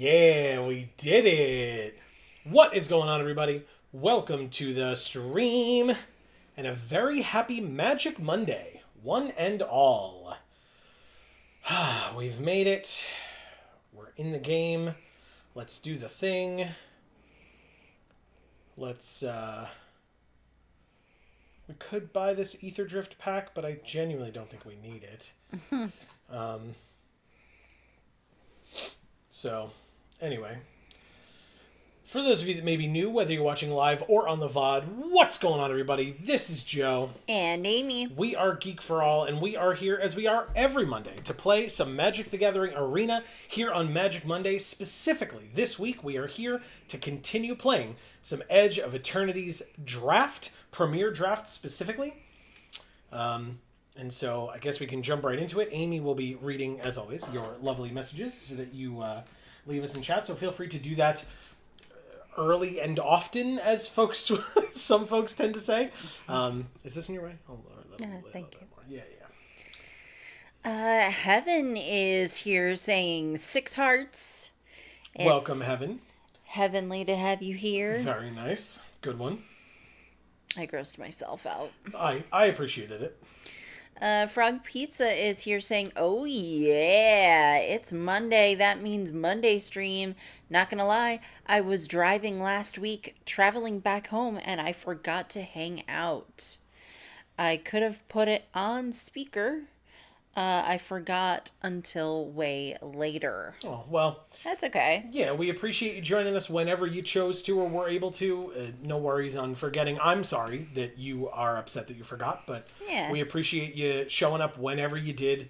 Yeah, we did it! What is going on, everybody? Welcome to the stream, and a very happy Magic Monday, one and all. We've made it. We're in the game. Let's do the thing. Let's, we could buy this Ether Drift pack, but I genuinely don't think we need it. So, anyway. For those of you that may be new, whether you're watching live or on the VOD, what's going on, everybody? This is Joe. And Amy. We are Geek for All, and we are here, as we are every Monday, to play some Magic the Gathering Arena here on Magic Monday. Specifically, this week, we are here to continue playing some Edge of Eternities draft, Premier Draft specifically. And so I guess we can jump right into it. Amy will be reading, as always, your lovely messages so that you leave us in chat. So feel free to do that early and often, as some folks tend to say. Is this in your way? Thank you. Yeah. Heaven is here saying 6 hearts. Welcome, Heaven. Heavenly to have you here. Very nice. Good one. I grossed myself out. I appreciated it. Frog Pizza is here saying, oh yeah, it's Monday. That means Monday stream. Not gonna lie, I was driving last week, traveling back home, and I forgot to hang out. I could have put it on speaker. I forgot until way later. Oh, well. That's okay. Yeah, we appreciate you joining us whenever you chose to or were able to. No worries on forgetting. I'm sorry that you are upset that you forgot, but we appreciate you showing up whenever you did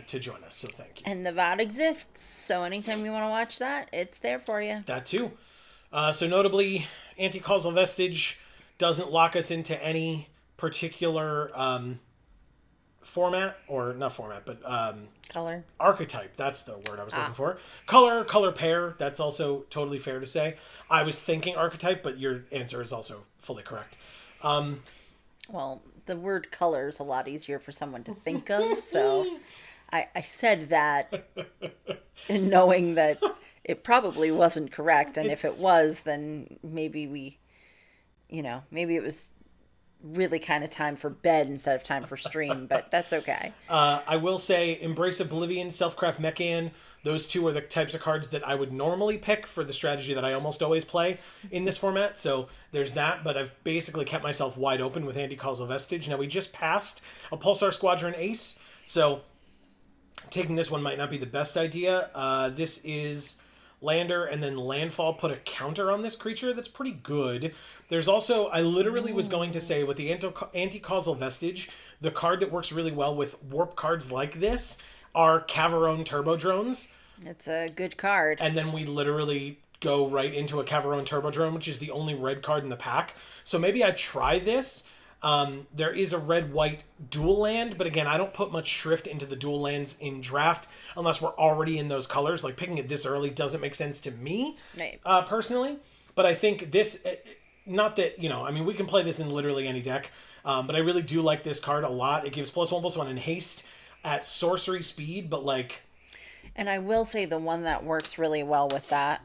to join us, so thank you. And the VOD exists, so anytime you want to watch that, it's there for you. That too. So notably, Anti-Causal Vestige doesn't lock us into any particular format, or not format, but color. Archetype, that's the word I was looking for. Color pair, that's also totally fair to say. I was thinking archetype, but your answer is also fully correct. Well, the word color is a lot easier for someone to think of, so I said that knowing that it probably wasn't correct, and if it was, then maybe maybe it was really kind of time for bed instead of time for stream, but that's okay. I will say Embrace Oblivion, Selfcraft Mechan, those two are the types of cards that I would normally pick for the strategy that I almost always play in this format, so there's that, but I've basically kept myself wide open with Anti-Causal Vestige. Now, we just passed a Pulsar Squadron Ace, so taking this one might not be the best idea. This is Lander, and then Landfall put a counter on this creature that's pretty good. There's also, I literally was going to say, with the Anti-Causal Vestige, the card that works really well with warp cards like this are Cavarone Turbo Drones. It's a good card. And then we literally go right into a Cavarone Turbo Drone, which is the only red card in the pack. So maybe I try this. There is a red-white dual land, but again, I don't put much shrift into the dual lands in draft unless we're already in those colors. Like, picking it this early doesn't make sense to me, personally. But I think this, not that, we can play this in literally any deck, but I really do like this card a lot. It gives +1/+1 in haste at sorcery speed, but like... And I will say the one that works really well with that...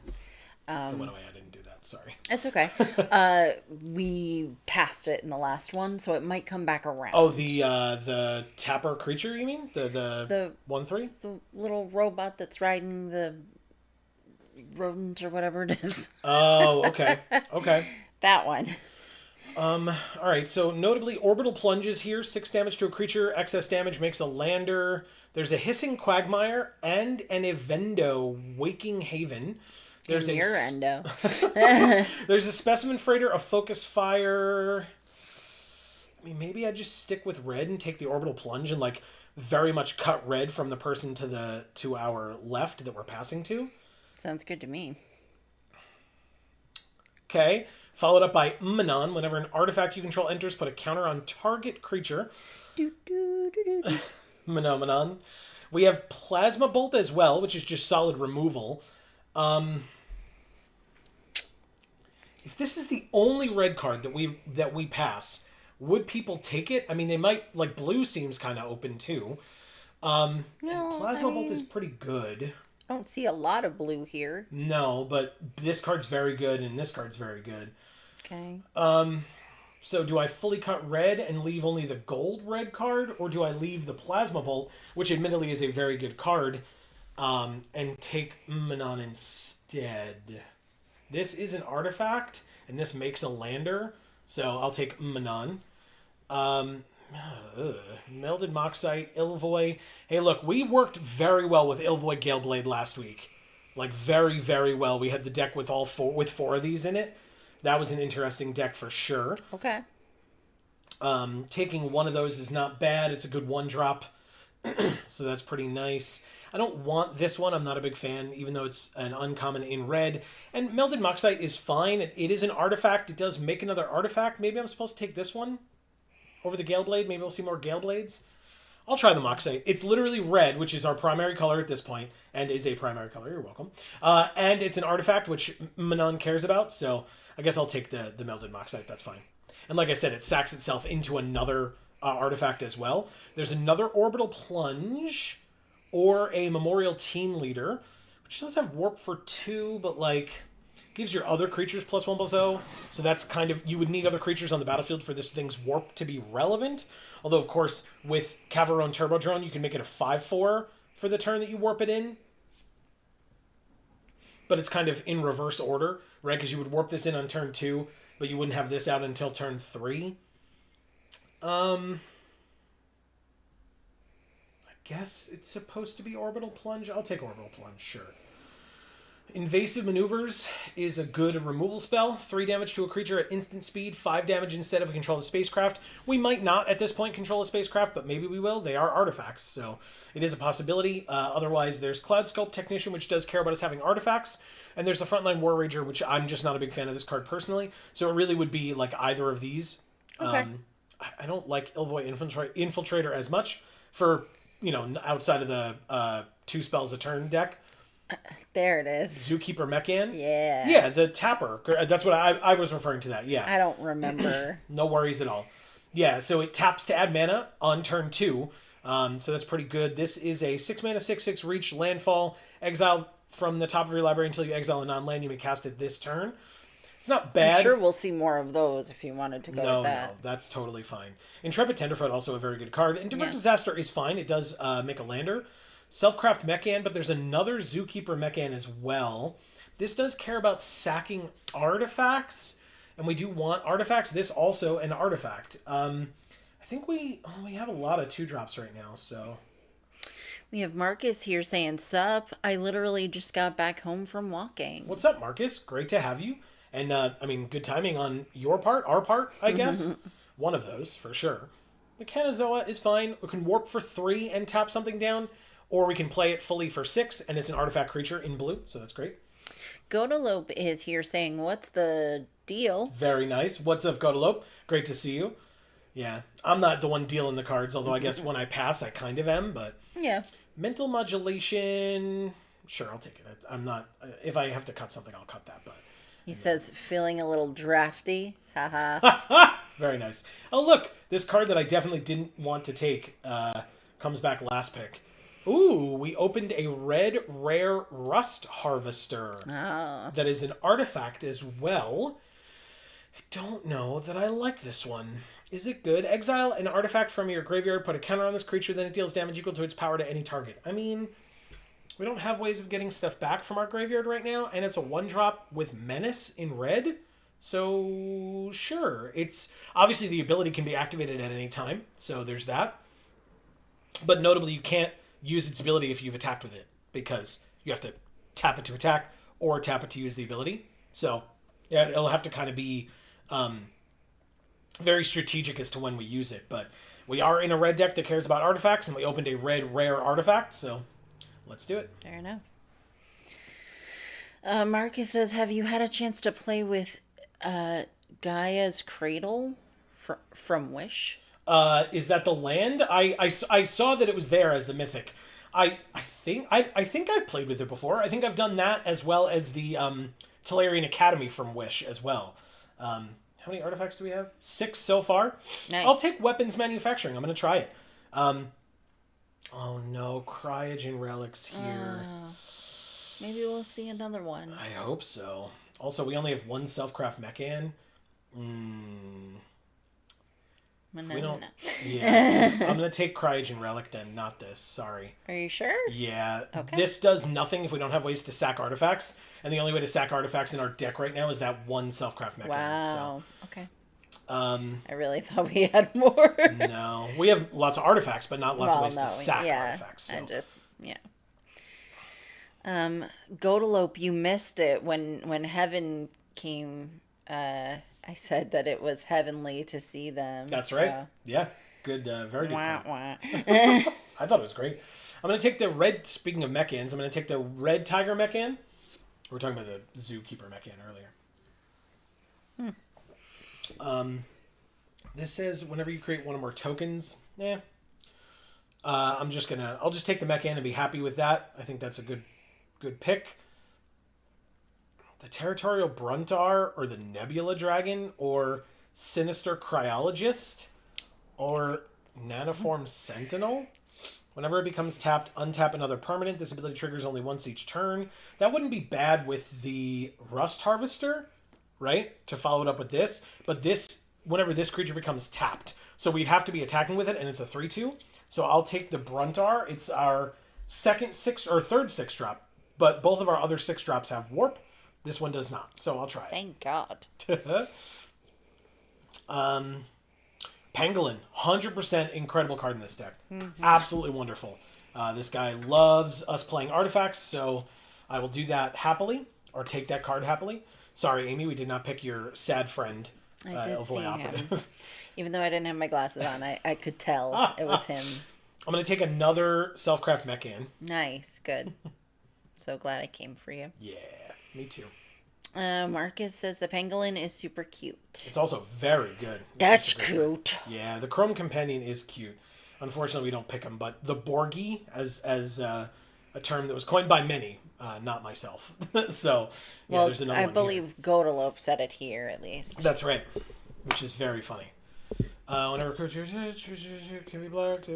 it went away. I didn't do that. Sorry. It's okay. We passed it in the last one, so it might come back around. Oh, the tapper creature, you mean? The 1/3? The little robot that's riding the rodent or whatever it is. Oh, okay. Okay. That one. Alright, so notably Orbital Plunges here, 6 damage to a creature, excess damage makes a lander. There's a Hissing Quagmire and an Evendo Waking Haven. There's Endo. There's a Specimen Freighter, a Focus Fire. I mean, maybe I just stick with red and take the Orbital Plunge and like very much cut red from the person to our left that we're passing to. Sounds good to me. Okay. Followed up by Manon. Whenever an artifact you control enters, put a counter on target creature. Manon. We have Plasma Bolt as well, which is just solid removal. If this is the only red card that we pass, would people take it? I mean, they might. Like, blue seems kind of open too. And Plasma Bolt is pretty good. I don't see a lot of blue here. No, but this card's very good, and this card's very good. Okay. So do I fully cut red and leave only the gold red card, or do I leave the Plasma Bolt, which admittedly is a very good card, and take Manon instead? This is an artifact, and this makes a lander, so I'll take Manon. Melded Moxite, Ilvoy. Hey, look, we worked very well with Ilvoy Galeblade last week. like very, very well. We had the deck with four of these in it. That was an interesting deck for sure. Okay. Taking one of those is not bad. It's a good one drop. So that's pretty nice. I don't want this one. I'm not a big fan, even though it's an uncommon in red. And Melded Moxite is fine. It is an artifact. It does make another artifact. Maybe I'm supposed to take this one over the Gale Blade. Maybe we'll see more Gale Blades. I'll try the Moxite. It's literally red, which is our primary color at this point, and is a primary color. You're welcome. And it's an artifact, which Manon cares about, so I guess I'll take the Melded Moxite. That's fine. And like I said, it sacks itself into another artifact as well. There's another Orbital Plunge or a Memorial Team Leader, which does have Warp for 2, but like gives your other creatures +1/+0. So that's kind of, you would need other creatures on the battlefield for this thing's Warp to be relevant. Although, of course, with Cavalron Turbo Drone, you can make it a 5/4 for the turn that you warp it in. But it's kind of in reverse order, right? Because you would warp this in on turn 2, but you wouldn't have this out until turn 3. I guess it's supposed to be Orbital Plunge. I'll take Orbital Plunge, sure. Invasive Maneuvers is a good removal spell. 3 damage to a creature at instant speed, 5 damage instead of a control of spacecraft. We might not at this point control a spacecraft, but maybe we will. They are artifacts, so it is a possibility. Otherwise, there's Cloud Sculpt Technician, which does care about us having artifacts. And there's the Frontline War Rager, which I'm just not a big fan of this card personally. So it really would be like either of these. Okay. I don't like Ilvoy Infiltrator as much for, outside of the 2 spells a turn deck. There it is. Zookeeper Mechan? Yeah. Yeah, the tapper. That's what I was referring to that, yeah. I don't remember. No worries at all. Yeah, so it taps to add mana on turn 2. So that's pretty good. This is a 6 mana, 6/6 reach, landfall, exile from the top of your library until you exile a non-land. You may cast it this turn. It's not bad. I'm sure we'll see more of those if you wanted to go with that. No, that's totally fine. Intrepid Tenderfoot, also a very good card. And Divert Disaster is fine. It does make a lander. Selfcraft Mechan, but there's another Zookeeper Mechan as well. This does care about sacking artifacts, and we do want artifacts. This also an artifact. I think we have a lot of 2-drops right now, so... We have Marcus here saying, "Sup, I literally just got back home from walking." What's up, Marcus? Great to have you. And, good timing on your part, our part, I guess. One of those, for sure. Mechanozoa is fine. We can warp for 3 and tap something down, or we can play it fully for 6, and it's an artifact creature in blue, so that's great. Godolope is here saying, "What's the deal?" Very nice. What's up, Godolope? Great to see you. Yeah, I'm not the one dealing the cards, although I guess when I pass, I kind of am, but... Yeah. Mental Modulation... Sure, I'll take it. I'm not... If I have to cut something, I'll cut that, but... He says, "Feeling a little drafty." Haha. Very nice. Oh, look! This card that I definitely didn't want to take comes back last pick. Ooh, we opened a red rare Rust Harvester. Oh. That is an artifact as well. I don't know that I like this one. Is it good? Exile an artifact from your graveyard, put a counter on this creature, then it deals damage equal to its power to any target. I mean, we don't have ways of getting stuff back from our graveyard right now, and it's a 1-drop with Menace in red. So, sure. It's obviously the ability can be activated at any time, so there's that. But notably, you can't use its ability if you've attacked with it, because you have to tap it to attack or tap it to use the ability. So, yeah, it'll have to kind of be very strategic as to when we use it. But we are in a red deck that cares about artifacts, and we opened a red rare artifact, so let's do it. Fair enough. Marcus says, "Have you had a chance to play with Gaia's Cradle from Wish?" Is that the land? I saw that it was there as the mythic. I think I've played with it before. I think I've done that as well as the Tolarian Academy from Wish as well. How many artifacts do we have? 6 so far. Nice. I'll take Weapons Manufacturing. I'm going to try it. Oh no, Cryogen Relics here. Maybe we'll see another one. I hope so. Also, we only have 1 Selfcraft Mechan. We don't. Yeah, I'm gonna take Cryogen Relic then, not this. Sorry. Are you sure? Yeah. Okay. This does nothing if we don't have ways to sack artifacts, and the only way to sack artifacts in our deck right now is that 1 Selfcraft Mechan. Wow. So, okay. I really thought we had more. No, we have lots of artifacts, but not lots of ways to sack artifacts. So. And just Godalope, you missed it when Heaven came. I said that it was heavenly to see them. That's right. So. Yeah. Good, very good Wah, point. wah. I thought it was great. I'm going to take the red, speaking of mechans, I'm going to take the red tiger mecan. We were talking about the zookeeper mecan earlier. This says whenever you create one or more tokens, I'll just take the mecan and be happy with that. I think that's a good pick. The Territorial Bruntar or the Nebula Dragon or Sinister Cryologist or Nanoform Sentinel. Whenever it becomes tapped, untap another permanent. This ability triggers only once each turn. That wouldn't be bad with the Rust Harvester, right? To follow it up with this. But this, whenever this creature becomes tapped, so we'd have to be attacking with it, and it's a 3/2. So I'll take the Bruntar. It's our third 6-drop. But both of our other 6-drops have warp. This one does not. So I'll try it. Thank God. Pangolin, 100% incredible card in this deck. Mm-hmm. Absolutely wonderful. This guy loves us playing artifacts, so I will do that happily, or take that card happily. Sorry, Amy, we did not pick your sad friend, I did see Operative. him. Even though I didn't have my glasses on, I could tell it was him. I'm going to take another Selfcraft Mechan. Nice, good. So glad I came for you. Yeah, me too. Marcus says the pangolin is super cute. It's also very good. That's cute. Yeah, the Chrome Companion is cute. Unfortunately, we don't pick them, but the Borgie, as a term that was coined by many, not myself. So, yeah, well, there's another I one believe Godalope said it here, at least. That's right, which is very funny. Whenever creatures can be blocked,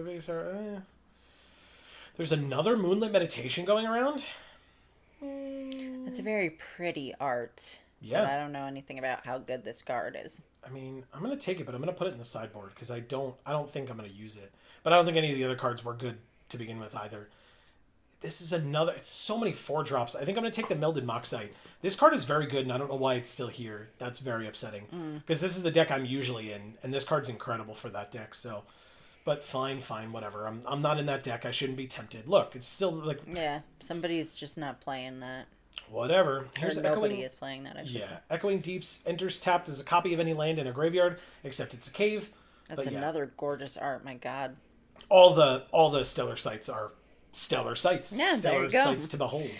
there's another Moonlit Meditation going around. It's a very pretty art. Yeah. But I don't know anything about how good this card is. I mean, I'm going to take it, but I'm going to put it in the sideboard because I don't think I'm going to use it. But I don't think any of the other cards were good to begin with either. This is another... It's so many 4-drops. I think I'm going to take the Melded Moxite. This card is very good, and I don't know why it's still here. That's very upsetting. Because this is the deck I'm usually in, and this card's incredible for that deck, so... But fine, whatever. I'm not in that deck. I shouldn't be tempted. Look, it's still like... Yeah, somebody's just not playing that. Whatever. Here's nobody is playing that, I should say. Echoing Deeps enters tapped as a copy of any land in a graveyard, except it's a cave. That's another gorgeous art, my God. All the stellar sites are stellar sites. Yeah, stellar there you go. sites to behold.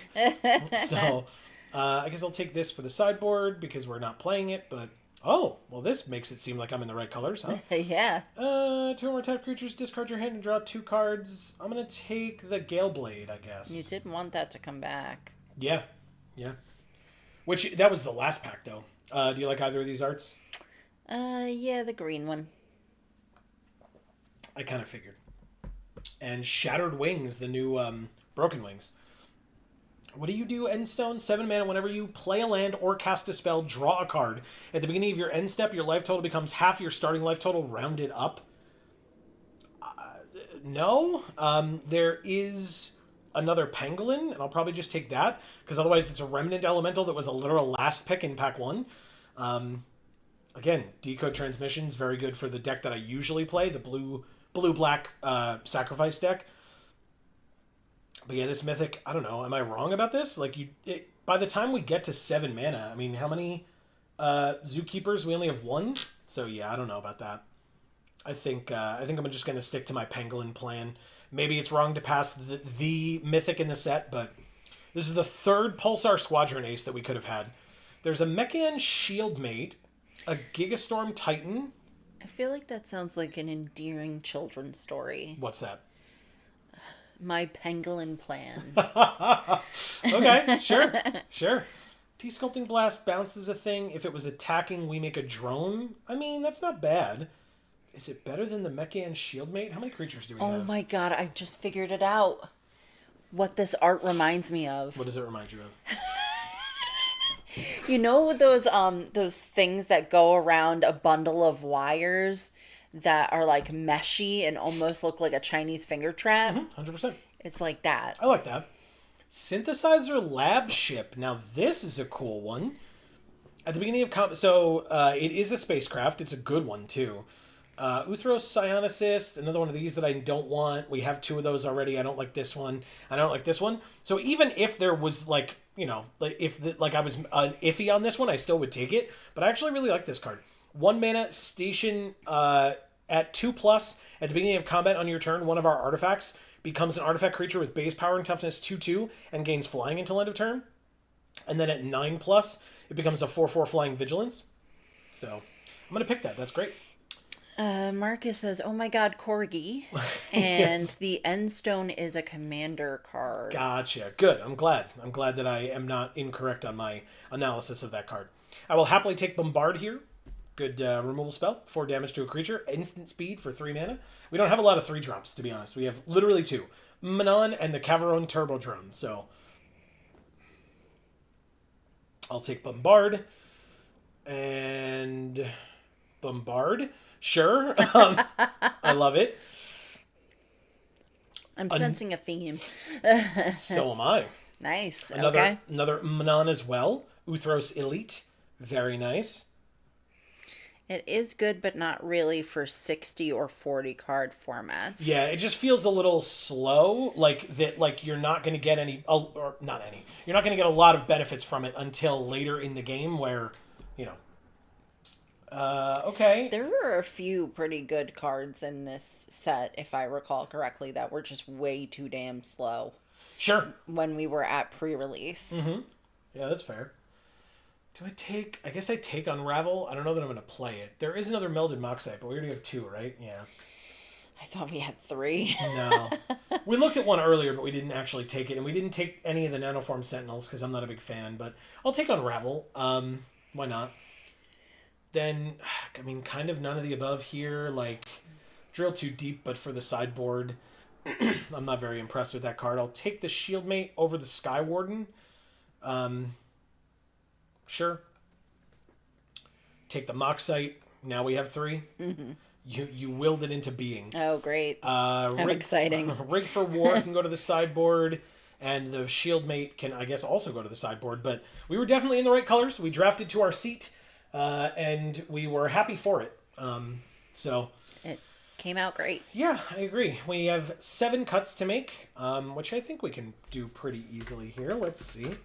So, I guess I'll take this for the sideboard because we're not playing it, but... Oh, well, this makes it seem like I'm in the right colors, huh? Yeah. 2 or more tapped creatures, discard your hand and draw 2 cards. I'm going to take the Gale Blade, I guess. You didn't want that to come back. Yeah. Which, that was the last pack, though. Do you like either of these arts? Yeah, the green one. I kind of figured. And Shattered Wings, the new Broken Wings. What do you do, Endstone? 7 mana. Whenever you play a land or cast a spell, draw a card. At the beginning of your end step, your life total becomes half your starting life total rounded up. No. There is another Pangolin, and I'll probably just take that, because otherwise it's a Remnant Elemental that was a literal last pick in pack 1. Again, Decode Transmission's very good for the deck that I usually play, the blue-black sacrifice deck. But yeah, this Mythic, I don't know, am I wrong about this? Like, by the time we get to 7 mana, I mean, how many Zookeepers? We only have 1? So yeah, I don't know about that. I think I'm just going to stick to my Pangolin plan. Maybe it's wrong to pass the Mythic in the set, but this is the 3rd Pulsar Squadron Ace that we could have had. There's a Mechan Shieldmate, a Gigastorm Titan. I feel like that sounds like an endearing children's story. What's that? My pangolin plan. Okay, sure. T-Sculpting Blast bounces a thing. If it was attacking, we make a drone. I mean, that's not bad. Is it better than the Mechan Shieldmate? How many creatures do we have? Oh my God, I just figured it out. What this art reminds me of. What does it remind you of? You know those things that go around a bundle of wires that are like meshy and almost look like a Chinese finger trap? 100%. It's like that. I like that. Synthesizer Lab Ship. Now this is a cool one. At the beginning of it is a spacecraft. It's a good one too. Uthros Psionicist, another one of these that I don't want. We have 2 of those already. I don't like this one. I don't like this one. So even if there was like, like if I was iffy on this one, I still would take it. But I actually really like this card. 1 mana station at 2+. At the beginning of combat on your turn, one of our artifacts becomes an artifact creature with base power and toughness 2/2 and gains flying until end of turn. And then at 9+, it becomes a 4/4 flying vigilance. So I'm gonna pick that. That's great. Marcus says, "Oh my God, Corgi," and Yes. the End Stone is a commander card. Gotcha. Good. I'm glad. I'm glad that I am not incorrect on my analysis of that card. I will happily take Bombard here. Good removal spell. 4 damage to a creature. Instant speed for 3 mana. We don't have a lot of 3-drops, to be honest. We have literally 2. Manon and the Caveron Turbo Drone. So I'll take Bombard. And Bombard. Sure. I love it. I'm sensing a theme. So am I. Nice. Another Okay. another Manon as well. Uthros Elite. Very nice. It is good, but not really for 60 or 40 card formats. Yeah, it just feels a little slow. Like that. Like you're not going to get any, or not any. You're not going to get a lot of benefits from it until later in the game, where, you know. Okay. There were a few pretty good cards in this set, if I recall correctly, that were just way too damn slow Sure. when we were at pre-release. Yeah, that's fair. Do I take? I guess I take Unravel. I don't know that I'm going to play it. There is another Melded Moxite, but we already have 2, right? Yeah. I thought we had 3. No. We looked at one earlier, but we didn't actually take it, and we didn't take any of the Nanoform Sentinels because I'm not a big fan. But I'll take Unravel. Why not? Then, I mean, kind of none of the above here. Like, Drill Too Deep, but for the sideboard, I'm not very impressed with that card. I'll take the Shieldmate over the Sky Warden. Sure. Take the Moxite. Now we have 3. You willed it into being. Oh, great. How exciting. Rig for War can go to the sideboard, and the Shieldmate can, I guess, also go to the sideboard. But we were definitely in the right colors. We drafted to our seat, and we were happy for it. So It came out great. yeah, I agree. We have 7 cuts to make, which I think we can do pretty easily here. Let's see.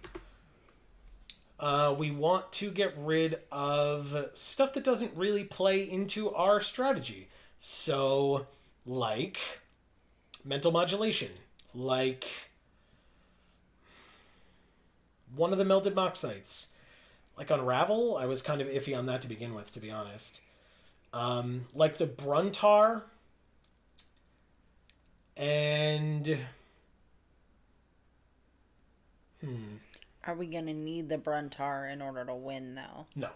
We want to get rid of stuff that doesn't really play into our strategy. So, like mental modulation, like one of the Melted Moxites, like Unravel. I was kind of iffy on that to begin with, to be honest. Like the Bruntar, and Are we going to need the Bruntar in order to win, though? no.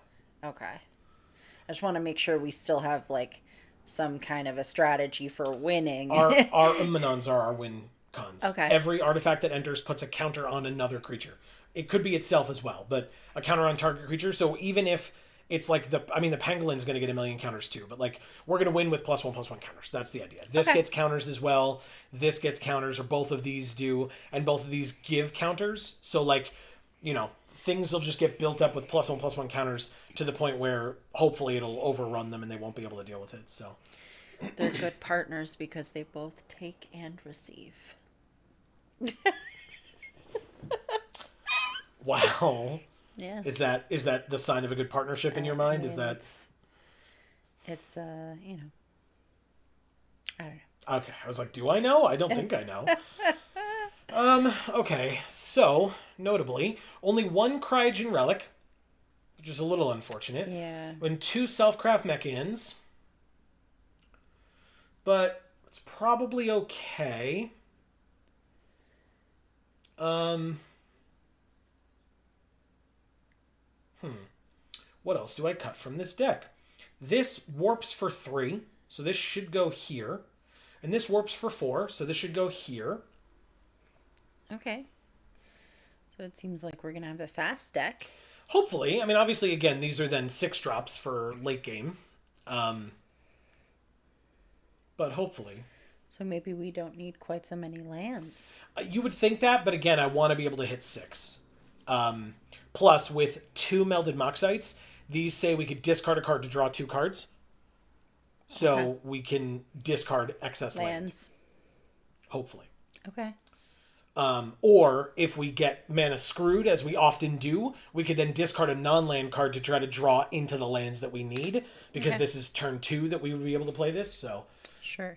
Okay. I just want to make sure we still have, like, some kind of a strategy for winning. Our Manons are our win cons. Okay. Every artifact that enters puts a counter on another creature. It could be itself as well, but a counter on target creature. So even if it's like the Pangolin's going to get a million counters too, but like we're going to win with +1/+1 counters. That's the idea. This Okay. gets counters as well. This gets counters, or both of these do, and both of these give counters. So like, things will just get built up with +1/+1 counters to the point where hopefully it'll overrun them and they won't be able to deal with it. So. They're good partners because they both take and receive. Wow. Yeah. Is that the sign of a good partnership in your mind? Is that It's I don't know. okay? I was like, do I know? I don't think I know. Okay. So notably, only 1 Cryogen Relic, which is a little unfortunate. Yeah. And 2 Self-Craft Mechans, but it's probably okay. What else do I cut from this deck? This warps for 3, so this should go here. And this warps for 4, so this should go here. Okay. So it seems like we're going to have a fast deck. Hopefully. I mean, obviously, again, these are then 6 drops for late game. But hopefully. So maybe we don't need quite so many lands. You would think that, but again, I want to be able to hit 6. Plus, with 2 Melded Moxites, these say we could discard a card to draw 2 cards. So we can discard excess land. Lands. Hopefully. Okay. Or if we get mana screwed, as we often do, we could then discard a non-land card to try to draw into the lands that we need, because this is turn 2 that we would be able to play this. So Sure.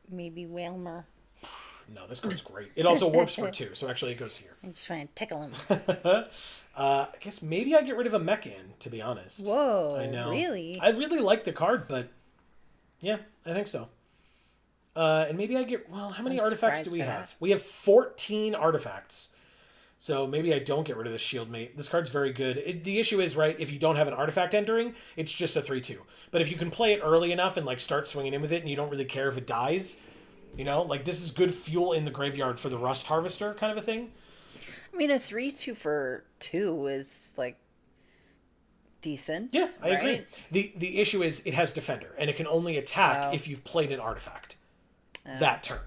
Maybe Whalmer. no, this card's great. It also warps for 2, so actually it goes here. I'm just trying to tickle him. I guess maybe I get rid of a Mechan, to be honest. Whoa. I know. Really? I really like the card, but yeah, I think so. And maybe I get... Well, how many artifacts do we have? We have 14 artifacts. So maybe I don't get rid of the Shield Mate. This card's very good. The issue is, right, if you don't have an artifact entering, it's just a 3-2. But if you can play it early enough and, like, start swinging in with it and you don't really care if it dies, you know, like, this is good fuel in the graveyard for the Rust Harvester kind of a thing. I mean, a 3-2 for 2 is, like, decent. Yeah, I agree. The issue is it has Defender, and it can only attack if you've played an artifact that turn.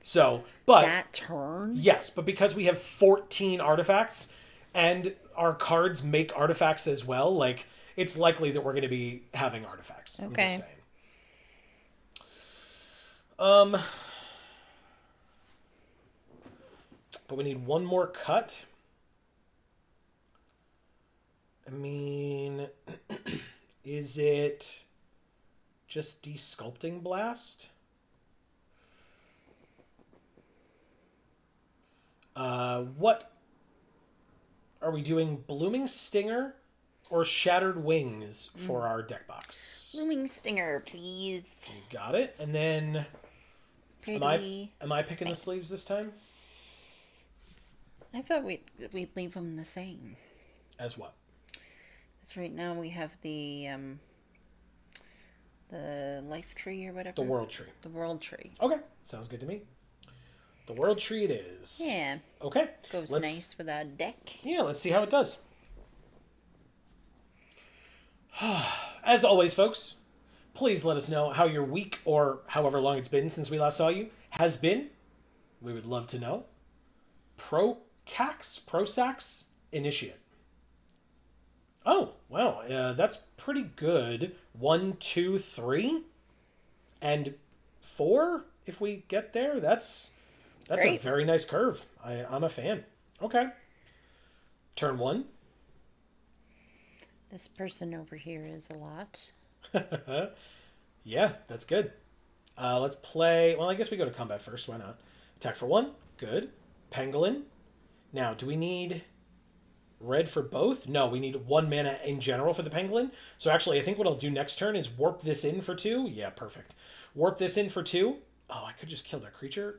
So, but... That turn? Yes, but because we have 14 artifacts, and our cards make artifacts as well, like, it's likely that we're going to be having artifacts. Okay. I'm just saying. But we need one more cut. I mean, is it just Desculpting Blast? What are we doing? Blooming Stinger or Shattered Wings for our deck box? Blooming Stinger, please. You got it. And then Pretty. am I picking the sleeves this time? I thought we'd leave them the same. As what? Because right now we have the life tree or whatever. The World Tree. The world tree. Okay, sounds good to me. The World Tree it is. Yeah. Okay. Goes nice with a deck. Yeah, let's see how it does. As always, folks, please let us know how your week, or however long it's been since we last saw you, has been. We would love to know. Prosax Initiate. Oh, wow. That's pretty good. 1, 2, 3, and 4 if we get there. That's Great. a very nice curve. I'm a fan. Okay. Turn 1. This person over here is a lot. Yeah, that's good. Let's play... Well, I guess we go to combat first. Why not? Attack for 1. Good. Pangolin. Now, do we need red for both? No, we need 1 mana in general for the Pangolin. So actually, I think what I'll do next turn is warp this in for 2. Yeah, perfect. Warp this in for 2. Oh, I could just kill that creature.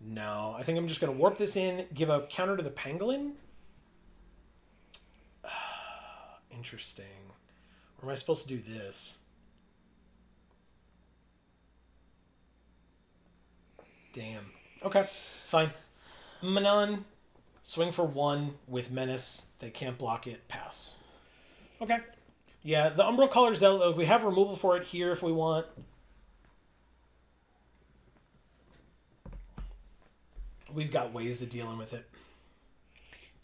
No, I think I'm just going to warp this in, give a counter to the Pangolin. Interesting. Or am I supposed to do this? Damn. Okay, fine. Manon, swing for 1 with Menace. They can't block it. Pass. Okay. Yeah, the Umbral Collar Zealot, we have removal for it here if we want. We've got ways of dealing with it.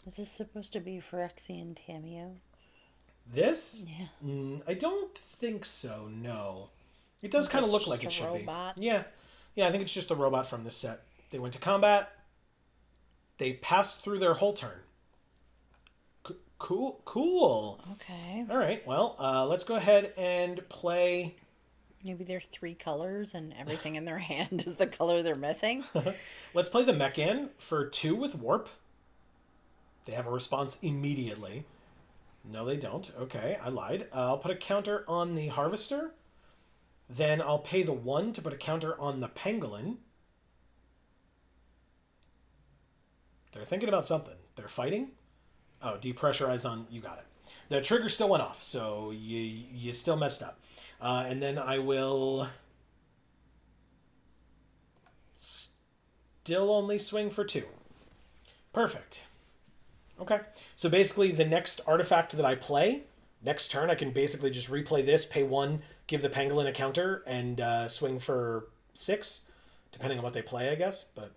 Is this supposed to be Phyrexian Tameo? This? Yeah. I don't think so, no. It does kind of look like it should robot. be. Yeah. Yeah, I think it's just the robot from this set. They went to combat. They passed through their whole turn. Cool. Okay. All right, well, let's go ahead and play... Maybe they're 3 colors and everything in their hand is the color they're missing. Let's play the Mechan for 2 with Warp. They have a response immediately. No, they don't. Okay, I lied. I'll put a counter on the Harvester. Then I'll pay the 1 to put a counter on the Pangolin. They're thinking about something. They're fighting? Oh, depressurize on... You got it. The trigger still went off, so you still messed up. And then I will... Still only swing for 2. Perfect. Okay. So basically the next artifact that I play, next turn I can basically just replay this, pay 1, give the Pangolin a counter, and swing for 6, depending on what they play, I guess. But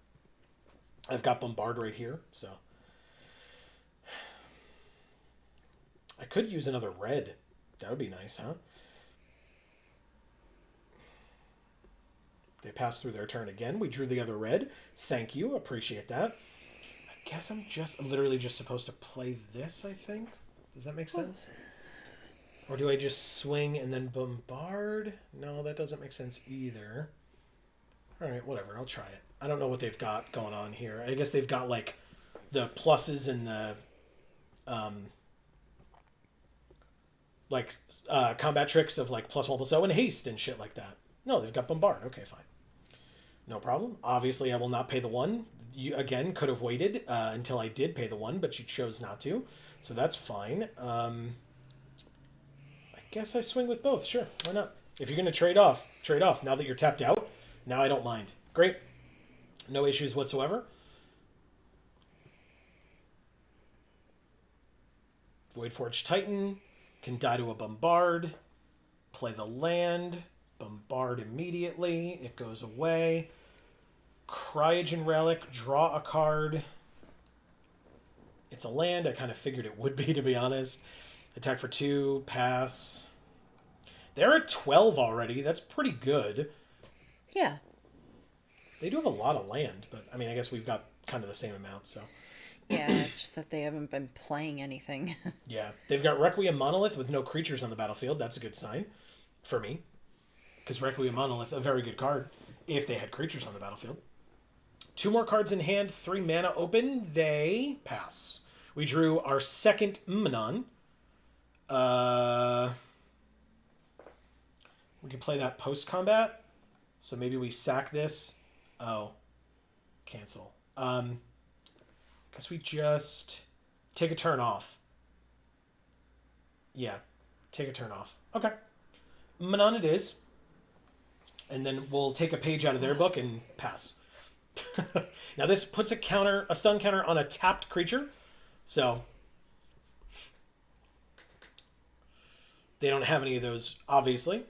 I've got Bombard right here, so... I could use another red. That would be nice, huh? They passed through their turn again. We drew the other red. Thank you. Appreciate that. I guess I'm just literally just supposed to play this, I think. Does that make sense? Or do I just swing and then bombard? No, that doesn't make sense either. All right, whatever. I'll try it. I don't know what they've got going on here. I guess they've got like the pluses and the combat tricks of like +1 +0 and haste and shit like that. No, they've got bombard. Okay, fine. No problem. Obviously, I will not pay the 1. You, again, could have waited until I did pay the 1, but you chose not to. So that's fine. I guess I swing with both. Sure, why not? If you're going to trade off, trade off. Now that you're tapped out, now I don't mind. Great. No issues whatsoever. Voidforged Titan can die to a bombard. Play the land. Bombard immediately. It goes away. Cryogen Relic. Draw a card. It's a land. I kind of figured it would be, to be honest. Attack for 2. Pass. They're at 12 already. That's pretty good. Yeah. They do have a lot of land, but I mean, I guess we've got kind of the same amount, so. Yeah, it's just that they haven't been playing anything. Yeah. They've got Requiem Monolith with no creatures on the battlefield. That's a good sign for me. Because Requiem Monolith, a very good card, if they had creatures on the battlefield. 2 more cards in hand, 3 mana open. They pass. We drew our second Manon. We can play that post-combat. So maybe we sack this. Oh. Cancel. Guess we just take a turn off. Yeah. Take a turn off. Okay. Manon it is. And then we'll take a page out of their book and pass. Now this puts a stun counter on a tapped creature. So they don't have any of those, obviously.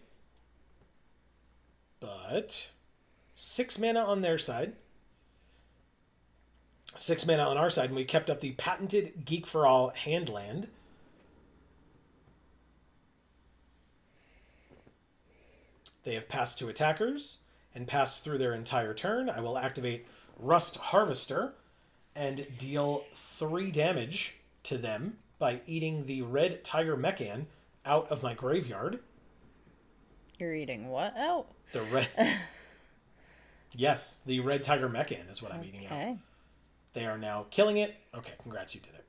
But 6 mana on their side. 6 mana on our side, and we kept up the patented Geek for All hand land. They have passed 2 attackers and passed through their entire turn. I will activate Rust Harvester and deal 3 damage to them by eating the red Tiger Mechan out of my graveyard. You're eating what out? The red... Yes, the red Tiger Mechan is what I'm eating out. They are now killing it. Okay, congrats, you did it.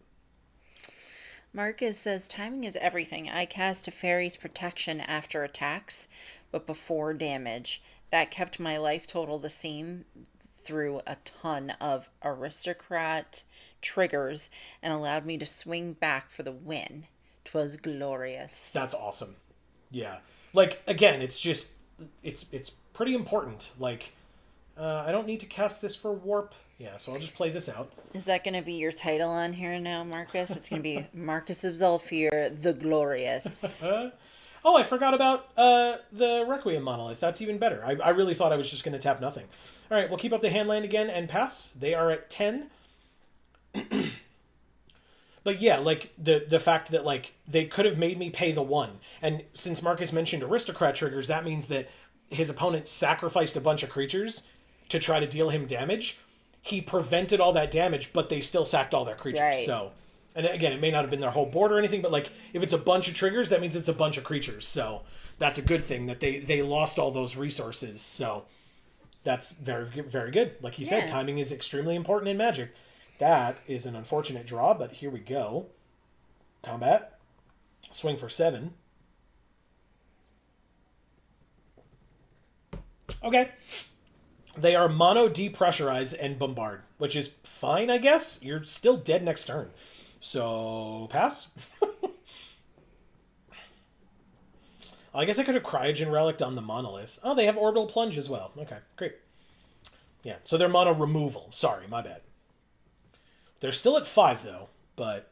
Marcus says, timing is everything. I cast a Fairy's Protection after attacks, but before damage. That kept my life total the same through a ton of aristocrat triggers and allowed me to swing back for the win. 'Twas glorious. That's awesome. Yeah. Like, again, it's just... It's pretty important. Like, I don't need to cast this for warp. Yeah, so I'll just play this out. Is that going to be your title on here now, Marcus? It's going to be Marcus of Zulfir, the Glorious. Oh, I forgot about the Requiem Monolith. That's even better. I really thought I was just going to tap nothing. All right, we'll keep up the hand land again and pass. They are at 10. But yeah, like, the fact that, like, they could have made me pay the 1. And since Marcus mentioned aristocrat triggers, that means that his opponent sacrificed a bunch of creatures to try to deal him damage. He prevented all that damage, but they still sacked all their creatures. Right. So, and again, it may not have been their whole board or anything, but like if it's a bunch of triggers, that means it's a bunch of creatures. So that's a good thing that they lost all those resources. So that's very, very good. Like you said, timing is extremely important in Magic. That is an unfortunate draw, but here we go. Combat. Swing for 7. Okay. They are mono depressurize and bombard, which is fine, I guess. You're still dead next turn. So, pass. I guess I could have Cryogen Relic on the Monolith. Oh, they have Orbital Plunge as well. Okay, great. Yeah, so they're mono removal. Sorry, my bad. They're still at 5, though, but...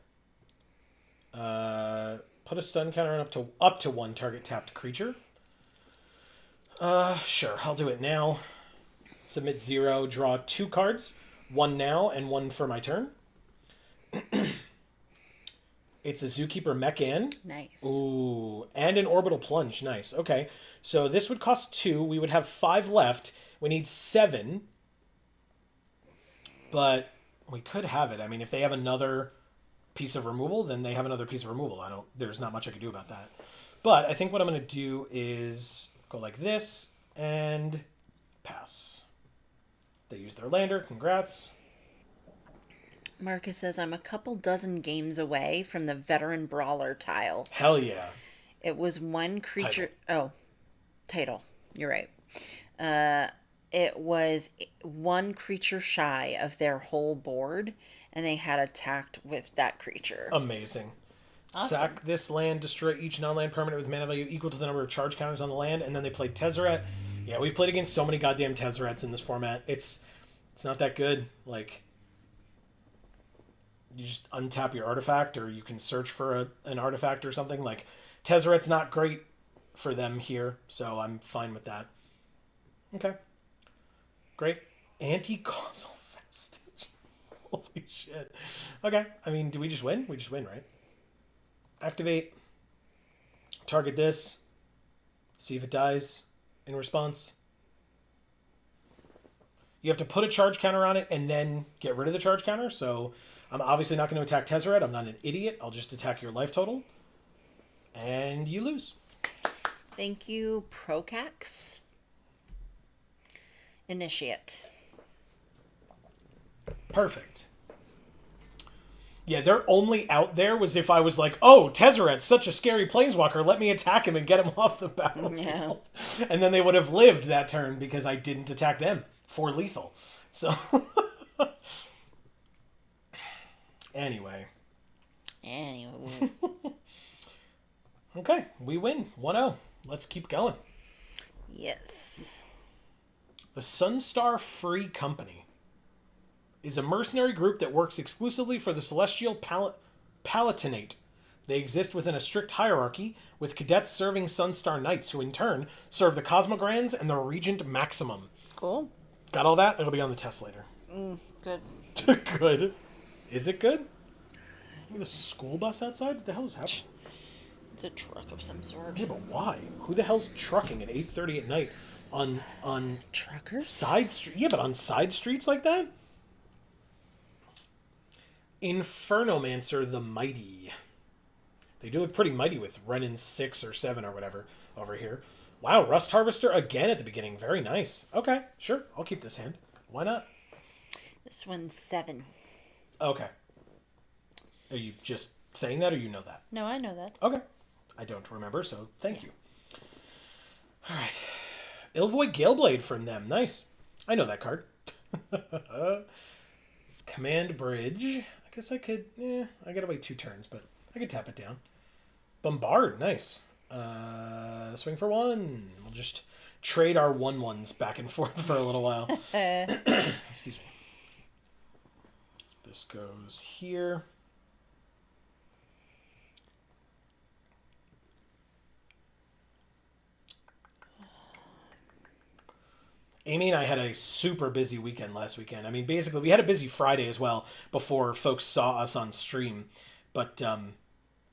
put a stun counter on up to 1 target tapped creature. Sure, I'll do it now. Submit 0, draw 2 cards. 1 now and 1 for my turn. It's a Zookeeper Mech in. Nice. Ooh, and an Orbital Plunge. Nice. Okay. So this would cost 2. We would have 5 left. We need 7. But we could have it. I mean, if they have another piece of removal, then they have another piece of removal. There's not much I can do about that. But I think what I'm going to do is go like this and pass. They use their lander. Congrats. Marcus says, I'm a couple dozen games away from the Veteran Brawler tile. Hell yeah. It was one creature... Title. You're right. It was one creature shy of their whole board, and they had attacked with that creature. Amazing. Awesome. Sack this land, destroy each non-land permanent with mana value equal to the number of charge counters on the land, and then they played Tezzeret. Yeah, we've played against so many goddamn Tezzerets in this format. It's not that good. Like, you just untap your artifact, or you can search for an artifact or something. Like, Tezzeret's not great for them here, so I'm fine with that. Okay. Great. Anti-causal vestige. Holy shit. Okay. I mean, do we just win? We just win, right? Activate. Target this. See if it dies in response. You have to put a charge counter on it and then get rid of the charge counter. So I'm obviously not going to attack Tezzeret. I'm not an idiot. I'll just attack your life total. And you lose. Thank you, Procax. Initiate. Perfect. Yeah, their only out there was if I was like, oh, Tezzeret's such a scary planeswalker, let me attack him and get him off the battlefield. Yeah. And then they would have lived that turn because I didn't attack them for lethal. So, anyway. Okay, we win. 1-0. Let's keep going. Yes. The Sunstar Free Company is a mercenary group that works exclusively for the Celestial Palatinate. They exist within a strict hierarchy, with cadets serving Sunstar Knights, who in turn serve the Cosmogrands and the Regent Maximum. Cool. Got all that? It'll be on the test later. Good. Good. Is it good? You have a school bus outside? What the hell is happening? It's a truck of some sort. Yeah, but why? Who the hell's trucking at 8:30 at night on truckers? Side street? Yeah, but on side streets like that? Infernomancer the Mighty. They do look pretty mighty with Renin 6 or 7 or whatever over here. Wow, Rust Harvester again at the beginning. Very nice. Okay, sure. I'll keep this hand. Why not? This one's 7. Okay. Are you just saying that or you know that? No, I know that. Okay. I don't remember, so thank you. All right. Ilvoid Galeblade from them. Nice. I know that card. Command Bridge. I guess I could... I gotta wait 2 turns, but I could tap it down. Bombard. Nice. Swing for 1. We'll just trade our 1/1s back and forth for a little while. Excuse me. This goes here. Amy and I had a super busy weekend last weekend. I mean, basically, we had a busy Friday as well before folks saw us on stream. But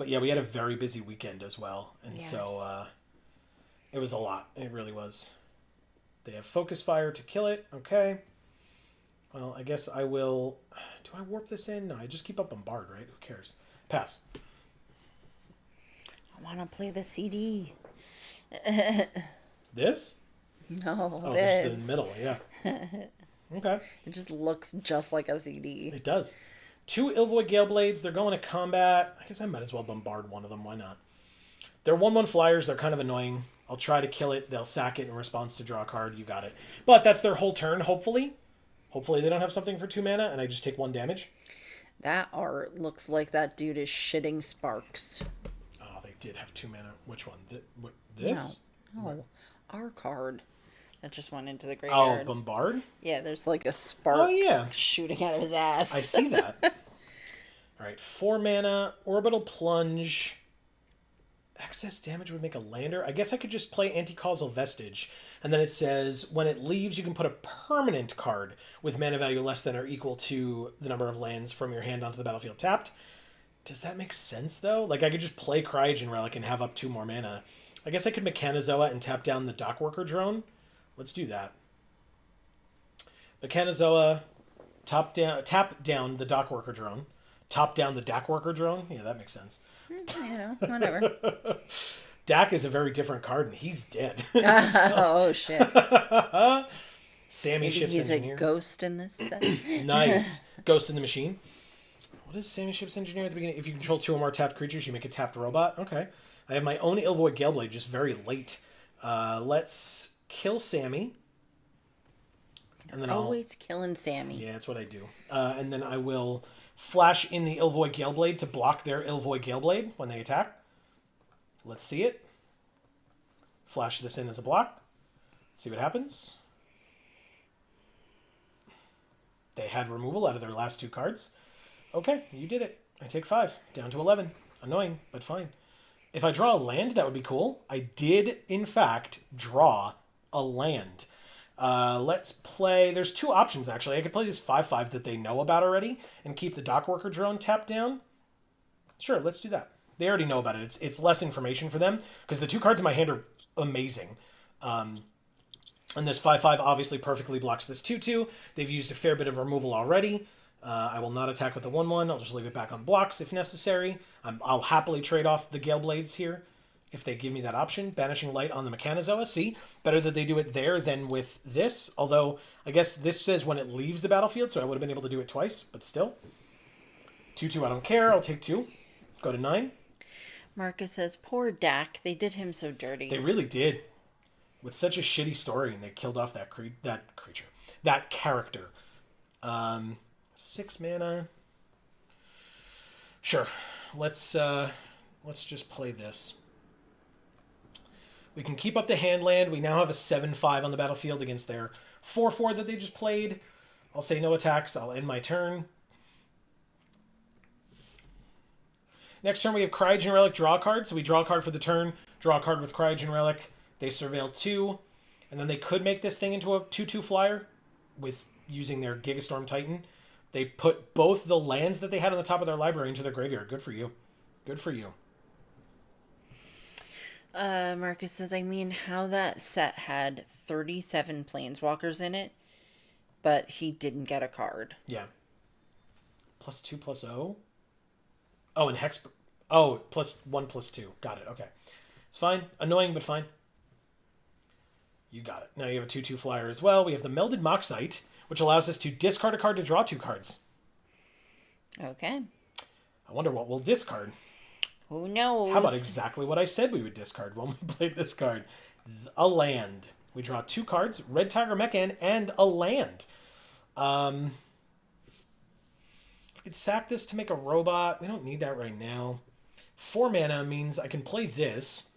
yeah, we had a very busy weekend as well. And yes. So it was a lot. It really was. They have Focus Fire to kill it. Okay. Well, I guess I will... Do I warp this in? No, I just keep up Bombard, right? Who cares? Pass. I want to play the CD. This? No, oh, just in the middle, yeah. Okay. It just looks just like a CD. It does. 2 Ilvoid Galeblades. They're going to combat. I guess I might as well bombard one of them. Why not? They're 1/1 flyers. They're kind of annoying. I'll try to kill it. They'll sack it in response to draw a card. You got it. But that's their whole turn, hopefully. Hopefully they don't have something for 2 mana and I just take 1 damage. That art looks like that dude is shitting sparks. Oh, they did have 2 mana. Which one? This? No. Our card. That just went into the graveyard. Oh, Bombard? Yeah, there's like a spark yeah. shooting out of his ass. I see that. All right, 4 mana, Orbital Plunge. Excess damage would make a lander. I guess I could just play Anti-Causal Vestige. And then it says, when it leaves, you can put a permanent card with mana value less than or equal to the number of lands from your hand onto the battlefield tapped. Does that make sense, though? Like, I could just play Cryogen Relic and have up 2 more mana. I guess I could Mechanizoa and tap down the Dockworker drone. Let's do that. Mechanizoa, tap down the Dockworker drone. Top down the Dackworker drone? Yeah, that makes sense. Whatever. Dak is a very different card, and he's dead. Oh, shit. Sammy Maybe Ship's he's Engineer. a ghost in this set. Nice. Ghost in the Machine. What is Sammy Ship's Engineer at the beginning? If you control 2 or more tapped creatures, you make a tapped robot. Okay. I have my own Ilvoid Galeblade, just very late. Let's kill Sammy. And then Always killing Sammy. Yeah, that's what I do. And then I will flash in the Ilvoid Galeblade to block their Ilvoid Galeblade when they attack. Let's see it. Flash this in as a block. See what happens. They had removal out of their last 2 cards. Okay, you did it. I take 5. Down to 11. Annoying, but fine. If I draw a land, that would be cool. I did, in fact, draw a land. Let's play... There's 2 options, actually. I could play this 5/5 that they know about already and keep the Dockworker drone tapped down. Sure, let's do that. They already know about it. It's less information for them because the 2 cards in my hand are amazing. And this 5/5 obviously perfectly blocks this 2/2. They've used a fair bit of removal already. I will not attack with the 1/1. I'll just leave it back on blocks if necessary. I'll happily trade off the Gale Blades here if they give me that option. Banishing Light on the Mechanizoa. See? Better that they do it there than with this. Although, I guess this says when it leaves the battlefield, so I would have been able to do it twice. But still. 2/2, I don't care. I'll take 2. Go to 9. Marcus says, poor Dak. They did him so dirty. They really did. With such a shitty story, and they killed off that creature. That character. 6 mana. Sure. Let's just play this. We can keep up the hand land. We now have a 7/5 on the battlefield against their 4/4 that they just played. I'll say no attacks. I'll end my turn. Next turn we have Cryogen Relic, draw a card. So we draw a card for the turn, draw a card with Cryogen Relic. They surveil 2. And then they could make this thing into a 2/2 flyer with using their Gigastorm Titan. They put both the lands that they had on the top of their library into their graveyard. Good for you. Good for you. Marcus says, I mean, how that set had 37 planeswalkers in it, but he didn't get a card. Yeah. +2/+0? Oh, and Hex... Oh, +1/+2. Got it. Okay. It's fine. Annoying, but fine. You got it. Now you have a 2/2 flyer as well. We have the Melded Moxite, which allows us to discard a card to draw 2 cards. Okay. I wonder what we'll discard. Who knows? How about exactly what I said we would discard when we played this card? A land. We draw 2 cards, Red Tiger Mechan, and a land. I could sack this to make a robot. We don't need that right now. 4 mana means I can play this.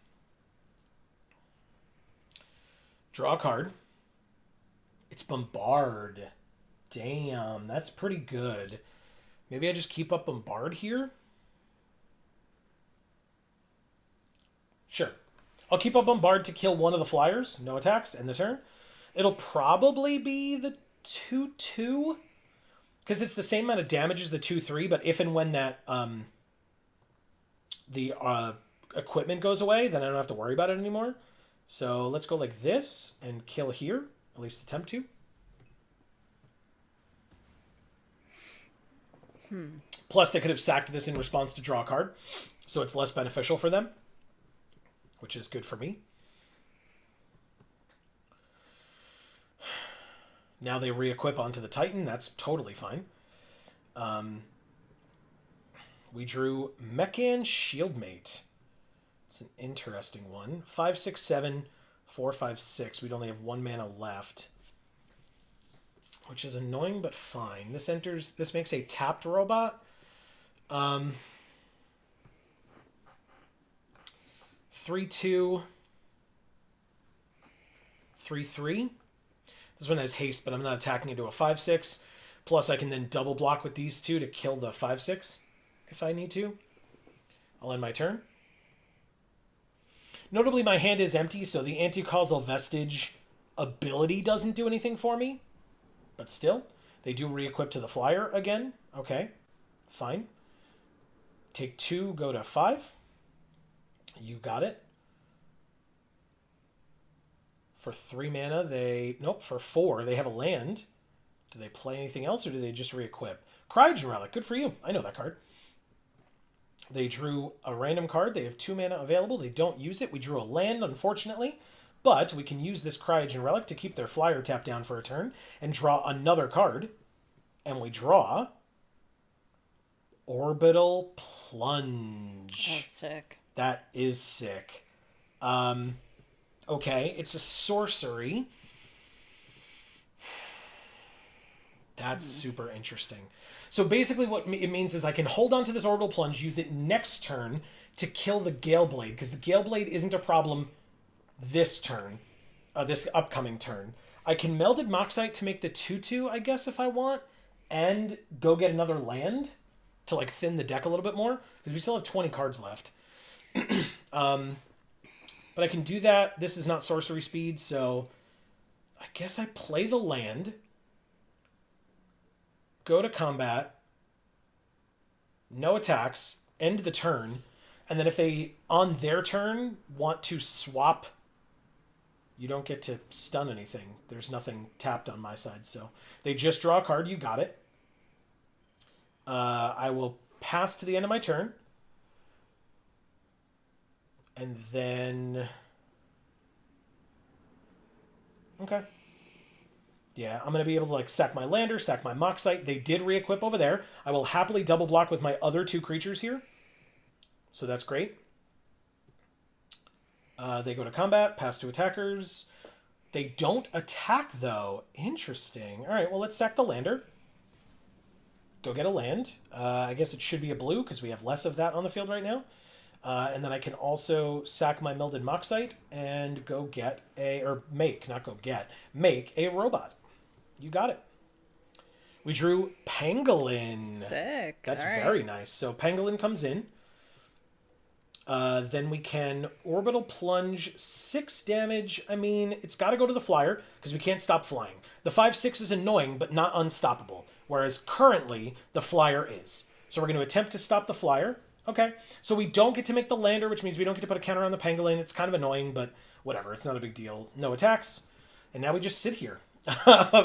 Draw a card. It's Bombard. Damn, that's pretty good. Maybe I just keep up Bombard here? Sure. I'll keep up Bombard to kill one of the flyers. No attacks. End the turn. It'll probably be the 2/2. Because it's the same amount of damage as the 2/3, but if and when that the equipment goes away, then I don't have to worry about it anymore. So let's go like this and kill here. At least attempt to. Plus, they could have sacked this in response to draw a card. So it's less beneficial for them. Which is good for me. Now they re-equip onto the Titan. That's totally fine. We drew Mechan Shieldmate. It's an interesting one. 5, 6, 7, 4, 5, 6. We'd only have 1 mana left. Which is annoying, but fine. This makes a tapped robot. 3/2. 3/3. This one has haste, but I'm not attacking into a 5/6. Plus, I can then double block with these 2 to kill the 5/6 if I need to. I'll end my turn. Notably, my hand is empty, so the Anti-Causal Vestige ability doesn't do anything for me. But still, they do re-equip to the flyer again. Okay, fine. Take 2, go to 5. You got it. For 3 mana, they... Nope, for 4, they have a land. Do they play anything else, or do they just re-equip? Cryogen Relic, good for you. I know that card. They drew a random card. They have 2 mana available. They don't use it. We drew a land, unfortunately. But we can use this Cryogen Relic to keep their flyer tapped down for a turn and draw another card. And we draw... Orbital Plunge. Oh, sick. That is sick. Okay, it's a sorcery. That's super interesting. So basically what it means is I can hold on to this Orbital Plunge, use it next turn to kill the Gale Blade, because the Gale Blade isn't a problem this turn, this upcoming turn. I can Melded Moxite to make the 2/2, I guess, if I want, and go get another land to like thin the deck a little bit more, because we still have 20 cards left. But I can do that. This is not sorcery speed, so I guess I play the land, go to combat, no attacks, end the turn, and then if they, on their turn, want to swap, you don't get to stun anything. There's nothing tapped on my side, so they just draw a card. You got it. I will pass to the end of my turn. And then... Okay. Yeah, I'm going to be able to like sack my Lander, sack my Moxite. They did re-equip over there. I will happily double block with my other 2 creatures here. So that's great. They go to combat, pass to attackers. They don't attack, though. Interesting. All right, well, let's sack the Lander. Go get a land. I guess it should be a blue because we have less of that on the field right now. And then I can also sack my Melded Moxite and go get a... Or make, not go get. Make a robot. You got it. We drew Pangolin. Sick. That's very nice. So Pangolin comes in. Then we can Orbital Plunge 6 damage. I mean, it's got to go to the flyer because we can't stop flying. The 5/6 is annoying, but not unstoppable. Whereas currently, the flyer is. So we're going to attempt to stop the flyer. Okay. So we don't get to make the Lander, which means we don't get to put a counter on the Pangolin. It's kind of annoying, but whatever. It's not a big deal. No attacks. And now we just sit here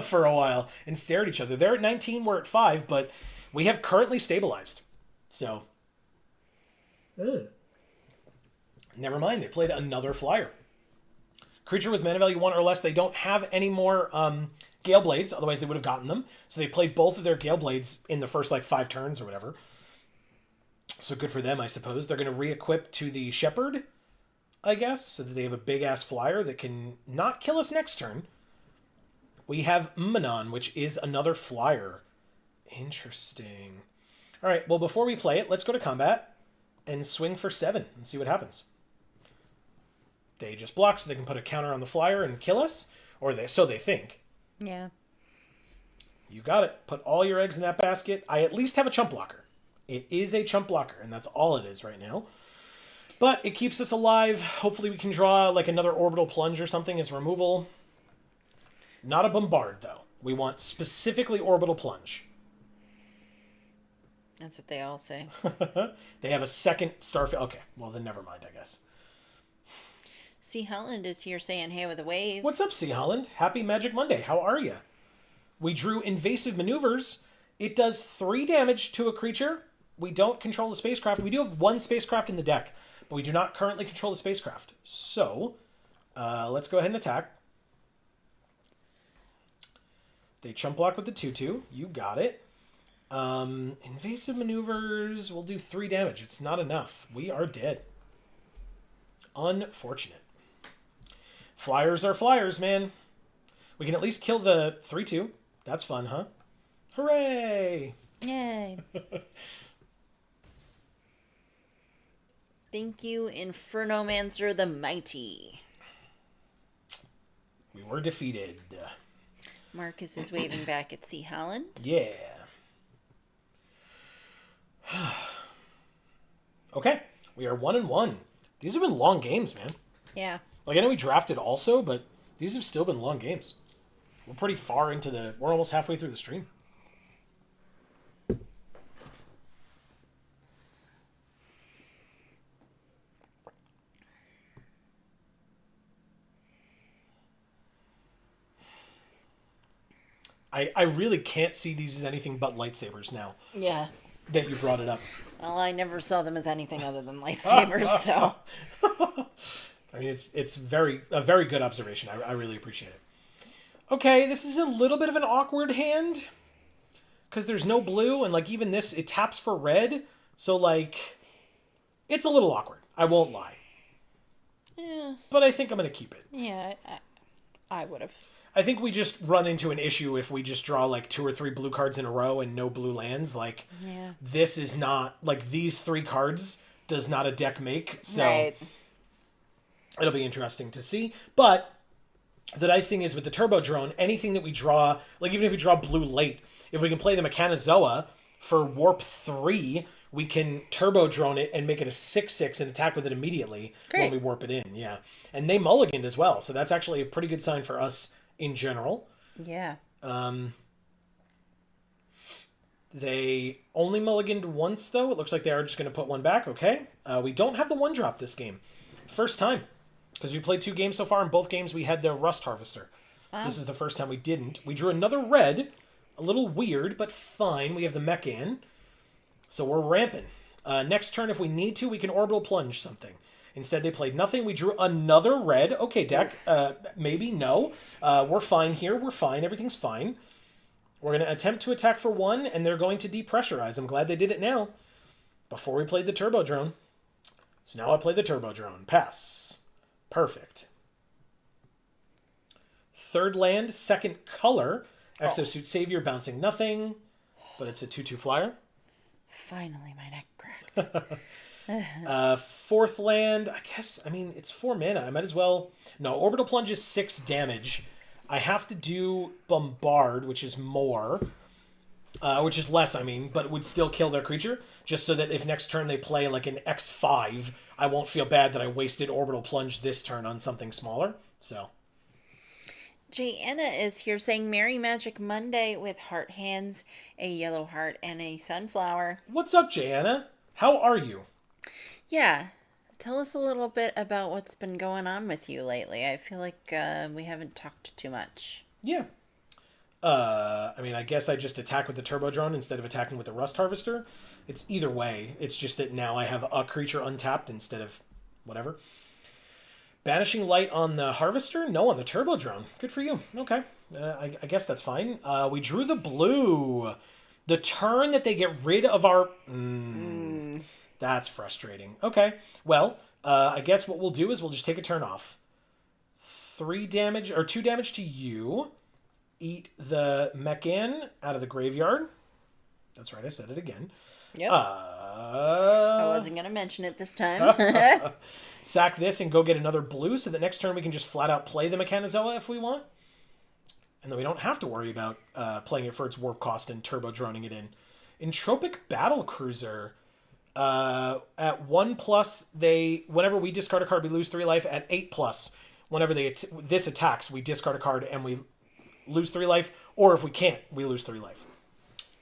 for a while and stare at each other. They're at 19, we're at 5, but we have currently stabilized. So... Never mind, they played another flyer. Creature with mana value 1 or less, they don't have any more Gale Blades, otherwise they would have gotten them. So they played both of their Gale Blades in the first, 5 turns or whatever. So good for them, I suppose. They're going to re-equip to the Shepherd, I guess, so that they have a big-ass flyer that can not kill us next turn. We have Manon, which is another flyer. Interesting. All right, well, before we play it, let's go to combat and swing for 7 and see what happens. They just block so they can put a counter on the flyer and kill us, or so they think. Yeah. You got it. Put all your eggs in that basket. I at least have a chump blocker. It is a chump blocker, and that's all it is right now. But it keeps us alive. Hopefully we can draw another Orbital Plunge or something as removal. Not a Bombard, though. We want specifically Orbital Plunge. That's what they all say. They have a second Starfield. Okay, well then never mind, I guess. C. Holland is here saying, hey, with a wave. What's up, C. Holland? Happy Magic Monday. How are you? We drew Invasive Maneuvers. It does 3 damage to a creature. We don't control the spacecraft. We do have 1 spacecraft in the deck, but we do not currently control the spacecraft. So, let's go ahead and attack. They chump block with the 2/2. You got it. Invasive Maneuvers will do 3 damage. It's not enough. We are dead. Unfortunate. Flyers are flyers, man. We can at least kill the 3/2. That's fun, huh? Hooray! Yay. Thank you, Infernomancer the Mighty. We were defeated. Marcus is waving back at C. Holland. Yeah. Okay, we are 1-1. These have been long games, man. Yeah. I know we drafted also, but these have still been long games. We're pretty far into we're almost halfway through the stream. I really can't see these as anything but lightsabers now Yeah. that you brought it up. Well, I never saw them as anything other than lightsabers, so. I mean, it's a very good observation. I really appreciate it. Okay, this is a little bit of an awkward hand because there's no blue, and like even this, it taps for red, so like it's a little awkward. I won't lie, Yeah. but I think I'm gonna keep it. Yeah, I would have. I think we just run into an issue if we just draw like 2 or 3 blue cards in a row and no blue lands. Like, Yeah. this is not, like, these 3 cards does not a deck make. So Right. it'll be interesting to see. But the nice thing is with the Turbo Drone, anything that we draw, like even if we draw blue late, if we can play the Mechanizoa for Warp 3, we can Turbo Drone it and make it a 6/6 and attack with it immediately when Great. we warp it in. Yeah. And they mulliganed as well. So that's actually a pretty good sign for us in general. Yeah. They only mulliganed once, though. It looks like they are just going to put one back. Okay. We don't have the 1-drop this game. First time. Because we played 2 games so far. In both games, we had the Rust Harvester. This is the first time we didn't. We drew another red. A little weird, but fine. We have the mech in. So we're ramping. Next turn, if we need to, we can Orbital Plunge something. Instead, they played nothing. We drew another red. Okay, deck. Maybe, no. We're fine here. We're fine. Everything's fine. We're going to attempt to attack for 1, and they're going to depressurize. I'm glad they did it now. Before we played the Turbo Drone. So now I play the Turbo Drone. Pass. Perfect. Third land, second color. Exosuit Savior, bouncing nothing. But it's a 2/2 flyer. Finally, my neck cracked. Fourth land, I guess, I mean, it's 4 mana. I might as well... No, Orbital Plunge is 6 damage. I have to do Bombard, which is more. Which is less, I mean, but it would still kill their creature. Just so that if next turn they play like an X5, I won't feel bad that I wasted Orbital Plunge this turn on something smaller. So... Anna is here saying Merry Magic Monday with heart hands, a yellow heart, and a sunflower. What's up, Anna? How are you? Yeah. Tell us a little bit about what's been going on with you lately. I feel like we haven't talked too much. Yeah. I mean, I guess I just attack with the Turbo Drone instead of attacking with the Rust Harvester. It's either way. It's just that now I have a creature untapped instead of whatever. Banishing Light on the Harvester? No, on the Turbo Drone. Good for you. Okay. I guess that's fine. We drew the blue. The turn that they get rid of our... That's frustrating. Okay. Well, I guess what we'll do is we'll just take a turn off. 3 damage, or 2 damage to you. Eat the Mechan out of the graveyard. That's right, I said it again. Yep. I wasn't going to mention it this time. Sack this and go get another blue so that next turn we can just flat out play the Mechanizoa if we want. And then we don't have to worry about playing it for its warp cost and turbo droning it in. Entropic Battle Cruiser. At 1+, whenever we discard a card, we lose 3 life. At 8+, whenever this attacks, we discard a card and we lose 3 life. Or if we can't, we lose 3 life.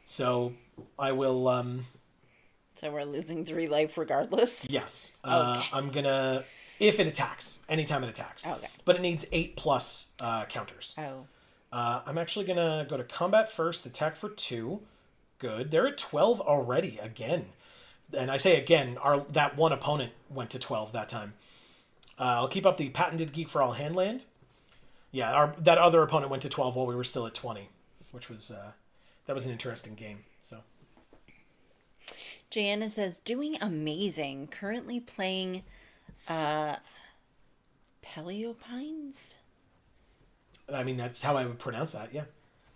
So I will... So we're losing 3 life regardless? Yes. Okay. I'm going to... If it attacks. Anytime it attacks. Okay. But it needs 8+ counters. Oh. I'm actually going to go to combat first, attack for 2. Good. They're at 12 already, again. And I say again, that one opponent went to 12 that time. I'll keep up the patented Geek for All Handland. Yeah, that other opponent went to 12 while we were still at 20, which was... that was an interesting game, so... Jana says, doing amazing. Currently playing Peleopines? I mean, that's how I would pronounce that, yeah.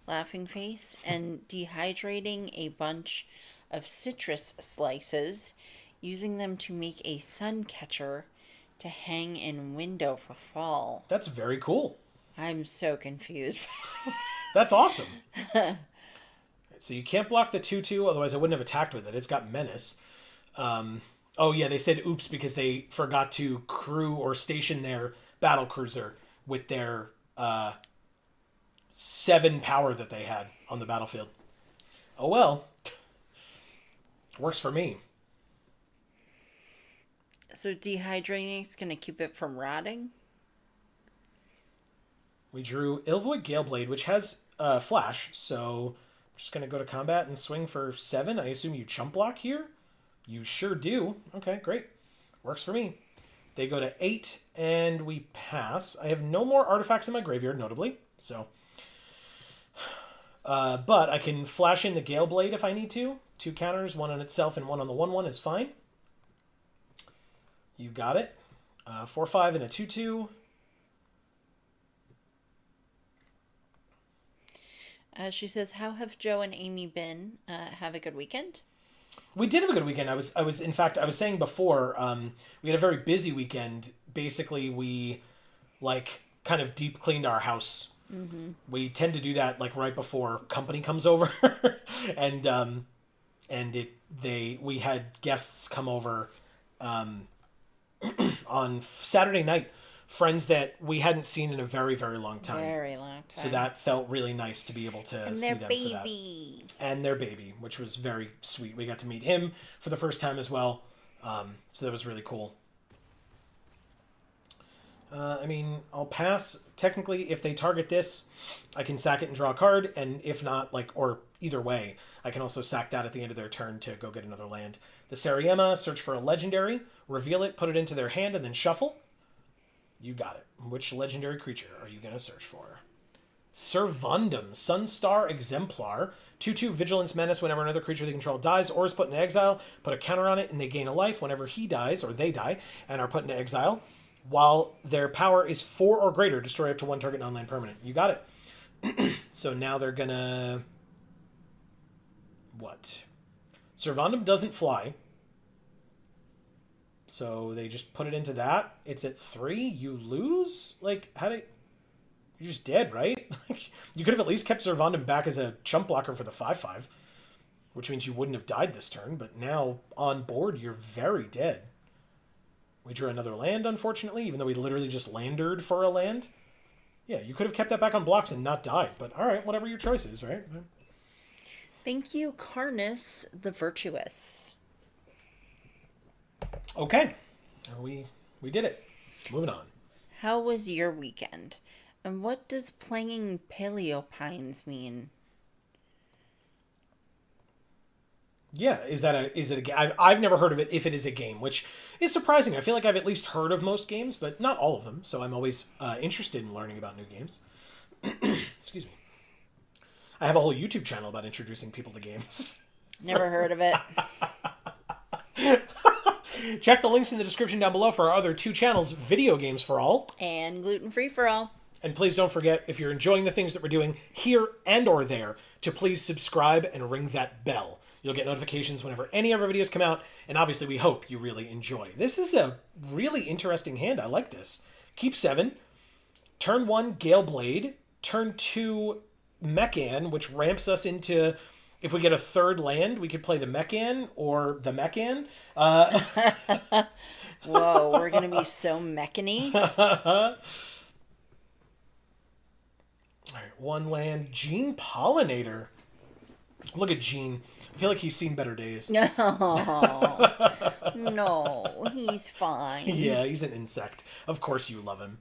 Laughing face. And dehydrating a bunch of citrus slices, using them to make a sun catcher to hang in window for fall. That's very cool. I'm so confused. That's awesome. So you can't block the 2/2, otherwise I wouldn't have attacked with it. It's got Menace. Oh yeah, they said oops because they forgot to crew or station their battle cruiser with their 7 power that they had on the battlefield. Oh well. Works for me. So dehydrating is going to keep it from rotting? We drew Ilvoid Galeblade, which has Flash, so I'm just going to go to combat and swing for 7. I assume you chump block here? You sure do. Okay, great. Works for me. They go to 8, and we pass. I have no more artifacts in my graveyard, notably, so... but I can flash in the Galeblade if I need to. 2 counters, 1 on itself and 1 on the 1/1 is fine. You got it. 4/5 and a 2/2. She says, "How have Joe and Amy been? Have a good weekend." We did have a good weekend. I was in fact, I was saying before, we had a very busy weekend. Basically, we kind of deep cleaned our house. Mm-hmm. We tend to do that right before company comes over, and we had guests come over on Saturday night. Friends that we hadn't seen in a very, very long time. Very long time. So that felt really nice to be able to see them for that. And their baby, which was very sweet. We got to meet him for the first time as well. So that was really cool. I'll pass. Technically, if they target this, I can sack it and draw a card. And if not, or either way, I can also sack that at the end of their turn to go get another land. The Sariema, search for a legendary, reveal it, put it into their hand, and then shuffle. You got it. Which legendary creature are you going to search for? Servandum, Sunstar Exemplar. 2/2 Vigilance Menace. Whenever another creature they control dies or is put into exile, put a counter on it and they gain a life. Whenever he dies, or they die, and are put into exile, while their power is 4 or greater, destroy up to 1 target non-land permanent. You got it. So now they're going to... What? Servandum doesn't fly. So they just put it into that. It's at 3. You lose? How do... You're just dead, right? You could have at least kept Servandum back as a chump blocker for the 5/5, which means you wouldn't have died this turn, but now on board, you're very dead. We drew another land, unfortunately, even though we literally just landered for a land. Yeah, you could have kept that back on blocks and not died, but alright, whatever your choice is, right? Thank you, Carnus the Virtuous. Okay. We did it. Moving on. How was your weekend? And what does playing Paleopines mean? Yeah, is it a game? I've never heard of it if it is a game, which is surprising. I feel like I've at least heard of most games, but not all of them. So I'm always interested in learning about new games. Excuse me. I have a whole YouTube channel about introducing people to games. Never heard of it. Check the links in the description down below for our other 2 channels, Video Games for All. And Gluten Free for All. And please don't forget, if you're enjoying the things that we're doing here and or there, to please subscribe and ring that bell. You'll get notifications whenever any of our videos come out, and obviously we hope you really enjoy. This is a really interesting hand. I like this. Keep 7. Turn 1, Galeblade. Turn 2, Mechan, which ramps us into... If we get a 3rd land, we could play the Mechan or the Mechan. Whoa, we're going to be so mechany. All right, 1 land, Gene Pollinator. Look at Gene. I feel like he's seen better days. No, no, he's fine. Yeah, he's an insect. Of course you love him.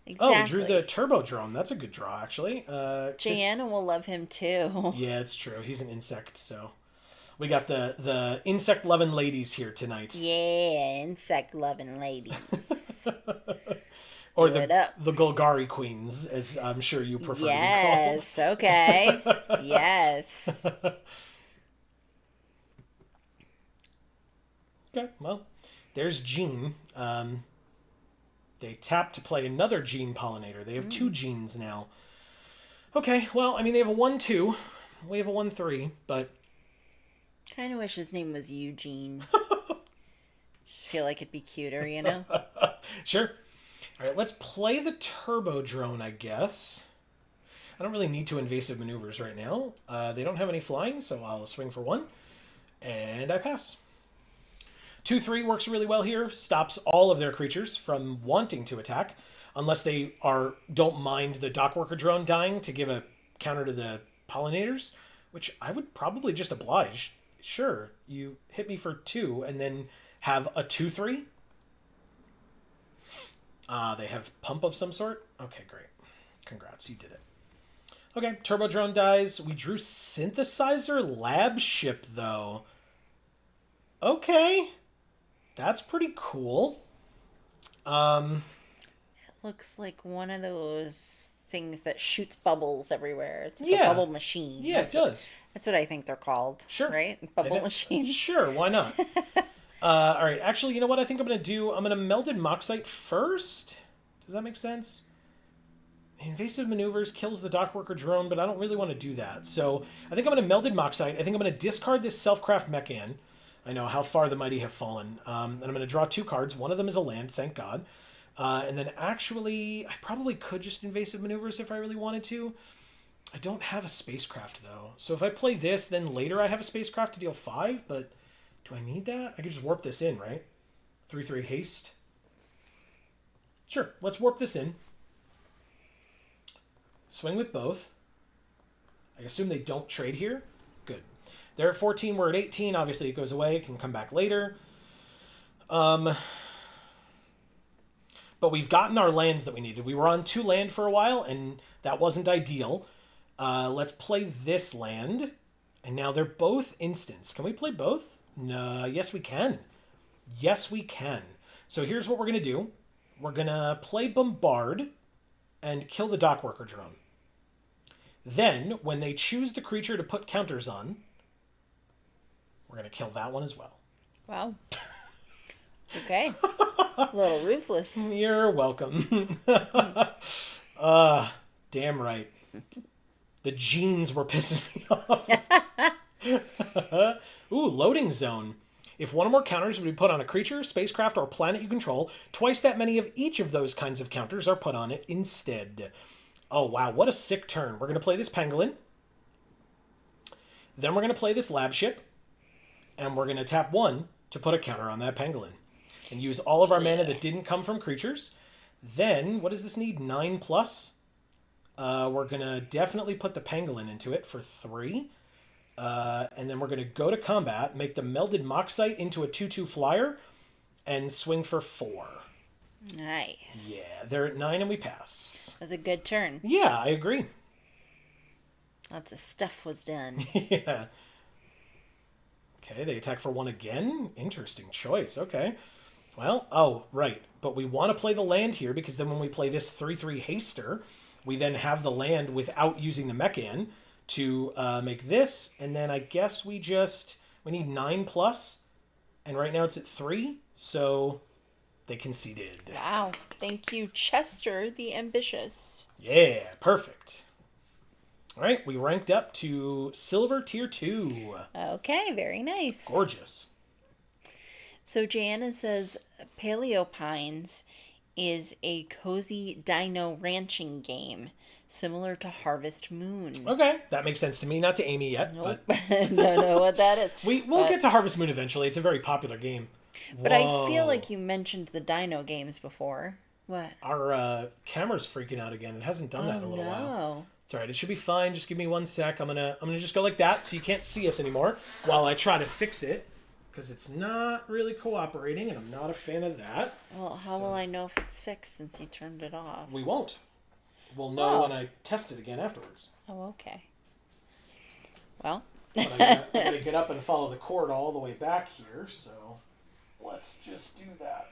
Exactly. Oh, we drew the Turbo Drone. That's a good draw, actually. Jana will love him too. Yeah, it's true. He's an insect, so... We got the insect-loving ladies here tonight. Yeah, insect-loving ladies. Or the Golgari Queens, as I'm sure you prefer to be called. Yes, okay. Yes. Okay, well, there's Gene. They tap to play another Gene Pollinator. They have 2 Genes now. Okay, well, they have a 1/2. We have a 1/3, but... Kind of wish his name was Eugene. Just feel like it'd be cuter, you know? Sure. All right, let's play the Turbo Drone, I guess. I don't really need 2 invasive maneuvers right now. They don't have any flying, so I'll swing for 1. And I pass. 2/3 works really well here. Stops all of their creatures from wanting to attack, unless they don't mind the Dockworker Drone dying to give a counter to the Pollinators, which I would probably just oblige. Sure, you hit me for 2 and then have a 2/3. They have Pump of some sort? Okay, great. Congrats, you did it. Okay, Turbo Drone dies. We drew Synthesizer Lab Ship, though. Okay. That's pretty cool. Looks like one of those things that shoots bubbles everywhere. It's like a Yeah. bubble machine. Yeah, it does. That's what I think they're called. Sure. Right? Bubble machine. Sure, why not? All right, actually, you know what I think I'm going to do? I'm going to Melded Moxite first. Does that make sense? Invasive Maneuvers kills the Dockworker drone, but I don't really want to do that. So I think I'm going to Melded Moxite. I think I'm going to discard this Selfcraft Mechan. I know how far the mighty have fallen. And I'm going to draw 2 cards. One of them is a land, thank God. And then actually, I probably could just Invasive Maneuvers if I really wanted to. I don't have a spacecraft, though. So if I play this, then later I have a spacecraft to deal 5, but do I need that? I could just warp this in, right? 3/3 haste. Sure, let's warp this in. Swing with both. I assume they don't trade here. Good. They're at 14, we're at 18. Obviously, it goes away. It can come back later. But we've gotten our lands that we needed. We were on 2 land for a while, and that wasn't ideal. Let's play this land. And now they're both instants. Can we play both? No. Yes, we can. Yes, we can. So here's what we're going to do. We're going to play Bombard and kill the Dockworker drone. Then, when they choose the creature to put counters on, we're going to kill that one as well. Wow. Okay. A little ruthless. You're welcome. Damn right. The genes were pissing me off. Ooh, loading zone. If one or more counters would be put on a creature, spacecraft, or planet you control, twice that many of each of those kinds of counters are put on it instead. Oh, wow, what a sick turn. We're going to play this Pangolin. Then we're going to play this Lab Ship. And we're going to tap 1 to put a counter on that Pangolin. And use all of our mana that didn't come from creatures. Then, what does this need? 9+? We're going to definitely put the Pangolin into it for 3. And then we're going to go to combat, make the Melded Moxite into a 2/2 flyer, and swing for 4. Nice. Yeah, they're at 9 and we pass. That was a good turn. Yeah, I agree. Lots of stuff was done. Yeah. Okay, they attack for 1 again. Interesting choice. Okay. Well, oh, right. But we want to play the land here because then when we play this 3/3 haster, we then have the land without using the Mechan to make this. And then I guess we need 9+. And right now it's at 3. So they conceded. Wow. Thank you, Chester the Ambitious. Yeah, perfect. All right, we ranked up to Silver Tier 2. Okay, very nice. Gorgeous. So Jana says Paleopines is a cozy dino ranching game similar to Harvest Moon. Okay, that makes sense to me. Not to Amy yet, Nope. but Don't know what that is. we'll get to Harvest Moon eventually. It's a very popular game. But Whoa. I feel like you mentioned the dino games before. What? Our camera's freaking out again. It hasn't done that in a little while. It's all right. It should be fine. Just give me 1 sec. I'm gonna just go like that so you can't see us anymore while I try to fix it because it's not really cooperating and I'm not a fan of that. Well, how will I know if it's fixed since you turned it off? We won't. We'll know when I test it again afterwards. Oh, okay. Well. But I gotta get up and follow the cord all the way back here, so let's just do that.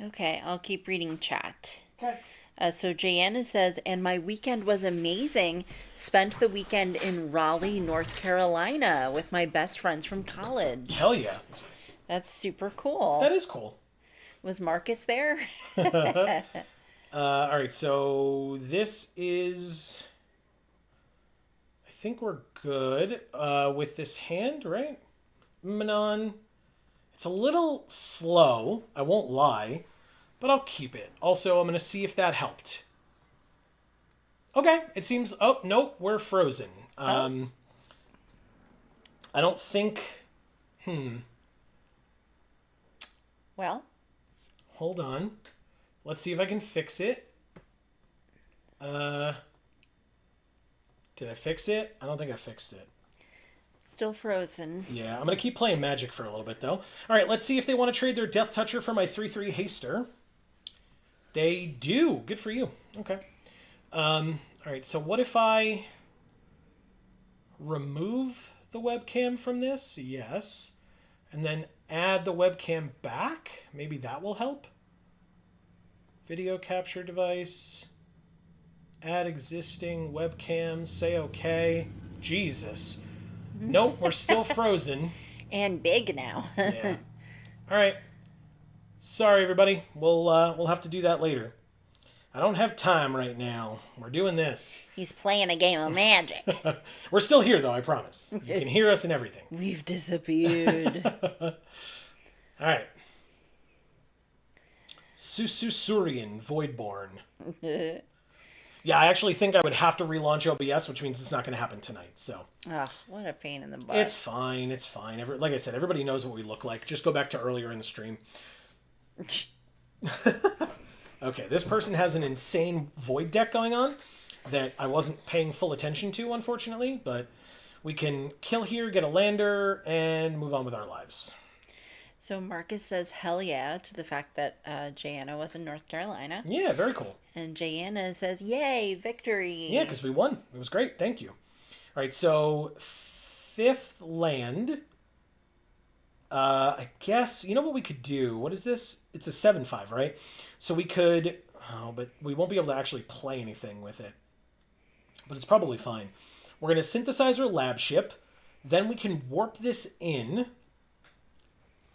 Okay, I'll keep reading chat. Okay. So Jayanna says, and my weekend was amazing. Spent the weekend in Raleigh, North Carolina with my best friends from college. Hell yeah. That's super cool. That is cool. Was Marcus there? All right, so this is... I think we're good with this hand, right? Manon. It's a little slow, I won't lie, but I'll keep it. Also, I'm going to see if that helped. Okay, it seems... Oh, nope, we're frozen. I don't think... Well. Hold on. Let's see if I can fix it. Did I fix it? I don't think I fixed it. Still frozen. Yeah, I'm going to keep playing Magic for a little bit, though. All right, let's see if they want to trade their Death Toucher for my 3/3 Haster. They do. Good for you. Okay. All right, so what if I remove the webcam from this? Yes. And then add the webcam back? Maybe that will help? Video capture device. Add existing webcam. Say okay. Jesus. Nope, we're still frozen. And big now. Yeah. All right. Sorry, everybody. We'll have to do that later. I don't have time right now. We're doing this. He's playing a game of magic. We're still here, though, I promise. You can hear us and everything. We've disappeared. All right. Sususurian Voidborn. Yeah, I actually think I would have to relaunch OBS, which means it's not going to happen tonight. So Ugh, what a pain in the butt. it's fine. It's fine. Like I said, everybody knows what we look like. Just go back to earlier in the stream. Okay, this person has an insane void deck going on that I wasn't paying full attention to, unfortunately. But we can kill here, get a lander, and move on with our lives. So Marcus says hell yeah to the fact that Jayanna was in North Carolina. Yeah, very cool. And Jayanna says, yay, victory. Yeah, because we won. It was great. Thank you. All right, so 5th land. I guess, you know what we could do? What is this? It's a 7/5, right? So we could... Oh, but we won't be able to actually play anything with it. But it's probably fine. We're going to synthesize our lab ship. Then we can warp this in.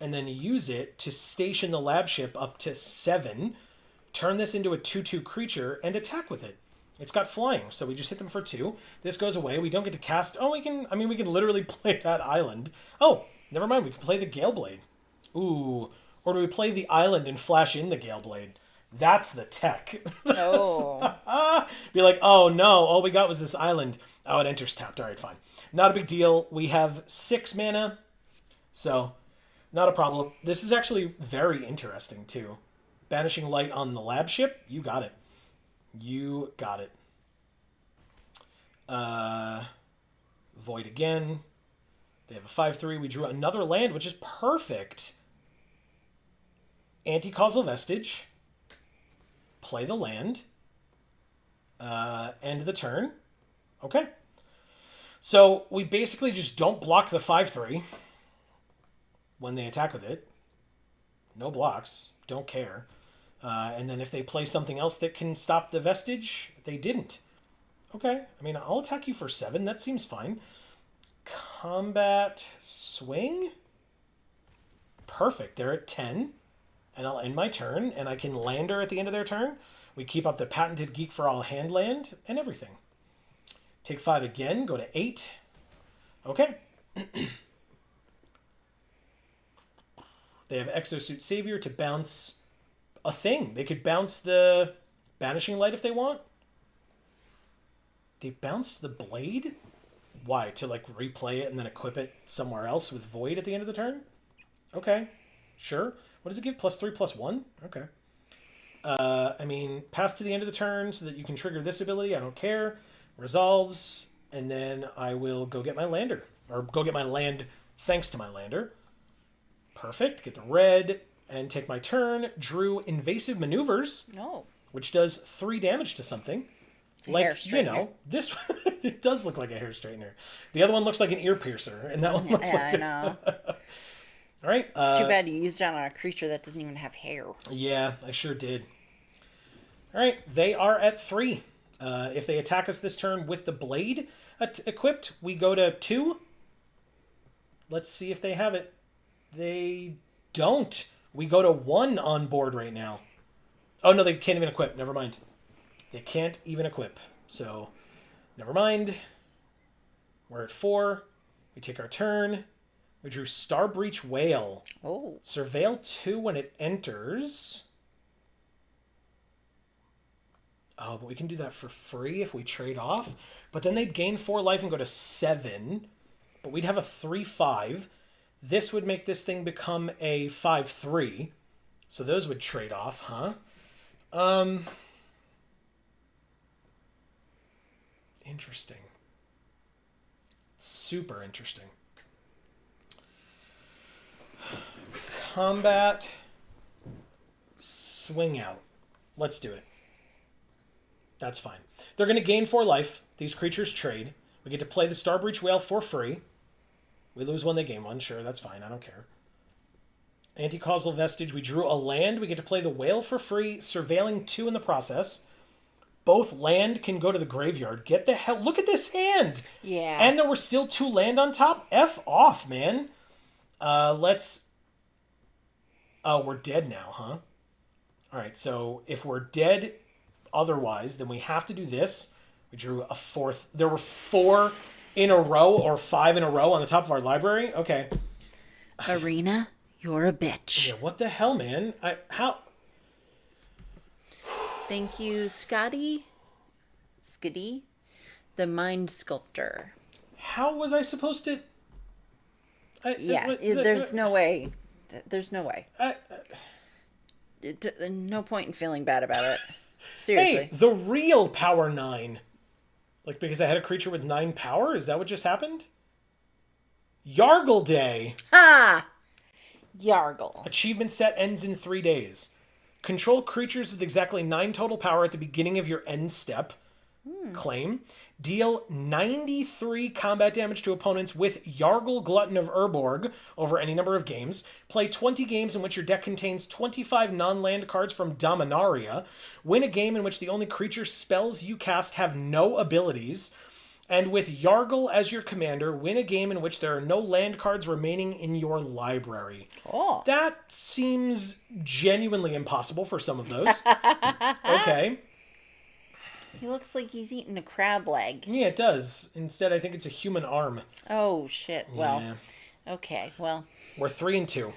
And then use it to station the lab ship up to 7. Turn this into a 2/2 creature and attack with it. It's got flying, so we just hit them for 2. This goes away. We don't get to cast... Oh, we can literally play that island. Oh, never mind. We can play the Galeblade. Ooh. Or do we play the island and flash in the Galeblade? That's the tech. Oh. Be like, oh no, all we got was this island. Oh, it enters tapped. All right, fine. Not a big deal. We have 6 mana, so not a problem. This is actually very interesting, too. Banishing Light on the lab ship? You got it. You got it. Void again. They have a 5/3. We drew another land, which is perfect. Anti-causal vestige. Play the land. End the turn. Okay. So we basically just don't block the 5/3 when they attack with it. No blocks. Don't care. And then if they play something else that can stop the vestige, they didn't. Okay. I mean, I'll attack you for 7. That seems fine. Combat swing. Perfect. They're at 10. And I'll end my turn, and I can lander at the end of their turn. We keep up the patented Geek for All hand land and everything. Take 5 again. Go to 8. Okay. They have Exosuit Savior to bounce a thing. They could bounce the Banishing Light if they want. They bounced the Blade? Why? To like replay it and then equip it somewhere else with Void at the end of the turn? Okay. Sure. What does it give? +3/+1? Okay. I mean, pass to the end of the turn so that you can trigger this ability. I don't care. Resolves. And then I will go get my lander. Or go get my land thanks to my lander. Perfect. Get the red and take my turn. Drew Invasive Maneuvers. No. Which does 3 damage to something. It's a like, hair you know, straightener. this it does look like a hair straightener. The other one looks like an ear piercer, and that one looks Yeah, like I know. All right. It's too bad you used it on a creature that doesn't even have hair. Yeah, I sure did. All right, they are at 3. If they attack us this turn with the blade equipped, we go to 2. Let's see if they have it. They don't. We go to 1 on board right now. Oh, no, they can't even equip. Never mind. They can't even equip. So, never mind. We're at 4. We take our turn. We drew Starbreach Whale. Oh. Surveil 2 when it enters. Oh, but we can do that for free if we trade off. But then they'd gain 4 life and go to 7. But we'd have a 3/5. This would make this thing become a 5/3. So those would trade off, huh? Interesting. Super interesting. Combat. Swing out. Let's do it. That's fine. They're going to gain 4 life. These creatures trade. We get to play the Starbreach Whale for free. We lose 1, they gain 1. Sure, that's fine. I don't care. Anti-causal Vestige. We drew a land. We get to play the Whale for free, surveilling 2 in the process. Both land can go to the graveyard. Get the hell... Look at this hand! Yeah. And there were still 2 land on top? F off, man. Let's... Oh, we're dead now, huh? Alright, so if we're dead otherwise, then we have to do this. We drew a 4th. There were 4 in a row or 5 in a row on the top of our library? Okay. Arena, you're a bitch. Yeah, what the hell, man? How... Thank you, Skitty, the Mind Sculptor. How was I supposed to... There's no way. There's no way. No point in feeling bad about it. Seriously. Hey, the real power 9. Like, because I had a creature with 9 power? Is that what just happened? Yargle Day. Ha! Yargle. Achievement set ends in 3 days. Control creatures with exactly 9 total power at the beginning of your end step. Claim. Deal 93 combat damage to opponents with Yargle Glutton of Urborg over any number of games. Play 20 games in which your deck contains 25 non-land cards from Dominaria. Win a game in which the only creature spells you cast have no abilities. And with Yargle as your commander, win a game in which there are no land cards remaining in your library. Oh. That seems genuinely impossible for some of those. Okay. He looks like he's eating a crab leg. Yeah, it does. Instead, I think it's a human arm. Oh, shit. Well, yeah. Okay, well. We're 3-2.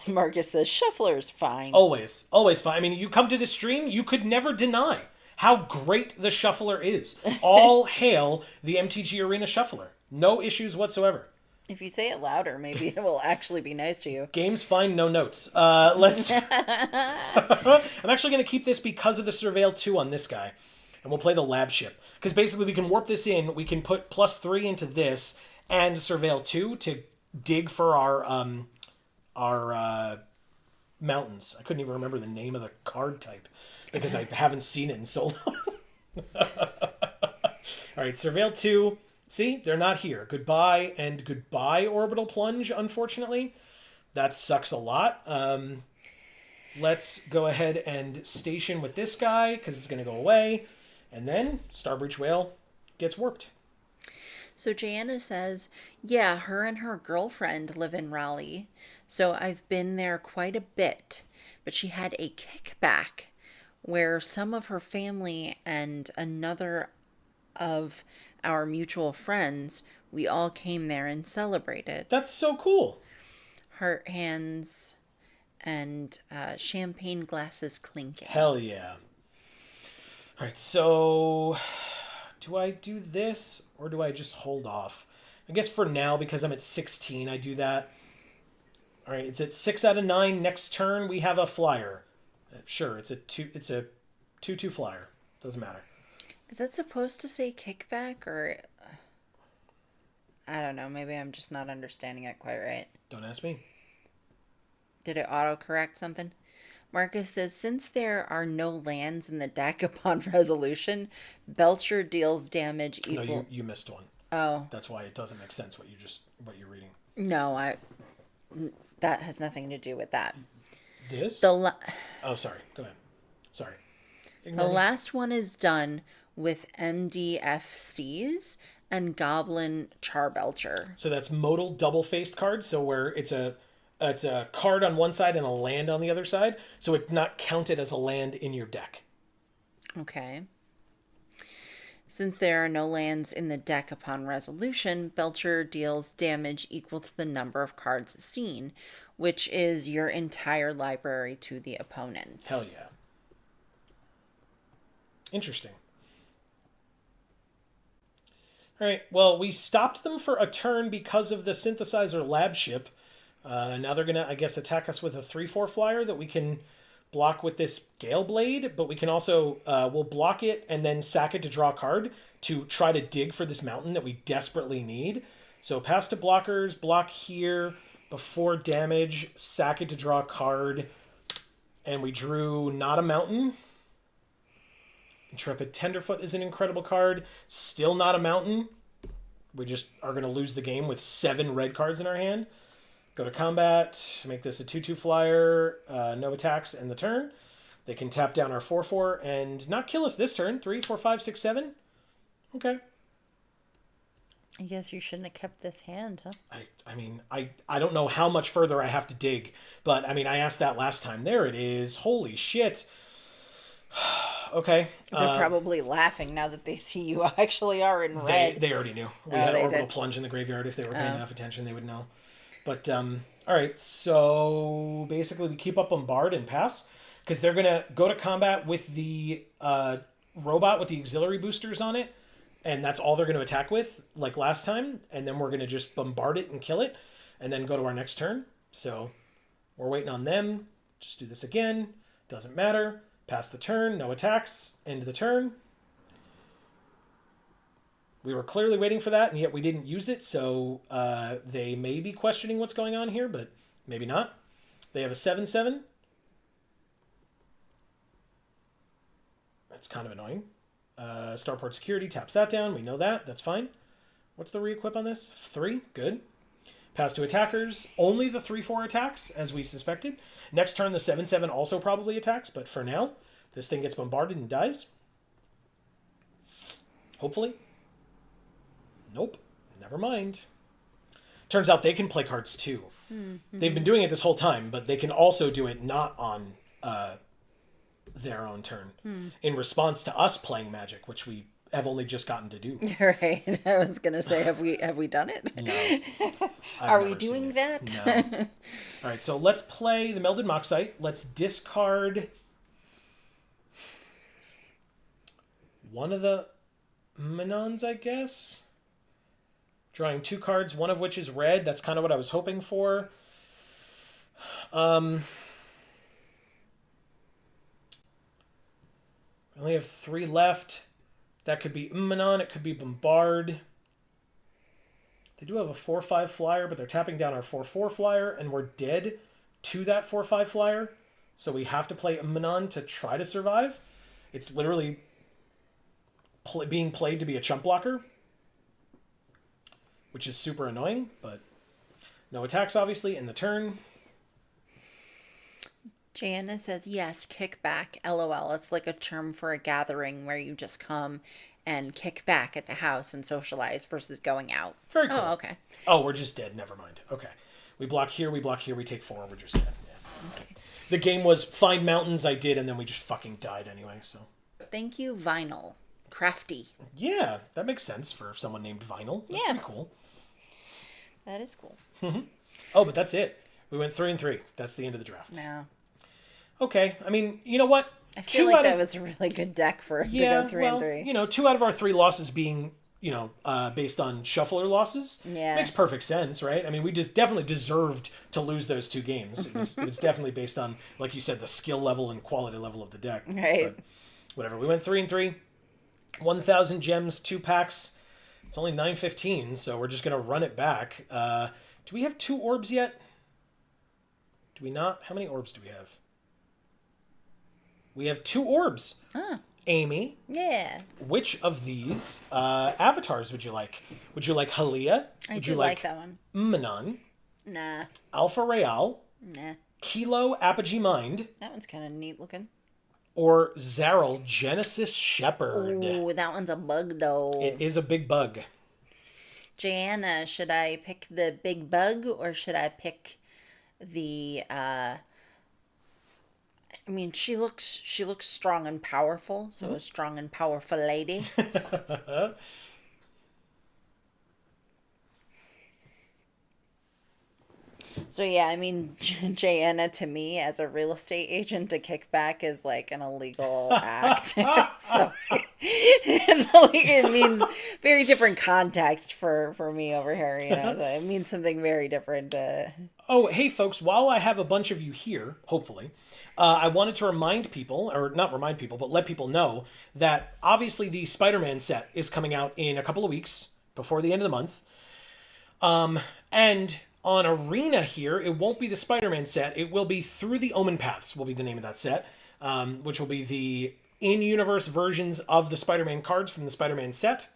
Marcus says, Shuffler's fine. Always. Always fine. I mean, you come to this stream, you could never deny how great the Shuffler is. All hail the MTG Arena Shuffler. No issues whatsoever. If you say it louder, maybe it will actually be nice to you. Game's fine, no notes. Let's... I'm actually going to keep this because of the Surveil 2 on this guy. And we'll play the Lab Ship. Because basically we can warp this in, we can put +3 into this, and Surveil 2 to dig for our mountains. I couldn't even remember the name of the card type, because I haven't seen it in so long. Alright, Surveil 2... See, they're not here. Goodbye and goodbye, Orbital Plunge, unfortunately. That sucks a lot. Let's go ahead and station with this guy, because it's going to go away. And then Starbreach Whale gets warped. So Jana says, yeah, her and her girlfriend live in Raleigh. So I've been there quite a bit. But she had a kickback where some of her family and another of our mutual friends, we all came there and celebrated. That's so cool. Heart hands and champagne glasses clinking. Hell yeah. All right, so do I do this or do I just hold off? I guess for now, because I'm at 16, I do that. All right, it's at 6 out of 9. Next turn, we have a flyer. Sure, it's a 2/2 flyer. Doesn't matter. Is that supposed to say kickback or... I don't know. Maybe I'm just not understanding it quite right. Don't ask me. Did it autocorrect something? Marcus says, since there are no lands in the deck upon resolution, Belcher deals damage equal... No, you missed one. Oh. That's why it doesn't make sense what you're reading. No, that has nothing to do with that. This? Oh, sorry. Go ahead. Sorry. The last one is done with MDFCs and Goblin Charbelcher. So that's modal double-faced cards, so where it's a card on one side and a land on the other side, so it's not counted as a land in your deck. Okay. Since there are no lands in the deck upon resolution, Belcher deals damage equal to the number of cards seen, which is your entire library to the opponent. Hell yeah. Interesting. All right, well, we stopped them for a turn because of the synthesizer lab ship. Now they're going to, I guess, attack us with a 3/4 flyer that we can block with this Gale Blade, but we can also, we'll block it and then sack it to draw a card to try to dig for this mountain that we desperately need. So pass to blockers, block here, before damage, sack it to draw a card, And we drew not a mountain. Intrepid Tenderfoot is an incredible card. Still not a mountain. We just are going to lose the game with 7 red cards in our hand. Go to combat. Make this a 2/2 flyer. No attacks end the turn. They can tap down our 4/4 and not kill us this turn. 3, 4, 5, 6, 7. Okay. I guess you shouldn't have kept this hand, huh? I mean, I don't know how much further I have to dig, but I mean, I asked that last time. There it is. Holy shit. Okay. They're probably laughing now that they see you actually are in red. They already knew. We had Orbital Plunge in the graveyard. If they were paying enough attention, they would know. But, all right. So, basically, we keep up Bombard and pass, because they're going to go to combat with the robot with the auxiliary boosters on it, and that's all they're going to attack with, like last time, and then we're going to just bombard it and kill it, and then go to our next turn. So, we're waiting on them. Just do this again. Doesn't matter. Pass the turn, no attacks, end the turn. We were clearly waiting for that, and yet we didn't use it, so they may be questioning what's going on here, but maybe not. They have a 7/7. That's kind of annoying. Starport Security taps that down. We know that. That's fine. What's the re-equip on this? 3. Good. Pass to attackers. Only the 3/4 attacks, as we suspected. Next turn, the 7/7 also probably attacks, but for now, this thing gets bombarded and dies. Hopefully. Nope. Never mind. Turns out they can play cards too. Mm-hmm. They've been doing it this whole time, but they can also do it not on their own turn. In response to us playing Magic, which we have only just gotten to do. Right. I was gonna say, have we done it? No. Are we doing that? No. All right, so let's play the Melded Moxite. Let's discard one of the Manons, I guess. Drawing 2 cards, one of which is red. That's kind of what I was hoping for. We only have 3 left. That could be Manon. It could be Bombard. They do have a 4/5 flyer, but they're tapping down our 4/4 flyer, and we're dead to that 4/5 flyer. So we have to play Manon to try to survive. It's literally being played to be a chump blocker, which is super annoying, but no attacks, obviously, in the turn. Jana says, yes, kick back. LOL. It's like a term for a gathering where you just come and kick back at the house and socialize versus going out. Very cool. Oh, okay. Oh, we're just dead. Never mind. Okay. We block here, we take 4, we're just dead. Yeah. Okay. The game was find mountains, I did, and then we just fucking died anyway, so. Thank you, Vinyl. Crafty. Yeah, that makes sense for someone named Vinyl. That's pretty cool. That is cool. Oh, but that's it. We went 3 and 3. That's the end of the draft. No. Okay. I mean, you know what? I feel like that was a really good deck to go 3 and 3. You know, 2 out of our 3 losses being, based on shuffler losses. Yeah. Makes perfect sense, right? I mean, we just definitely deserved to lose those 2 games. It was definitely based on, like you said, the skill level and quality level of the deck. Right. But whatever. We went 3 and 3. 1,000 gems, 2 packs. It's only 9:15, so we're just going to run it back. Do we have 2 orbs yet? Do we not? How many orbs do we have? We have 2 orbs. Huh. Amy. Yeah. Which of these avatars would you like? Would you like Halia? I do like that one. Manon? Nah. Alpha Real? Nah. Kilo Apogee Mind? That one's kind of neat looking. Or Zaryl Genesis Shepherd? Ooh, that one's a bug though. It is a big bug. Jana, should I pick the big bug or should I pick the I mean, she looks strong and powerful, so a strong and powerful lady. So yeah, I mean, Jana to me as a real estate agent to kick back is like an illegal act. So it means very different context for me over here. You know, so it means something very different. Oh, hey folks! While I have a bunch of you here, hopefully. I wanted to remind people, or not remind people, but let people know that obviously the Spider-Man set is coming out in a couple of weeks before the end of the month. And On Arena here, it won't be the Spider-Man set. It will be Through the Omen Paths will be the name of that set, which will be the in-universe versions of the Spider-Man cards from the Spider-Man set.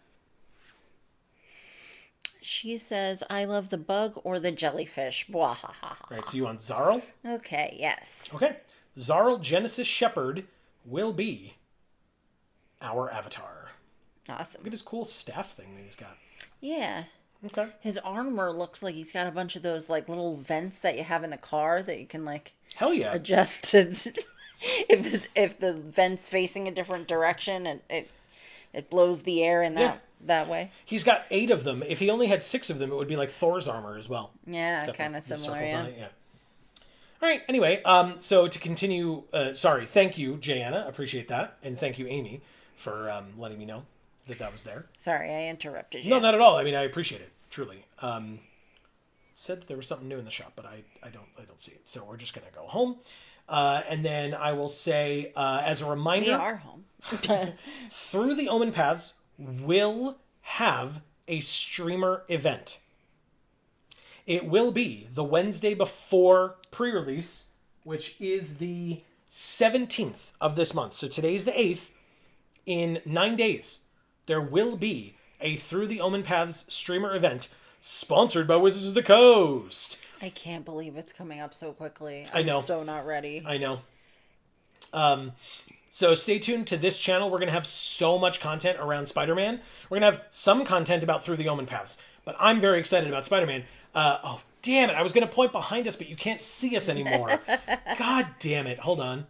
She says, I love the bug or the jellyfish. Blah, ha, ha, ha. Right, so you want Zarl? Okay, yes. Okay. Zarl Genesis Shepherd will be our avatar. Awesome. Look at his cool staff thing that he's got. Yeah. Okay. His armor looks like he's got a bunch of those, like, little vents that you have in the car that you can, like, Hell yeah. adjust to... if the vent's facing a different direction, and it blows the air in that way. He's got 8 of them. If he only had 6 of them, it would be like Thor's armor as well. Yeah, kind of similar, yeah. Yeah. All right, anyway, so to continue, thank you, Jayanna, appreciate that, and thank you, Amy, for letting me know that was there. Sorry, I interrupted you. No, not at all. I mean, I appreciate it, truly. Said that there was something new in the shop, but I don't see it, so we're just going to go home. And then I will say, as a reminder... We are home. Through the Omen Paths will have a streamer event. It will be the Wednesday before pre-release, which is the 17th of this month. So today's the 8th. In 9 days, there will be a Through the Omen Paths streamer event sponsored by Wizards of the Coast. I can't believe it's coming up so quickly. I know. I'm so not ready. I know. So stay tuned to this channel. We're going to have so much content around Spider-Man. We're going to have some content about Through the Omen Paths. But I'm very excited about Spider-Man. Oh, damn it. I was going to point behind us, but you can't see us anymore. God damn it. Hold on.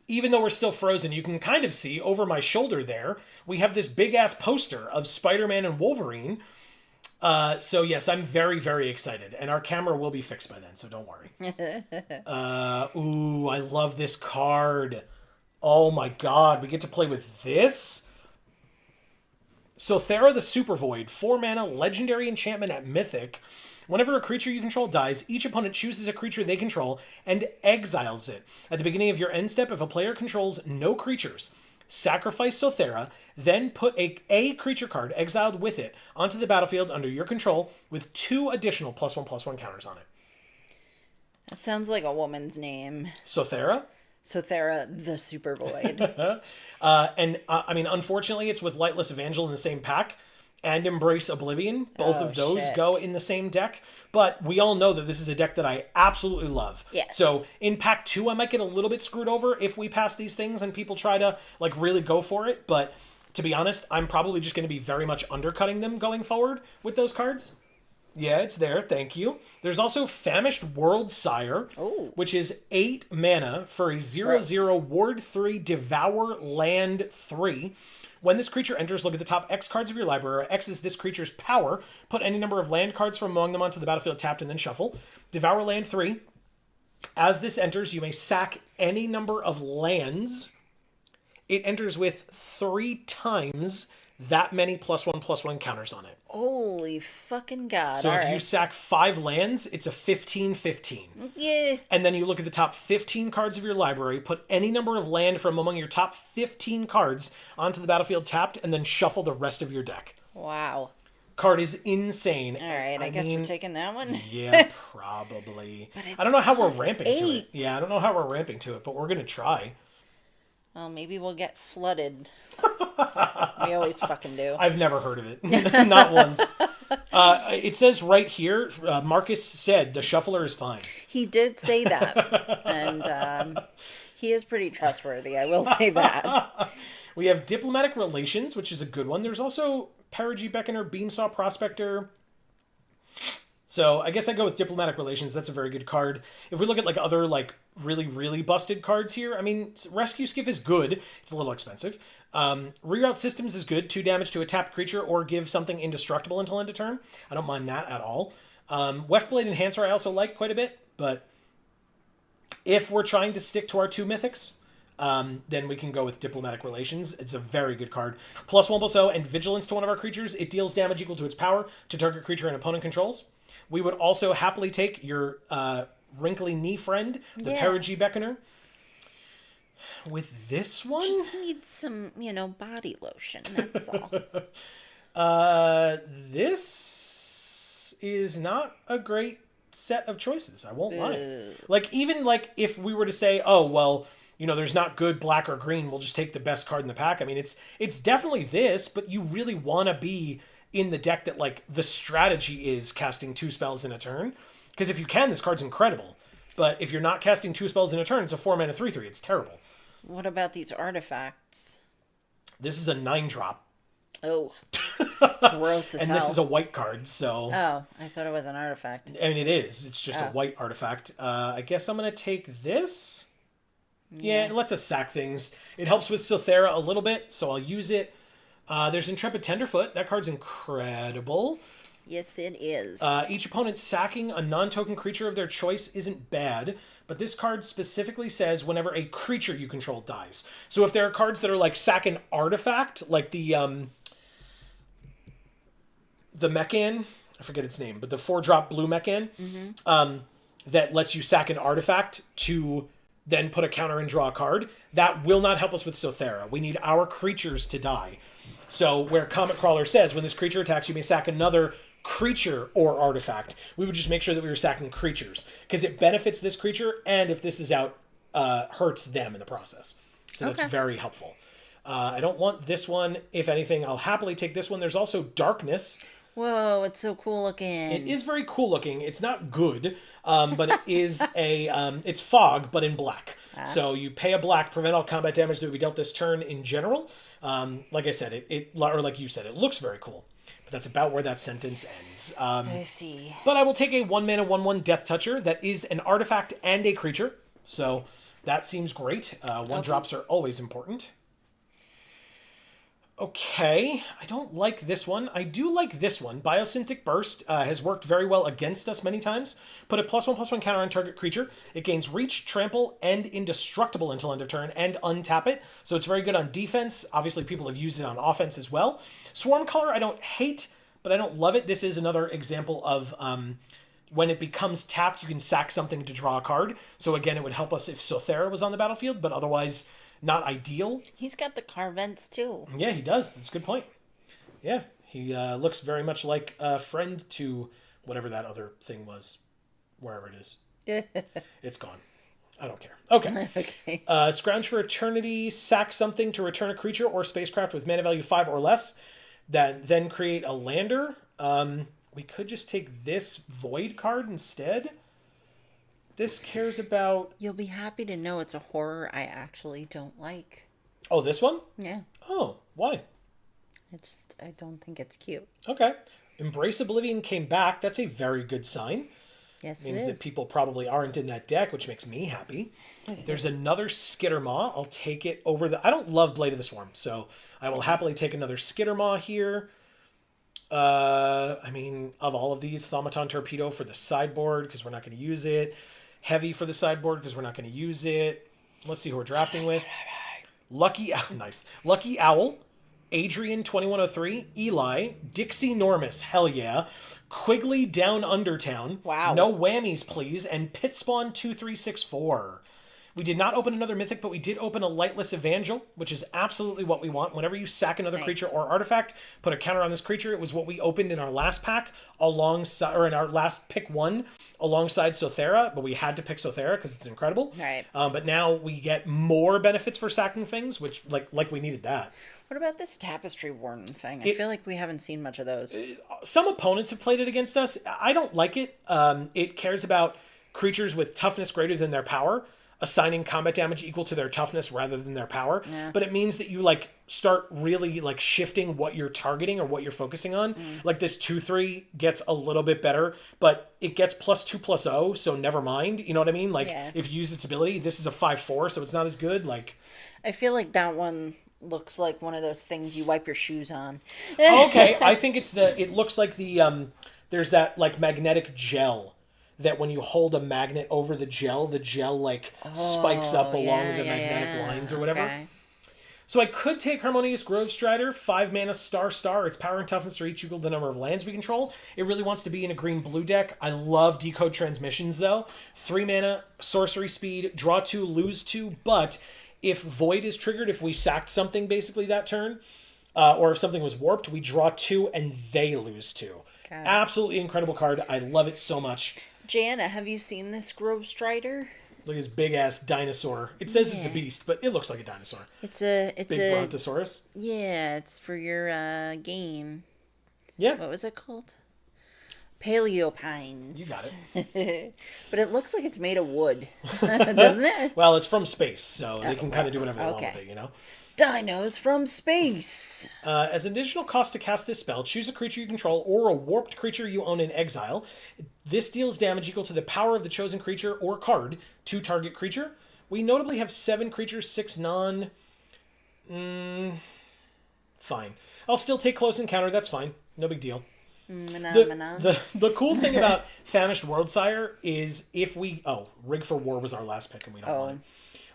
Even though we're still frozen, you can kind of see over my shoulder there, we have this big-ass poster of Spider-Man and Wolverine. So yes, I'm very, very excited. And our camera will be fixed by then, so don't worry. Ooh, I love this card. Oh my god, we get to play with this? Sothera the Super Void, 4 mana, legendary enchantment at Mythic. Whenever a creature you control dies, each opponent chooses a creature they control and exiles it. At the beginning of your end step, if a player controls no creatures, sacrifice Sothera, then put a creature card exiled with it onto the battlefield under your control with 2 additional +1/+1 counters on it. That sounds like a woman's name. Sothera? Sothera the Super Void. I mean, unfortunately, it's with Lightless Evangel in the same pack, and Embrace Oblivion. Both of those go in the same deck. But we all know that this is a deck that I absolutely love. Yes. So in pack 2, I might get a little bit screwed over if we pass these things and people try to like really go for it. But to be honest, I'm probably just going to be very much undercutting them going forward with those cards. Yeah, it's there. Thank you. There's also Famished World Sire, which is 8 mana for a 0/0 Ward 3 Devour Land 3. When this creature enters, look at the top X cards of your library. X is this creature's power. Put any number of land cards from among them onto the battlefield tapped and then shuffle. Devour Land 3. As this enters, you may sack any number of lands. It enters with 3 times that many +1/+1 counters on it. Holy fucking god. So if you sack 5 lands, it's a 15/15. Yeah. And then you look at the top 15 cards of your library, put any number of land from among your top 15 cards onto the battlefield tapped, and then shuffle the rest of your deck. Wow. Card is insane. All right, I guess we're taking that one. Yeah, probably. I don't know how we're ramping to it. Yeah, I don't know how we're ramping to it, but we're going to try. Well, maybe we'll get flooded. We always fucking do. I've never heard of it. Not once. It says right here, Marcus said the shuffler is fine. He did say that. And he is pretty trustworthy, I will say that. We have Diplomatic Relations, which is a good one. There's also Perigee Beckoner, Beamsaw Prospector. So I guess I go with Diplomatic Relations. That's a very good card. If we look at like other like really, really busted cards here, I mean, Rescue Skiff is good. It's a little expensive. Reroute Systems is good. 2 damage to a tapped creature or give something indestructible until end of turn. I don't mind that at all. Weftblade Enhancer I also like quite a bit. But if we're trying to stick to our 2 mythics, then we can go with Diplomatic Relations. It's a very good card. +1/+0 and Vigilance to one of our creatures. It deals damage equal to its power to target creature an opponent controls. We would also happily take your Wrinkly Knee friend, the Perigee Beckoner. With this one? Just need some, body lotion, that's all. This is not a great set of choices. I won't lie. Ugh. Like, even like if we were to say, oh, well, you know, there's not good black or green, we'll just take the best card in the pack. I mean, it's definitely this, but you really want to be in the deck that, like, the strategy is casting 2 spells in a turn. Because if you can, this card's incredible. But if you're not casting 2 spells in a turn, it's a 4-mana 3/3. It's terrible. What about these artifacts? This is a 9-drop. Oh, gross as And hell. this is a white card, so... Oh, I thought it was an artifact. I mean, it is. It's just a white artifact. I guess I'm going to take this. Yeah, it lets us sack things. It helps with Silthera a little bit, so I'll use it. There's Intrepid Tenderfoot. That card's incredible. Yes, it is. Each opponent sacking a non-token creature of their choice isn't bad, but this card specifically says whenever a creature you control dies. So if there are cards that are like sack an artifact, like the Mechan, I forget its name, but the 4-drop blue Mechan, that lets you sack an artifact to then put a counter and draw a card, that will not help us with Silthera. We need our creatures to die. So where Comet Crawler says, when this creature attacks, you may sack another creature or artifact, we would just make sure that we were sacking creatures, because it benefits this creature, and if this is out, hurts them in the process. So that's very helpful. I don't want this one. If anything, I'll happily take this one. There's also Darkness. Whoa, it's so cool looking. It is very cool looking. It's not good, but it is it's fog, but in black. So you pay a black, prevent all combat damage that would be dealt this turn in general. Like I said, or like you said, it looks very cool. But that's about where that sentence ends. I see. But I will take a 1-mana 1/1 Death Toucher that is an artifact and a creature. So that seems great. 1-drops are always important. Okay, I don't like this one. I do like this one. Biosynthetic Burst has worked very well against us many times. Put a +1/+1 counter on target creature. It gains reach, trample, and indestructible until end of turn, and untap it. So it's very good on defense. Obviously, people have used it on offense as well. Swarm Color I don't hate, but I don't love it. This is another example of when it becomes tapped, you can sack something to draw a card. So again, it would help us if Silthera was on the battlefield, but otherwise... not ideal. He's got the Carvents too. Yeah, he does. That's a good point. Yeah, he looks very much like a friend to whatever that other thing was, wherever it is. It's gone. I don't care. Okay. Okay. Scrounge for Eternity, sack something to return a creature or spacecraft with mana value 5 or less, then create a lander. We could just take this Void card instead. This cares about... You'll be happy to know it's a horror I actually don't like. Oh, this one? Yeah. Oh, why? I don't think it's cute. Okay. Embrace Oblivion came back. That's a very good sign. Yes, Means it is. that people probably aren't in that deck, which makes me happy. There's another Skittermaw. I'll take it over the... I don't love Blade of the Swarm, so I will happily take another Skittermaw here. I mean, of all of these, Thaumaton Torpedo for the sideboard, because we're not going to use it. Heavy for the sideboard, because we're not going to use it. Let's see who we're drafting with. Nice. Lucky Owl, Adrian 2103, Eli, Dixie Normus, hell yeah, Quigley Down Undertown, wow, no whammies please, and Pitspawn 2364. We did not open another mythic, but we did open a Lightless Evangel, which is absolutely what we want. Whenever you sack another creature or artifact, put a counter on this creature. It was what we opened in our last pack alongside, or in our last pick 1 alongside Silthera, but we had to pick Silthera because it's incredible. Right. But now we get more benefits for sacking things, which like we needed that. What about this Tapestry Warden thing? I feel like we haven't seen much of those. Some opponents have played it against us. I don't like it. It cares about creatures with toughness greater than their power, assigning combat damage equal to their toughness rather than their power. Yeah. But it means that you start really shifting what you're targeting or what you're focusing on. Like this 2/3 gets a little bit better, but it gets +2/+0, so never mind. You know what I mean? If you use its ability, this is a 5/4, so it's not as good. I feel like that one looks like one of those things you wipe your shoes on. Okay, I think it looks like there's that magnetic gel that when you hold a magnet over the gel spikes up along the magnetic lines or whatever. Okay. So I could take Harmonious Grove Strider, 5 mana star. Its power and toughness are each equal to the number of lands we control. It really wants to be in a green-blue deck. I love Decode Transmissions, though. 3 mana, sorcery speed, draw 2, lose 2, but if Void is triggered, if we sacked something basically that turn, or if something was warped, we draw 2 and they lose 2. Okay. Absolutely incredible card. I love it so much. Jana, have you seen this Grove Strider? Look at this big ass dinosaur. It says it's a Yeah. beast, but it looks like a dinosaur. It's a Big brontosaurus. yeah, it's for your game. Yeah, What was it called? Paleopines. you got it. But it looks like it's made of wood, doesn't it? Well, it's from space, so they can kind of do whatever they want Okay. with it, you know? Dinos from space. As an additional cost to cast this spell, choose a creature you control or a warped creature you own in exile. This deals damage equal to the power of the chosen creature or card to target creature. We notably have 7 creatures, 6 non. Fine. I'll still take close encounter, that's fine. No big deal. The cool thing about Famished Worldsire is if we... Oh, Rig for War was our last pick and we don't want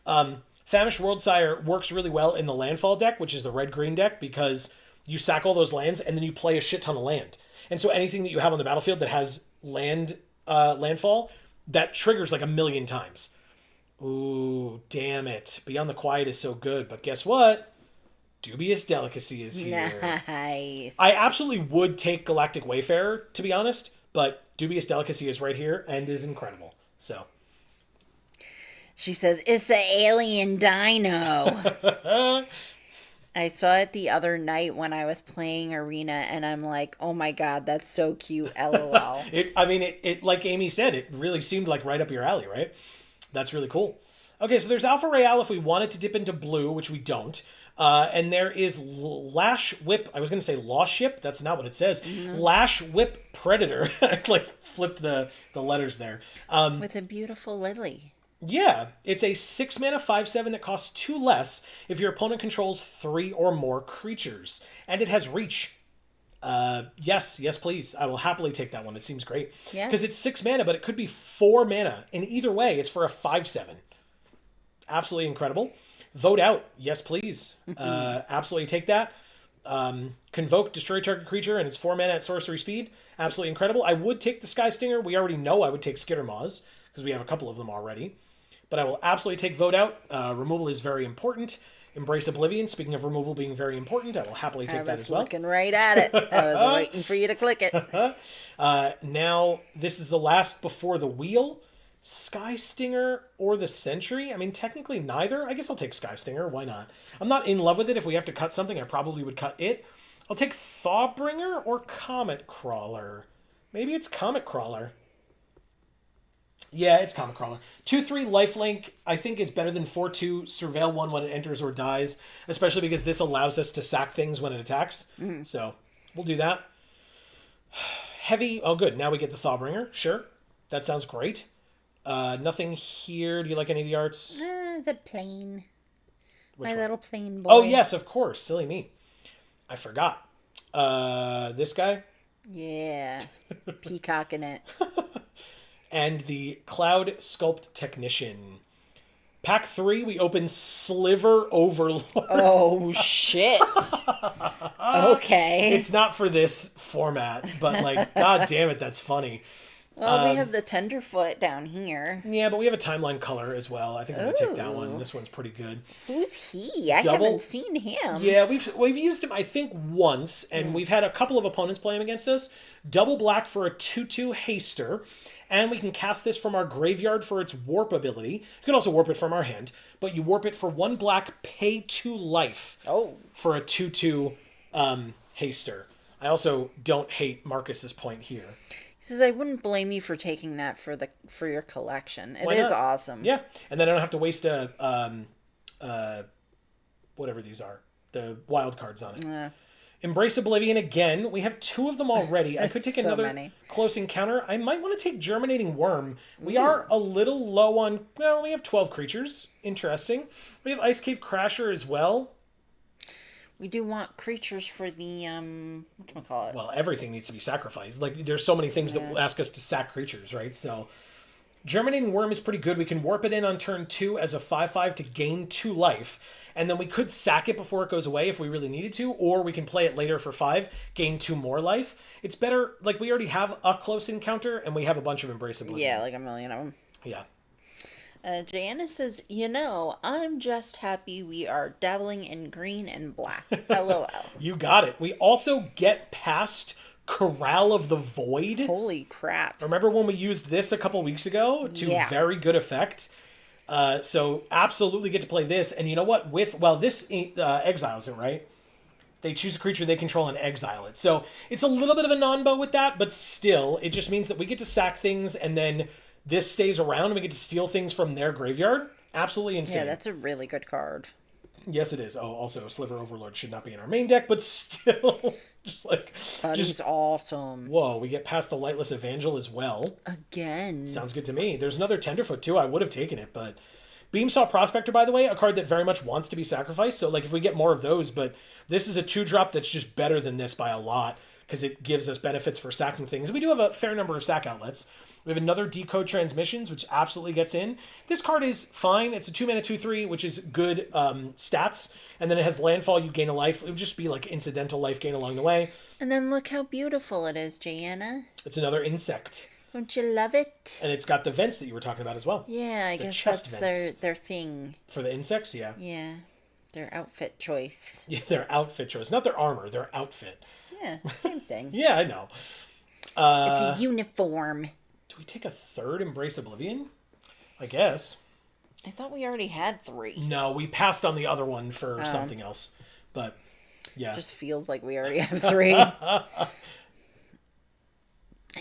it. Famished Worldsire works really well in the landfall deck, which is the red-green deck, because you sack all those lands and then you play a shit ton of land. And so anything that you have on the battlefield that has landfall, that triggers like 1,000,000 times. Ooh, damn it. Beyond the Quiet is so good, but guess what? Dubious Delicacy is here. Nice. I absolutely would take Galactic Wayfarer, to be honest, but Dubious Delicacy is right here and is incredible. So... She says, it's an alien dino. I saw it the other night when I was playing Arena, and I'm like, oh my god, that's so cute, LOL. It like Amy said, it really seemed like right up your alley, right? That's really cool. Okay, so there's Alpha Real if we wanted to dip into blue, which we don't. And there is Lash Whip. I was going to say Law Ship. That's not what it says. Mm-hmm. Lash Whip Predator. I like flipped the letters there. With a beautiful lily. Yeah, it's a 6 mana 5/7 that costs 2 less if your opponent controls 3 or more creatures. And it has reach. Yes, please. I will happily take that one. It seems great. Yeah. Because it's 6 mana, but it could be 4 mana. And either way, it's for a 5/7. Absolutely incredible. Vote out. Yes, please. Absolutely take that. Convoke, destroy target creature, and it's 4 mana at sorcery speed. Absolutely incredible. I would take the Sky Stinger. We already know I would take Skittermaws, because we have a couple of them already. But I will absolutely take Vote Out. Removal is very important. Embrace Oblivion. Speaking of removal being very important, I will happily take that as well. I was looking right at it. I was waiting for you to click it. Now, this is the last before the wheel. Sky Stinger or the Sentry? I mean, technically neither. I guess I'll take Sky Stinger. Why not? I'm not in love with it. If we have to cut something, I probably would cut it. I'll take Thawbringer or Comet Crawler. Maybe it's Comet Crawler. Yeah, it's Comet Crawler. 2/3 lifelink, I think, is better than 4/2 Surveil 1 when it enters or dies, especially because this allows us to sack things when it attacks. So, we'll do that. Heavy, oh good, now we get the Thawbringer. Sure, that sounds great. Nothing here. Do you like any of the arts? The plane. Which My one? little plane boy. Oh, yes, of course. Silly me. I forgot. This guy? Yeah. Peacocking it. And the Cloud Sculpt Technician. Pack 3, we open Sliver Overlord. Oh, shit. Okay. It's not for this format, but like, god damn it, that's funny. Well, we have the Tenderfoot down here. Yeah, but we have a timeline color as well. I think I'm going to take that one. This one's pretty good. Who's he? I haven't seen him. Yeah, we've used him, I think, once, and we've had a couple of opponents play him against us. Double black for a 2/2 haster, and we can cast this from our graveyard for its warp ability. You can also warp it from our hand, but you warp it for 1 black, pay 2 life for a 2/2 haster. I also don't hate Marcus's point here. He says, I wouldn't blame you for taking that for your collection. It is awesome. Yeah, and then I don't have to waste whatever these are, the wild cards on it. Embrace Oblivion again. We have 2 of them already. I could take another close encounter. I might want to take Germinating Worm. We are a little low on, well, we have 12 creatures. Interesting. We have Ice Cave Crasher as well. We do want creatures for the, whatchamacallit? Well, everything needs to be sacrificed. Like, there's so many things that ask us to sack creatures, right? So, Germinating Worm is pretty good. We can warp it in on turn 2 as a 5/5 to gain 2 life. And then we could sack it before it goes away if we really needed to, or we can play it later for 5, gain 2 more life. It's better, like, we already have a close encounter, and we have a bunch of Embrace Oblivion. Yeah, like a million of them. Yeah. Jana says, I'm just happy we are dabbling in green and black. LOL. You got it. We also get past Corral of the Void. Holy crap. Remember when we used this a couple weeks ago to very good effect? So absolutely get to play this. And you know what? This exiles it, right? They choose a creature they control and exile it. So it's a little bit of a non-bow with that, but still, it just means that we get to sack things and then this stays around and we get to steal things from their graveyard. Absolutely insane. Yeah, that's a really good card. Yes, it is. Oh, also, Sliver Overlord should not be in our main deck, but still, He's awesome. Whoa, we get past the Lightless Evangel as well. Again. Sounds good to me. There's another Tenderfoot, too. I would have taken it, but... Beamsaw Prospector, by the way, a card that very much wants to be sacrificed, so, like, if we get more of those, but this is a 2-drop that's just better than this by a lot, because it gives us benefits for sacking things. We do have a fair number of sack outlets. We have another Decode Transmissions, which absolutely gets in. This card is fine. It's a 2-mana 2/3, which is good stats. And then it has landfall, you gain a life. It would just be like incidental life gain along the way. And then look how beautiful it is, Jayanna. It's another insect. Don't you love it? And it's got the vents that you were talking about as well. Yeah, I guess that's their thing. For the insects, yeah. Yeah, their outfit choice. Yeah, their outfit choice. Not their armor, their outfit. Yeah, same thing. Yeah, I know. It's a uniform. Do we take a third Embrace Oblivion? I guess. I thought we already had 3. No, we passed on the other one for something else. But, yeah. It just feels like we already have 3.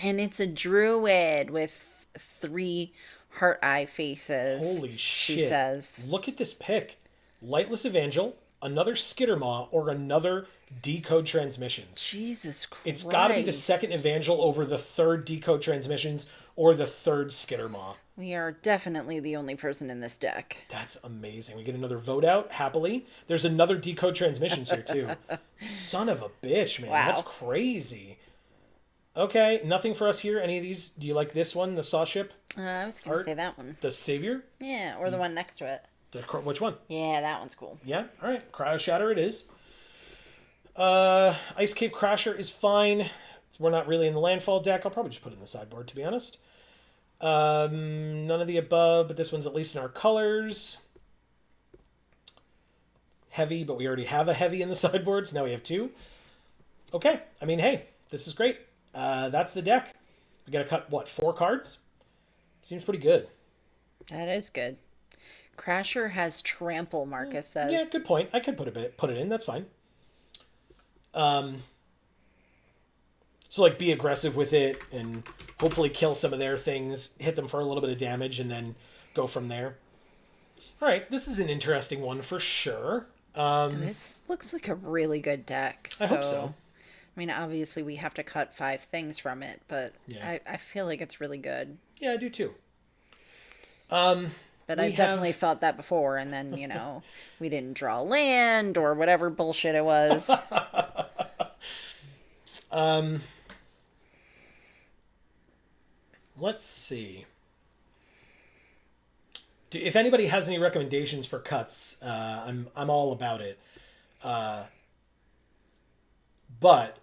And it's a druid with 3 heart eye faces. Holy shit. She says. Look at this pick. Lightless Evangel, another Skittermaw, or another Decode Transmissions. Jesus Christ. It's got to be the second Evangel over the third Decode Transmissions or the third Skittermaw. We are definitely the only person in this deck. That's amazing. We get another vote out, happily. There's another Decode Transmissions here, too. Son of a bitch, man. Wow. That's crazy. Okay, nothing for us here. Any of these? Do you like this one, the Saw Ship? I was going to say that one. The Savior? Yeah, or the one next to it. Which one? Yeah, that one's cool. Yeah, all right. Cryo Shatter it is. Ice Cave Crasher is fine. We're not really in the landfall deck. I'll probably just put it in the sideboard, to be honest. None of the above, but this one's at least in our colors. Heavy, but we already have a heavy in the sideboard, so now we have 2. Okay, I mean, hey, this is great. That's the deck. We gotta cut, 4 cards? Seems pretty good. That is good. Crasher has trample, Marcus says. Yeah, good point. I could put it in. That's fine. So, like, be aggressive with it and hopefully kill some of their things, hit them for a little bit of damage, and then go from there. All right, this is an interesting one for sure. This looks like a really good deck. I hope so. I mean, obviously we have to cut 5 things from it, but Yeah. I feel like it's really good. Yeah, I do too. But I've definitely thought that before, and then, we didn't draw land or whatever bullshit it was. Let's see. If anybody has any recommendations for cuts, I'm all about it. But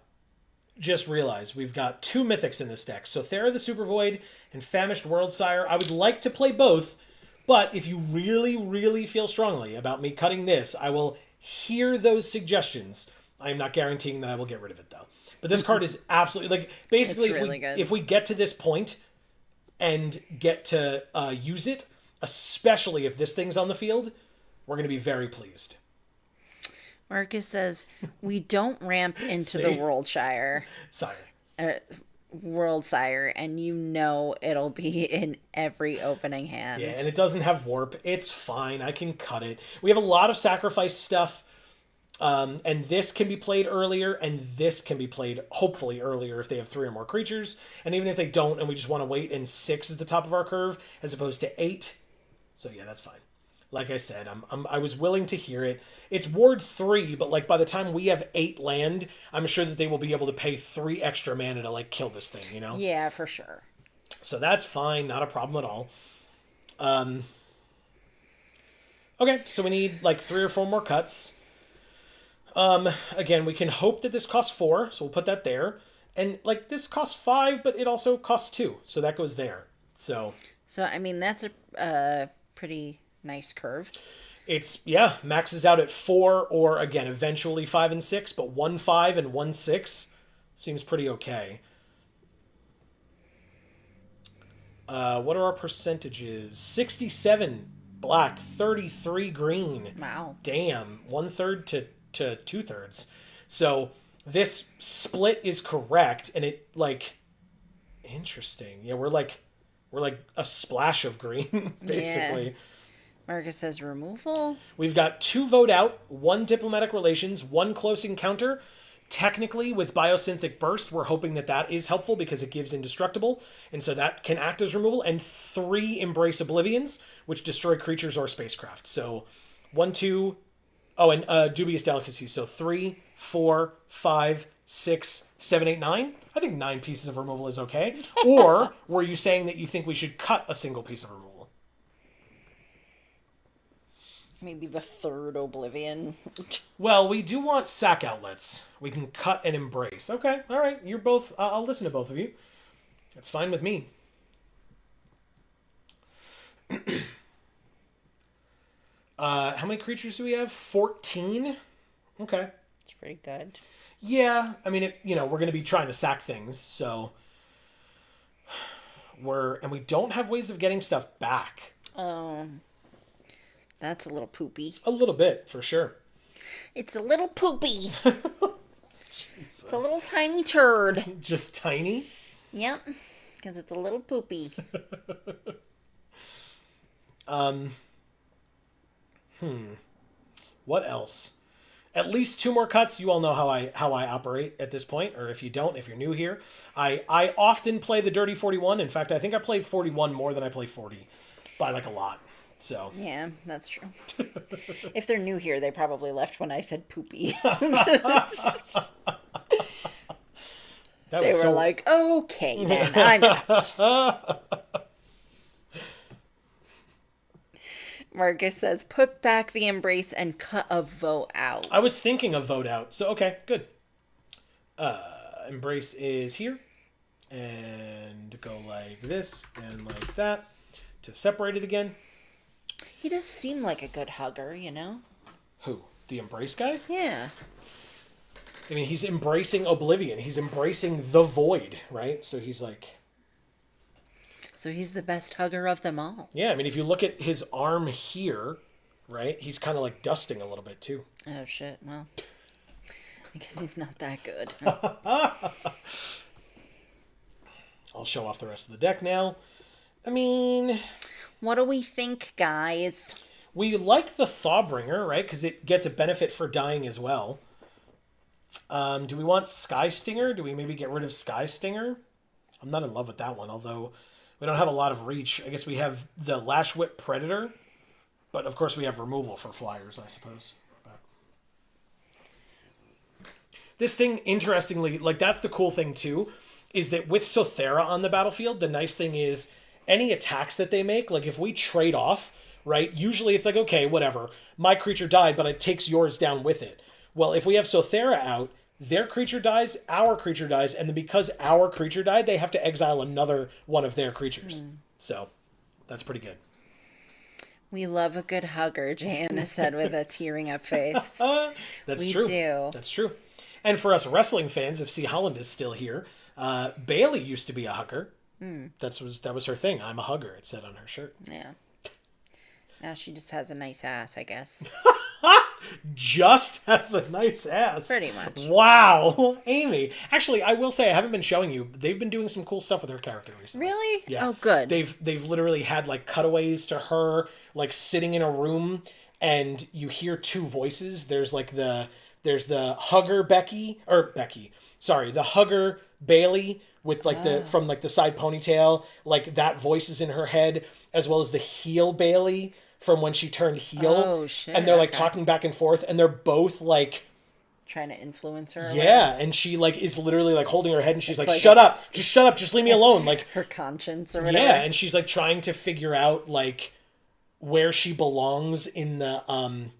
just realize we've got 2 mythics in this deck. So Thera the Super Void and Famished Worldsire. I would like to play both, but if you really, really feel strongly about me cutting this, I will hear those suggestions. I'm not guaranteeing that I will get rid of it, though. But this card is absolutely, basically, if we get to this point and get to use it, especially if this thing's on the field, we're going to be very pleased. Marcus says, we don't ramp into the Worldshire. Worldsire, and it'll be in every opening hand. Yeah, and it doesn't have warp. It's fine. I can cut it. We have a lot of sacrifice stuff, and this can be played earlier, and this can be played hopefully earlier if they have 3 or more creatures. And even if they don't, and we just want to wait, and 6 is the top of our curve as opposed to 8. So yeah, that's fine. Like I said, I was willing to hear it. It's Ward 3, but by the time we have 8 land, I'm sure that they will be able to pay 3 extra mana to kill this thing, Yeah, for sure. So that's fine, not a problem at all. Okay, so we need 3 or 4 more cuts. Again, we can hope that this costs 4, so we'll put that there. And this costs 5, but it also costs 2, so that goes there. So I mean, that's a pretty nice curve. It's, maxes out at 4, or again, eventually 5 and 6, but 1 5 and 1 6. Seems pretty okay. What are our percentages? 67 black, 33 green. Wow. Damn, 1/3 to 2/3. So this split is correct, and it like interesting. Yeah, we're like a splash of green basically. Yeah. Marcus says removal. We've got 2 vote out, 1 diplomatic relations, 1 close encounter. Technically, with Biosynthetic Burst, we're hoping that is helpful because it gives Indestructible, and so that can act as removal, and 3 Embrace Oblivions, which destroy creatures or spacecraft. So 1, 2, and Dubious Delicacy. So 3, 4, 5, 6, 7, 8, 9. I think 9 pieces of removal is okay. Or were you saying that you think we should cut a single piece of removal? Maybe the 3rd Oblivion. Well, we do want sack outlets. We can cut and embrace. Okay, all right. You're both. I'll listen to both of you. That's fine with me. How many creatures do we have? 14. Okay. It's pretty good. Yeah, I mean, we're going to be trying to sack things, so and we don't have ways of getting stuff back. That's a little poopy. A little bit, for sure. It's a little poopy. It's a little tiny turd. Just tiny? Yep, because it's a little poopy. What else? At least 2 more cuts. You all know how I operate at this point, or if you don't, if you're new here. I often play the Dirty 41. In fact, I think I play 41 more than I play 40 by like a lot. So yeah, that's true. If they're new here, they probably left when I said poopy. They were like, okay, then I'm out. Marcus says, put back the embrace and cut a vote out. I was thinking of vote out. So, okay, good. Embrace is here. And go like this and like that to separate it again. He does seem like a good hugger, you know? Who? The embrace guy? Yeah. I mean, he's embracing oblivion. He's embracing the void, right? So he's like... So he's the best hugger of them all. Yeah, I mean, if you look at his arm here, right? He's kind of like dusting a little bit, too. Oh, shit. Well, I guess he's not that good. I'll show off the rest of the deck now. I mean... What do we think, guys? We like the Thawbringer, right? Because it gets a benefit for dying as well. Do we want Sky Stinger? Do we maybe get rid of Sky Stinger? I'm not in love with that one, although we don't have a lot of reach. I guess we have the Lash Whip Predator, but of course we have removal for flyers, I suppose. But this thing, interestingly, like that's the cool thing too, is that with Sothera on the battlefield, the nice thing is any attacks that they make, like if we trade off, right, usually it's like, okay, whatever, my creature died, but it takes yours down with it. Well, if we have Sothera out, their creature dies, our creature dies, and then because our creature died, they have to exile another one of their creatures. So, that's pretty good. We love a good hugger, Jana said with a tearing up face. That's we true. Do. That's true. And for us wrestling fans, if C. Holland is still here, Bailey used to be a hugger. That was her thing. I'm a hugger, it said on her shirt. Yeah. Now she just has a nice ass, I guess. Just has a nice ass. Pretty much. Wow. Amy. Actually, I will say, I haven't been showing you. They've been doing some cool stuff with her character recently. Really? Yeah. Oh, good. They've literally had like cutaways to her, like sitting in a room, and you hear 2 voices. There's the hugger the hugger Bailey with like from like the side ponytail, like that voice is in her head, as well as the heel Bailey from when she turned heel. Oh, shit. And they're like talking back and forth, and they're both like trying to influence her. Yeah, and she like is literally like holding her head, and she's like, shut up, just leave me alone. Like her conscience or whatever. Yeah, and she's like trying to figure out like where she belongs in the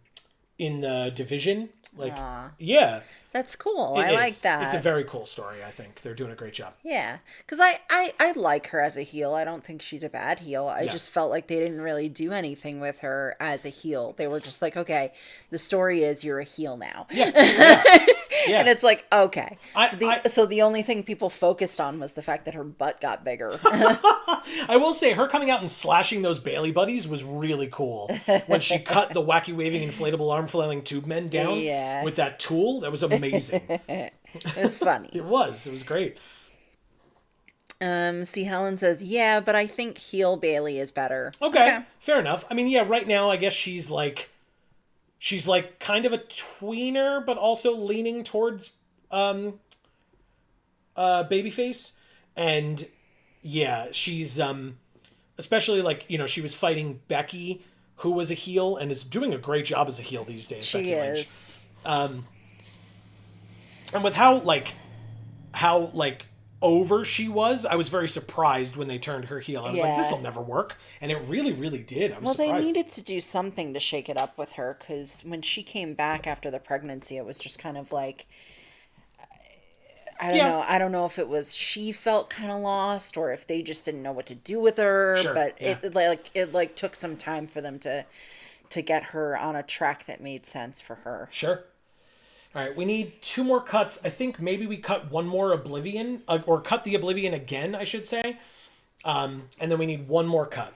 division. Like yeah. That's cool. I like that. It's a very cool story, I think. They're doing a great job. Yeah. Because I like her as a heel. I don't think she's a bad heel. I just felt like they didn't really do anything with her as a heel. They were just like, okay, the story is you're a heel now. Yeah. Yeah. And it's like, okay. I So the only thing people focused on was the fact that her butt got bigger. I will say her coming out and slashing those Bailey buddies was really cool. When she cut the wacky waving inflatable arm flailing tube men down Yeah. with that tool, that was amazing. It was funny. It was great. See, Helen says, yeah, but I think heel Bailey is better. Okay, fair enough. I mean, yeah, right now I guess she's like kind of a tweener, but also leaning towards babyface. And yeah, she's especially like, you know, she was fighting Becky, who was a heel and is doing a great job as a heel these days. She Becky is. Lynch. And with how over she was, I was very surprised when they turned her heel. I was like, this will never work. And it really, really did. I was surprised. They needed to do something to shake it up with her, because when she came back after the pregnancy, it was just kind of like, I don't know. I don't know if it was she felt kind of lost or if they just didn't know what to do with her. Sure, but yeah. it took some time for them to get her on a track that made sense for her. Sure. All right, we need 2 more cuts. I think maybe we cut one more Oblivion, or cut the Oblivion again, I should say. And then we need 1 more cut.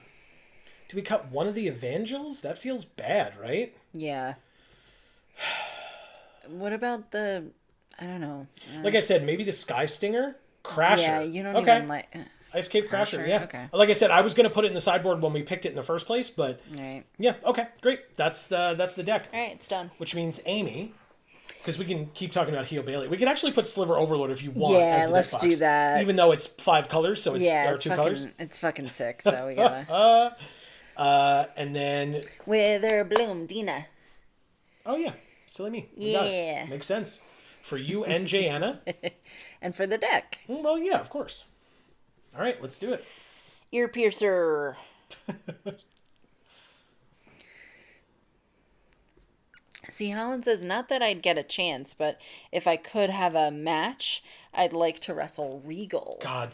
Do we cut one of the Evangels? That feels bad, right? Yeah. What about the... I don't know. Like I said, maybe the Sky Stinger? Crasher. Yeah, you don't even like... Ice Cave Crasher, yeah. Okay. Like I said, I was going to put it in the sideboard when we picked it in the first place, but... Right. Yeah, okay, great. That's the deck. All right, it's done. Which means Amy... Because we can keep talking about Heel Bailey. We can actually put Sliver Overlord if you want. Yeah, as the let's deck do box. that. Even though it's 5 colors, so it's or 2 colors. It's fucking sick, so we gotta... And then... Wither Bloom, Dina. Oh, yeah. Silly me. We got it. Yeah. Makes sense. For you and Jayanna. And for the deck. Well, yeah, of course. All right, let's do it. Ear piercer. See, Holland says, not that I'd get a chance, but if I could have a match, I'd like to wrestle Regal. God,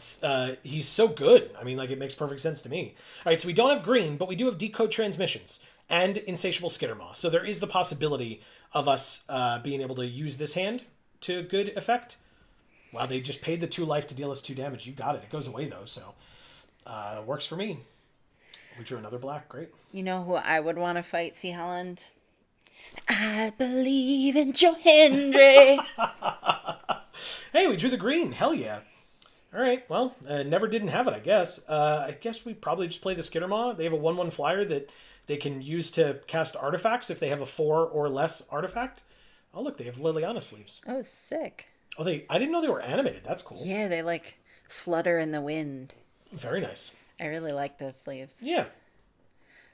he's so good. I mean, like, it makes perfect sense to me. All right, so we don't have green, but we do have Decode Transmissions and Insatiable Skittermaw. So there is the possibility of us being able to use this hand to good effect. Wow, they just paid the 2 life to deal us 2 damage. You got it. It goes away, though, so works for me. We drew another black. Great. You know who I would want to fight, C. Holland? I believe in Joe Hendry. Hey, we drew the green. Hell yeah. All right, well, never didn't have it, I guess. I guess we probably just play the Skittermaw. They have a 1/1 flyer that they can use to cast artifacts if they have a 4 or less artifact. Oh, look, they have Liliana sleeves. Oh, sick. Oh, I didn't know they were animated. That's cool. Yeah, they like flutter in the wind. Very nice. I really like those sleeves. Yeah.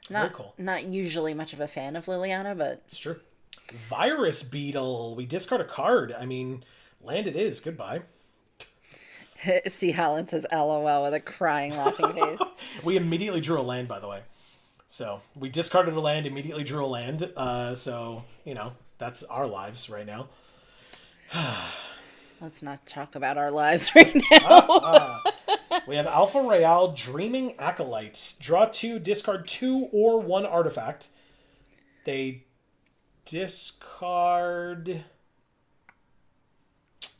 Very cool. Not usually much of a fan of Liliana, but... It's true. Virus Beetle. We discard a card. I mean, land it is. Goodbye. C. Holland says LOL with a crying, laughing face. We immediately drew a land, by the way. So, we discarded a land, immediately drew a land. So, you know, that's our lives right now. Let's not talk about our lives right now. We have Alpha Royale Dreaming Acolyte. Draw 2, discard 2 or 1 artifact. They discard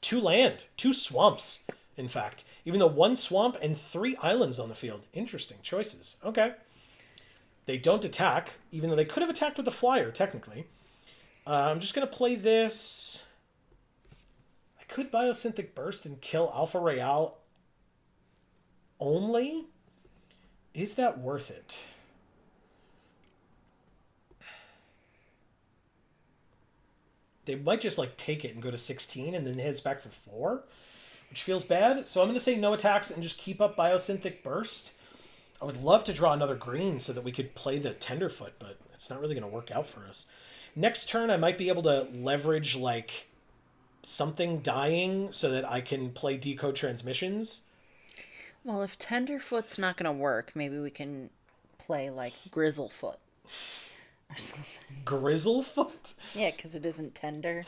2 land, 2 swamps, in fact. Even though 1 swamp and 3 islands on the field. Interesting choices. Okay. They don't attack, even though they could have attacked with a flyer, technically. I'm just going to play this. I could Biosynthetic Burst and kill Alpha Royale only? Is that worth it? They might just like take it and go to 16 and then hits back for 4, which feels bad. So I'm going to say no attacks and just keep up Biosynthetic Burst. I would love to draw another green so that we could play the Tenderfoot, but it's not really going to work out for us. Next turn, I might be able to leverage like something dying so that I can play Decode Transmissions. Well, if Tenderfoot's not going to work, maybe we can play like Grizzlefoot or something. Grizzlefoot? Yeah, because it isn't tender.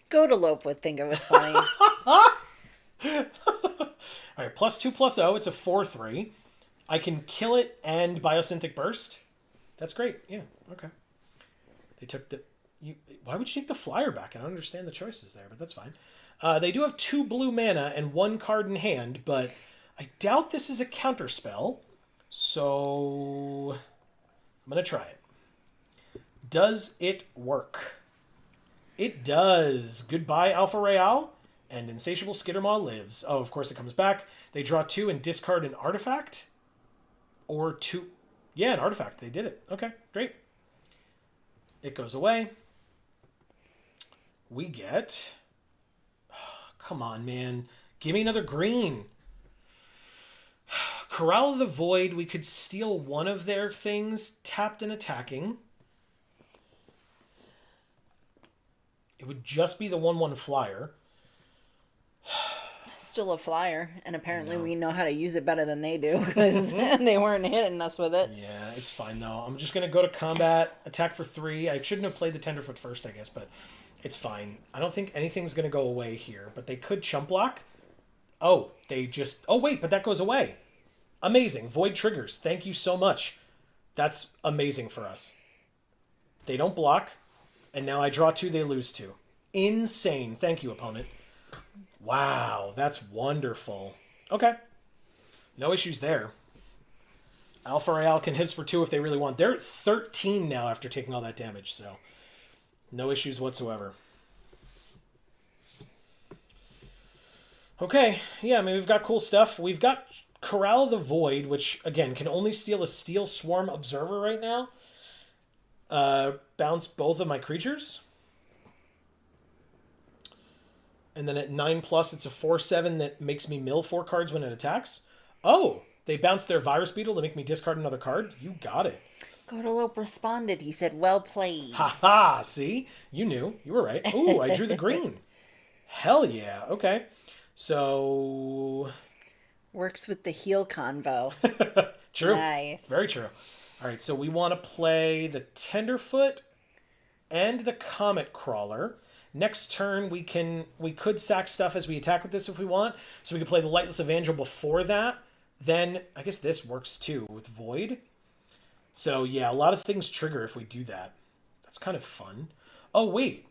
Go to Lope would think it was funny. All right, +2/+0. It's a 4/3. I can kill it and Biosynthetic Burst. That's great. Yeah, okay. They took the... why would you take the flyer back? I don't understand the choices there, but that's fine. They do have 2 blue mana and 1 card in hand, but I doubt this is a counterspell. So I'm going to try it. Does it work? It does. Goodbye, Alpha Real. And Insatiable Skittermaw lives. Oh, of course it comes back. They draw 2 and discard an artifact. Or 2... yeah, an artifact. They did it. Okay, great. It goes away. We get... oh, come on, man. Give me another green. Corral of the Void. We could steal one of their things. Tapped and attacking. It would just be the 1/1 flyer. Still a flyer, and apparently we know how to use it better than they do, because they weren't hitting us with it. Yeah, it's fine, though. I'm just going to go to combat, attack for 3. I shouldn't have played the Tenderfoot first, I guess, but it's fine. I don't think anything's going to go away here, but they could chump block. Oh, they just... oh, wait, but that goes away. Amazing. Void triggers. Thank you so much. That's amazing for us. They don't block, and now I draw 2, they lose 2. Insane. Thank you, opponent. Wow, that's wonderful. Okay. No issues there. Alpha Real can hit for 2 if they really want. They're at 13 now after taking all that damage, so no issues whatsoever. Okay, yeah, I mean, we've got cool stuff. We've got Corral of the Void, which, again, can only steal a Steel Swarm Observer right now. Bounce both of my creatures. And then at 9+, it's a 4/7 that makes me mill 4 cards when it attacks. Oh, they bounced their Virus Beetle to make me discard another card? You got it. Gortalope responded. He said, well played. Ha ha, see? You knew. You were right. Ooh, I drew the green. Hell yeah. Okay. So... works with the heal convo. True. Nice. Very true. All right, so we want to play the Tenderfoot and the Comet Crawler. Next turn, we could sack stuff as we attack with this if we want. So we could play the Lightless Evangel before that. Then, I guess this works too with Void. So yeah, a lot of things trigger if we do that. That's kind of fun. Oh, wait.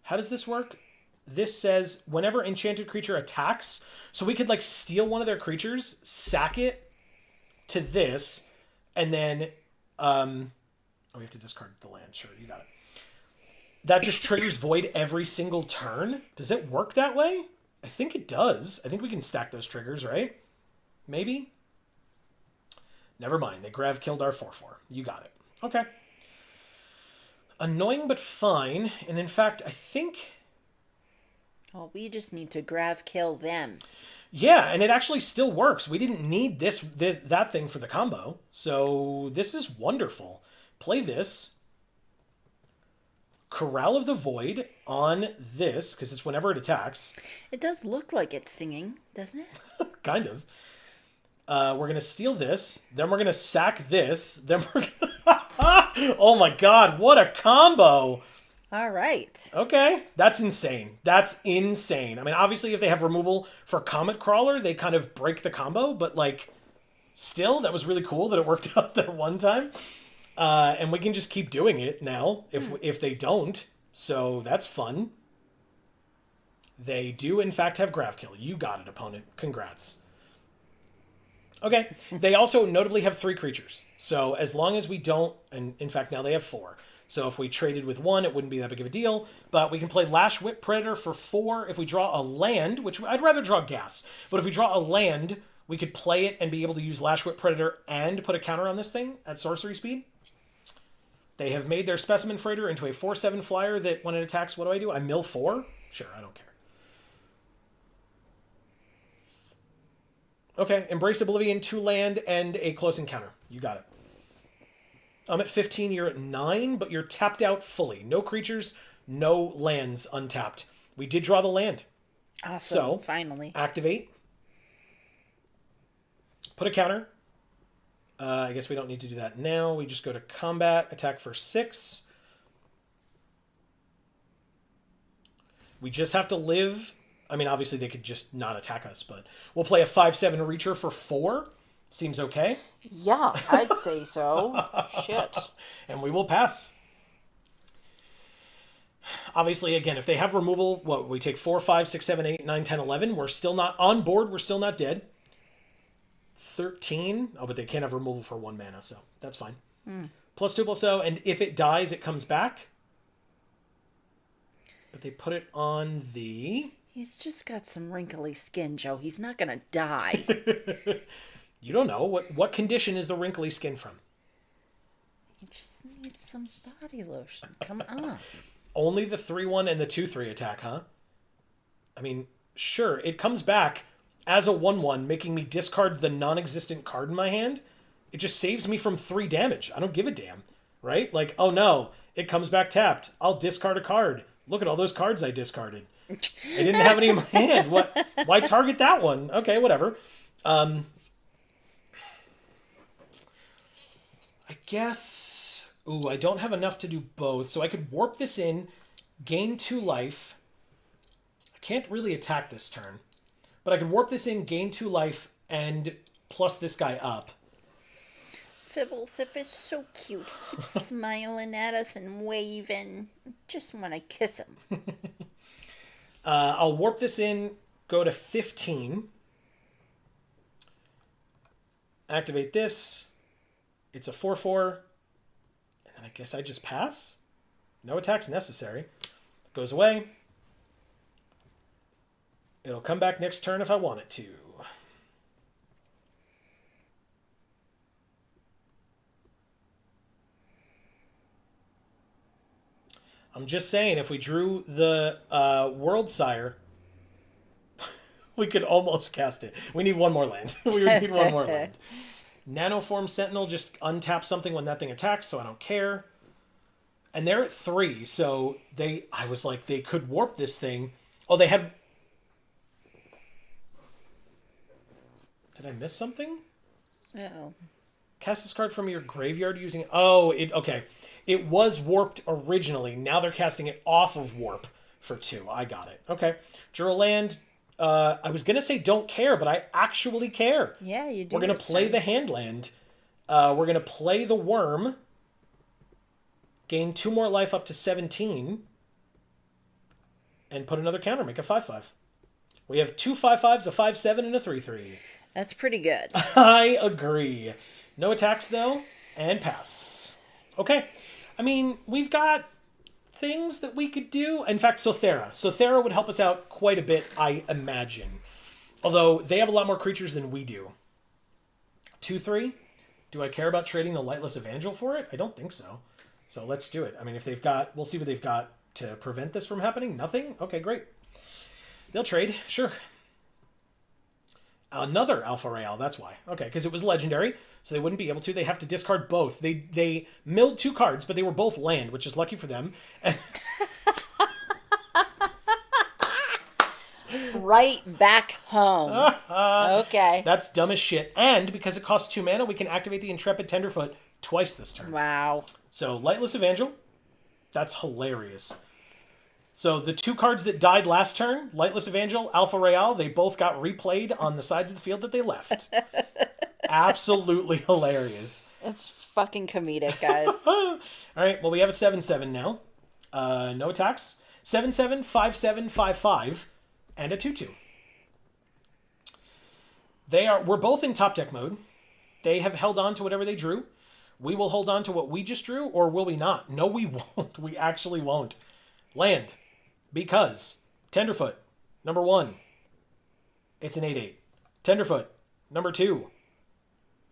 How does this work? This says, whenever enchanted creature attacks, so we could like steal one of their creatures, sack it to this, and then, oh, we have to discard the land. Sure, you got it. That just triggers Void every single turn? Does it work that way? I think it does. I think we can stack those triggers, right? Maybe? Never mind. They grav killed our 4/4. You got it. Okay. Annoying but fine. And in fact, I think... well, we just need to grav kill them. yeah, and it actually still works. We didn't need that thing for the combo. So this is wonderful. Play this. Corral of the Void on this, because it's whenever it attacks. It does look like it's singing, doesn't it? Kind of. We're going to steal this. Then we're going to sack this. Then we're going to... oh my god, what a combo! All right. Okay, that's insane. That's insane. I mean, obviously, if they have removal for Comet Crawler, they kind of break the combo, but, like, still, that was really cool that it worked out there one time. And we can just keep doing it now if they don't. So that's fun. They do, in fact, have Grav Kill. You got it, opponent. Congrats. Okay. They also notably have 3 creatures. So as long as we don't... and in fact, now they have 4. So if we traded with 1, it wouldn't be that big of a deal. But we can play Lash Whip Predator for 4. If we draw a land, which I'd rather draw gas. But if we draw a land, we could play it and be able to use Lash Whip Predator and put a counter on this thing at sorcery speed. They have made their Specimen Freighter into a 4/7 flyer that when it attacks, what do? I mill 4? Sure, I don't care. Okay, Embrace Oblivion, 2 land, and a close encounter. You got it. I'm at 15, you're at 9, but you're tapped out fully. No creatures, no lands untapped. We did draw the land. Awesome, so, finally. Activate. Put a counter. I guess we don't need to do that now. We just go to combat, attack for 6. We just have to live. I mean, obviously they could just not attack us, but we'll play a 5/7 Reacher for 4. Seems okay. Yeah, I'd say so. Shit. And we will pass. Obviously, again, if they have removal, what, we take 4, 5, 6, 7, 8, 9, 10, 11. We're still not on board. We're still not dead. 13. Oh, but they can't have removal for 1 mana, so that's fine. +2/+0, and if it dies, it comes back. But they put it on the... He's just got some wrinkly skin, Joe. He's not gonna die. You don't know. What condition is the wrinkly skin from? He just needs some body lotion. Come on. Only the 3/1 and the 2/3 attack, huh? I mean, sure, it comes back as a 1/1, making me discard the non-existent card in my hand. It just saves me from 3 damage. I don't give a damn, right? Like, oh no, it comes back tapped. I'll discard a card. Look at all those cards I discarded. I didn't have any in my hand. What? Why target that one? Okay, whatever. I guess... Ooh, I don't have enough to do both, so I could warp this in, gain 2 life. I can't really attack this turn. But I could warp this in, gain 2 life, and plus this guy up. Fibblethip is so cute. He keeps smiling at us and waving. Just want to kiss him. I'll warp this in, go to 15. Activate this. It's a 4/4. And then I guess I just pass. No attacks necessary. Goes away. It'll come back next turn if I want it to. I'm just saying, if we drew the World Sire, we could almost cast it. We need one more land. We would need one more land. Nanoform Sentinel just untaps something when that thing attacks, so I don't care. And they're at 3, so I was like, they could warp this thing. Oh, they had... Did I miss something? Uh-oh. Cast this card from your graveyard using... Oh, okay. It was warped originally. Now they're casting it off of warp for 2. I got it. Okay. Draw land. I was going to say don't care, but I actually care. Yeah, you do. We're going to play the hand land. We're going to play the worm. Gain 2 more life up to 17. And put another counter. Make a 5/5. We have 2 5/5s, a 5/7, and a 3/3. That's pretty good. I agree. No attacks, though. And pass. Okay. I mean, we've got things that we could do. In fact, Sothera. Sothera would help us out quite a bit, I imagine. Although, they have a lot more creatures than we do. 2/3. Do I care about trading the Lightless Evangel for it? I don't think so. So let's do it. I mean, if they've got... We'll see what they've got to prevent this from happening. Nothing? Okay, great. They'll trade. Sure. Another Alpha Real, that's why. Okay, because it was legendary, so they wouldn't be able to. They have to discard both. They milled 2 cards, but they were both land, which is lucky for them. Right back home. Okay. That's dumb as shit. And because it costs 2 mana, we can activate the Intrepid Tenderfoot twice this turn. Wow. So, Lightless Evangel, that's hilarious. So the 2 cards that died last turn, Lightless Evangel, Alpha Real, they both got replayed on the sides of the field that they left. Absolutely hilarious. It's fucking comedic, guys. All right, well, we have a 7/7 now. No attacks. 7/7, 5/7, 5/5, and a 2/2. We're both in top deck mode. They have held on to whatever they drew. We will hold on to what we just drew, or will we not? No, we won't. We actually won't. Land. Because Tenderfoot, number 1, it's an 8/8. Tenderfoot, number 2,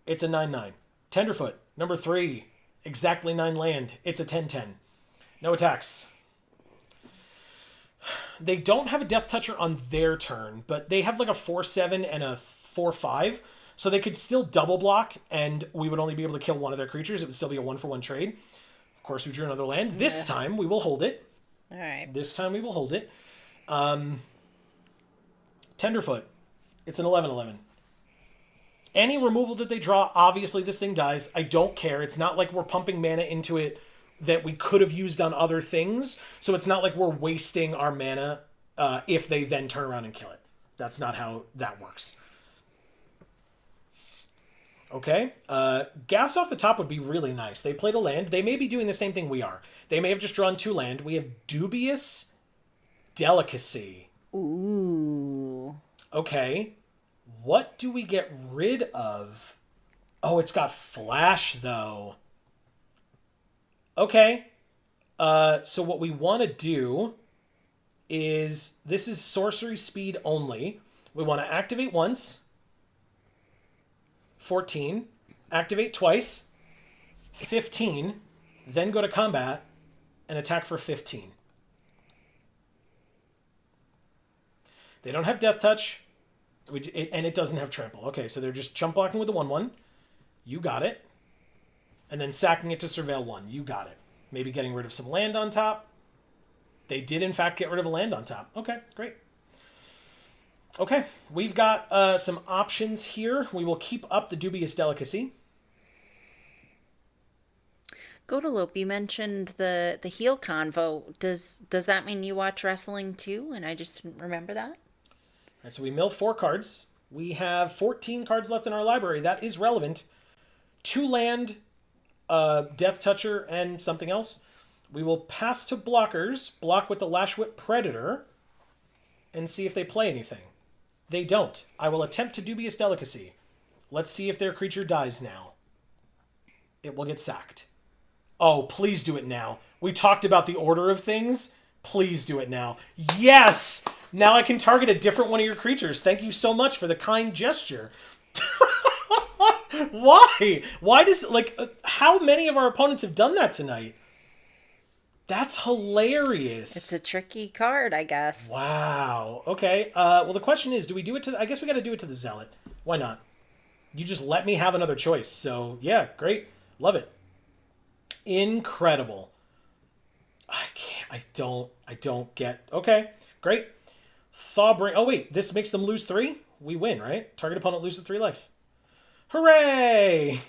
it's a 9/9. Tenderfoot, number 3, exactly 9 land. It's a 10/10. No attacks. They don't have a Death Toucher on their turn, but they have like a 4/7 and a 4/5, so they could still double block, and we would only be able to kill one of their creatures. It would still be a 1-for-1 trade. Of course, we drew another land. This time, we will hold it. All right. This time we will hold it. Tenderfoot. It's an 11/11. Any removal that they draw, obviously this thing dies. I don't care. It's not like we're pumping mana into it that we could have used on other things. So it's not like we're wasting our mana if they then turn around and kill it. That's not how that works. Okay. Gas off the top would be really nice. They played a land. They may be doing the same thing we are. They may have just drawn 2 land. We have Dubious Delicacy. Ooh. Okay. What do we get rid of? Oh, it's got Flash, though. Okay. So what we want to do is... This is sorcery speed only. We want to activate once. 14. Activate twice. 15. Then go to combat and attack for 15. They don't have Death Touch. And it doesn't have Trample. Okay, so they're just chump blocking with the 1/1. You got it. And then sacking it to Surveil 1. You got it. Maybe getting rid of some land on top. They did, in fact, get rid of a land on top. Okay, great. Okay, we've got some options here. We will keep up the Dubious Delicacy. Godalope, you mentioned the heel convo. Does that mean you watch wrestling too? And I just didn't remember that. All right, so we mill 4 cards. We have 14 cards left in our library. That is relevant. 2 land, Death Toucher, and something else. We will pass to blockers, block with the Lash Whip Predator, and see if they play anything. They don't. I will attempt to Dubious Delicacy. Let's see if their creature dies now. It will get sacked. Oh, please do it now. We talked about the order of things. Please do it now. Yes! Now I can target a different one of your creatures. Thank you so much for the kind gesture. Why? Why does... how many of our opponents have done that tonight? That's hilarious. It's a tricky card, I guess. Wow. Okay. Well, the question is, do we do it to... I guess we got to do it to the Zealot. Why not? You just let me have another choice. So, yeah, great. Love it. Incredible. I don't get... Okay, great. Thawbring... Oh, wait. This makes them lose 3? We win, right? Target opponent loses 3 life. Hooray!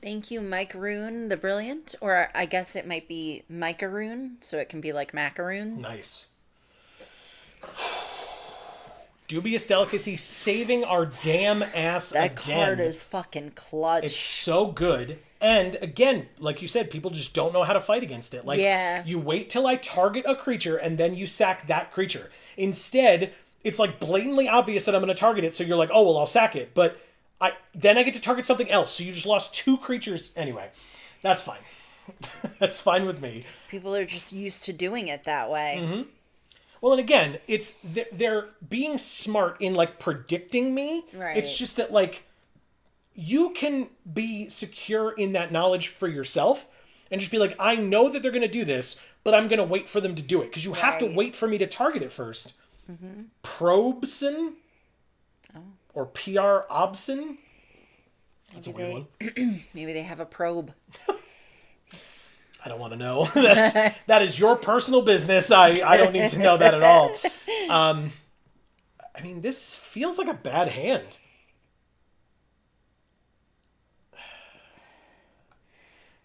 Thank you, Mike Rune the Brilliant. Or I guess it might be Mike-a-Rune, so it can be like macaroon. Nice. Dubious Delicacy saving our damn ass that again. card is fucking clutch. It's so good. And again, like you said, people just don't know how to fight against it. Yeah. You wait till I target a creature and then you sack that creature. Instead, it's like blatantly obvious that I'm going to target it, so you're like, oh, well, I'll sack it. But then I get to target something else, so you just lost 2 creatures. Anyway, that's fine. That's fine with me. People are just used to doing it that way. Mm-hmm. Well, and again, it's they're being smart in predicting me. Right. It's just that you can be secure in that knowledge for yourself and just be like, I know that they're going to do this, but I'm going to wait for them to do it because you have to wait for me to target it first. Mm-hmm. Probson or PR Obson. That's a weird one. Maybe they have a probe. I don't want to know. That is your personal business. I don't need to know that at all. I mean, this feels like a bad hand.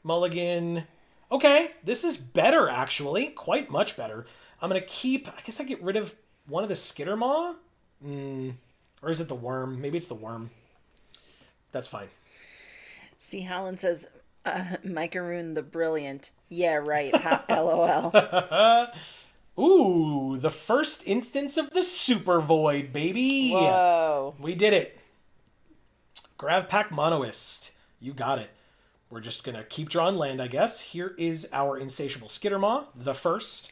Mulligan. Okay, this is better, actually. Quite much better. I'm going to keep... I guess I get rid of one of the Skittermaw? Or is it the worm? Maybe it's the worm. That's fine. See, Holland says, Mike-a-Rune the Brilliant. Yeah, right. LOL. Ooh, the first instance of the Super Void, baby. Whoa. We did it. Gravpack Monoist. You got it. We're just going to keep drawing land, I guess. Here is our Insatiable Skittermaw, the first.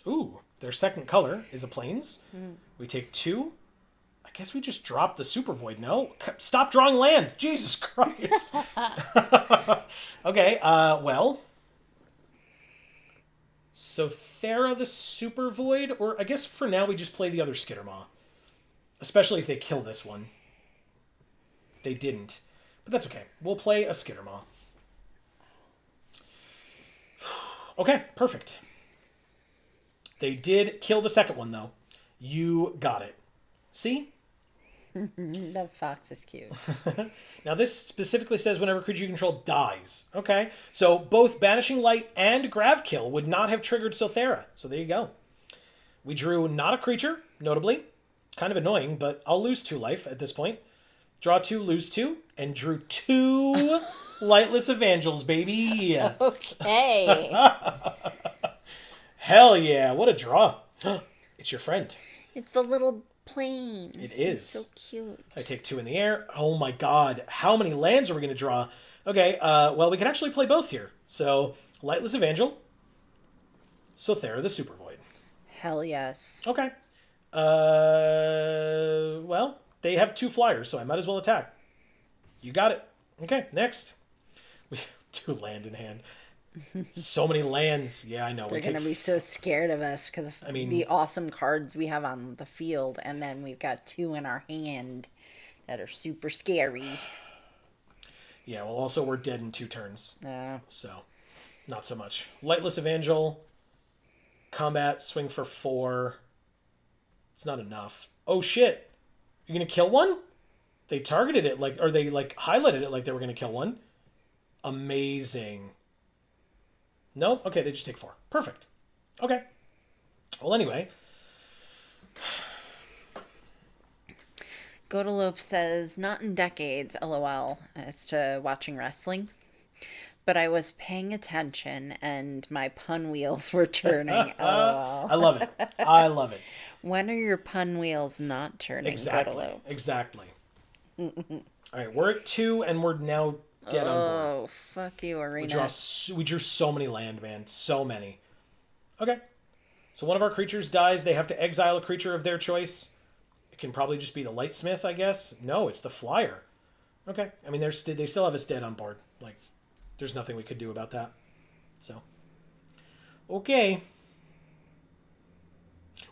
Ooh, their second color is a Plains. We take 2. I guess we just drop the Super Void. No? Stop drawing land! Jesus Christ! Okay, well. So Thera the Super Void, or I guess for now we just play the other Skittermaw. Especially if they kill this one. They didn't. But that's okay. We'll play a Skittermaw. Okay, perfect. They did kill the second one, though. You got it. See? The fox is cute. Now, this specifically says whenever a creature you control dies. Okay, so both Banishing Light and Gravkill would not have triggered Sothera. So there you go. We drew not a creature, notably. Kind of annoying, but I'll lose 2 life at this point. Draw 2, lose 2, and drew 2 Lightless Evangels, baby. Okay. Hell yeah, what a draw. It's your friend. It's the little plane. It is. It's so cute. I take 2 in the air. Oh my god, how many lands are we going to draw? Okay, well, we can actually play both here. So, Lightless Evangel, Sothera the Super Void. Hell yes. Okay. Well, they have 2 flyers, so I might as well attack. You got it. Okay, next. We have 2 land in hand. So many lands. Yeah, I know. They're going to be so scared of us because of the awesome cards we have on the field, and then we've got 2 in our hand that are super scary. Yeah, well, also we're dead in 2 turns. So, not so much. Lightless Evangel, combat, swing for 4. It's not enough. Oh, shit. You're going to kill one? They targeted it, or they, highlighted it like they were going to kill one. Amazing. Nope. Okay, they just take 4. Perfect. Okay. Well, anyway. Godalope says, not in decades, LOL, as to watching wrestling. But I was paying attention and my pun wheels were turning. LOL. I love it. I love it. When are your pun wheels not turning, Godalope? Exactly. All right, we're at 2 and we're now dead on board. Oh, fuck you, Arena. We drew so many land, man. So many. Okay. So one of our creatures dies. They have to exile a creature of their choice. It can probably just be the Lightsmith, I guess. No, it's the Flyer. Okay. I mean, they still have us dead on board. Like, there's nothing we could do about that. So. Okay.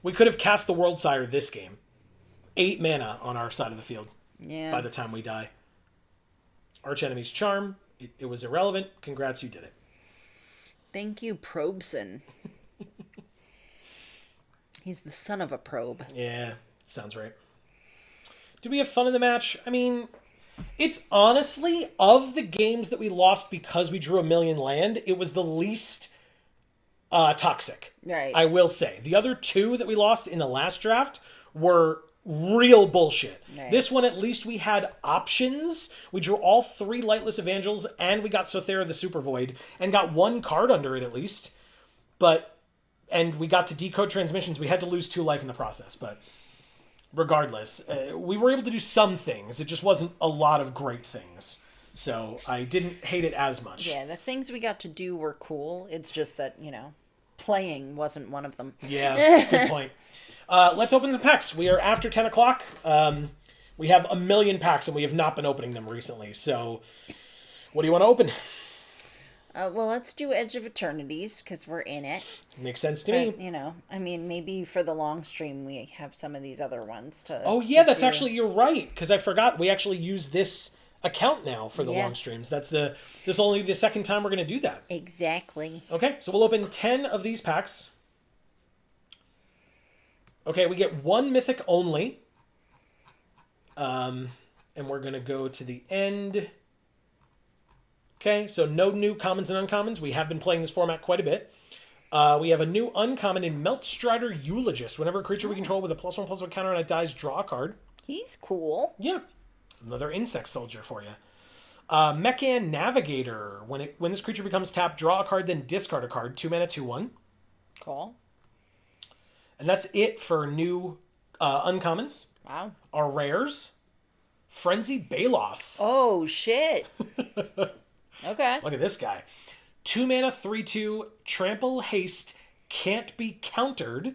We could have cast the World Sire this game. 8 mana on our side of the field. Yeah. By the time we die. Archenemy's Charm. It was irrelevant. Congrats, you did it. Thank you, Probeson. He's the son of a probe. Yeah, sounds right. Did we have fun in the match? I mean, it's honestly, of the games that we lost because we drew a million land, it was the least toxic. Right. I will say. The other 2 that we lost in the last draft were real bullshit. Right. This one, at least we had options. We drew all 3 Lightless Evangels, and we got Sothera the Super Void, and got 1 card under it at least. And we got to decode transmissions. We had to lose 2 life in the process, but regardless, we were able to do some things. It just wasn't a lot of great things. So I didn't hate it as much. Yeah, the things we got to do were cool. It's just that, playing wasn't one of them. Yeah, good point. Let's open the packs. We are after 10 o'clock. We have a million packs, and we have not been opening them recently. So, what do you want to open? Well, let's do Edge of Eternities, because we're in it. Makes sense to me. Maybe for the long stream, we have some of these other ones to... Oh, yeah, that's actually... You're right, because I forgot. We actually use this account now for the long streams. This is only the second time we're going to do that. Exactly. Okay, so we'll open 10 of these packs. Okay, we get 1 mythic only. And we're going to go to the end. Okay, so no new commons and uncommons. We have been playing this format quite a bit. We have a new uncommon in Meltstrider Eulogist. Whenever a creature we control with a +1/+1 counter on it dies, draw a card. He's cool. Yeah. Another insect soldier for you. Mechan Navigator. When this creature becomes tapped, draw a card, then discard a card. 2 mana, 2/1. Cool. And that's it for new uncommons. Wow. Our rares. Frenzy Baloth. Oh, shit. Okay. Look at this guy. 2 mana, 3/2, trample, haste, can't be countered.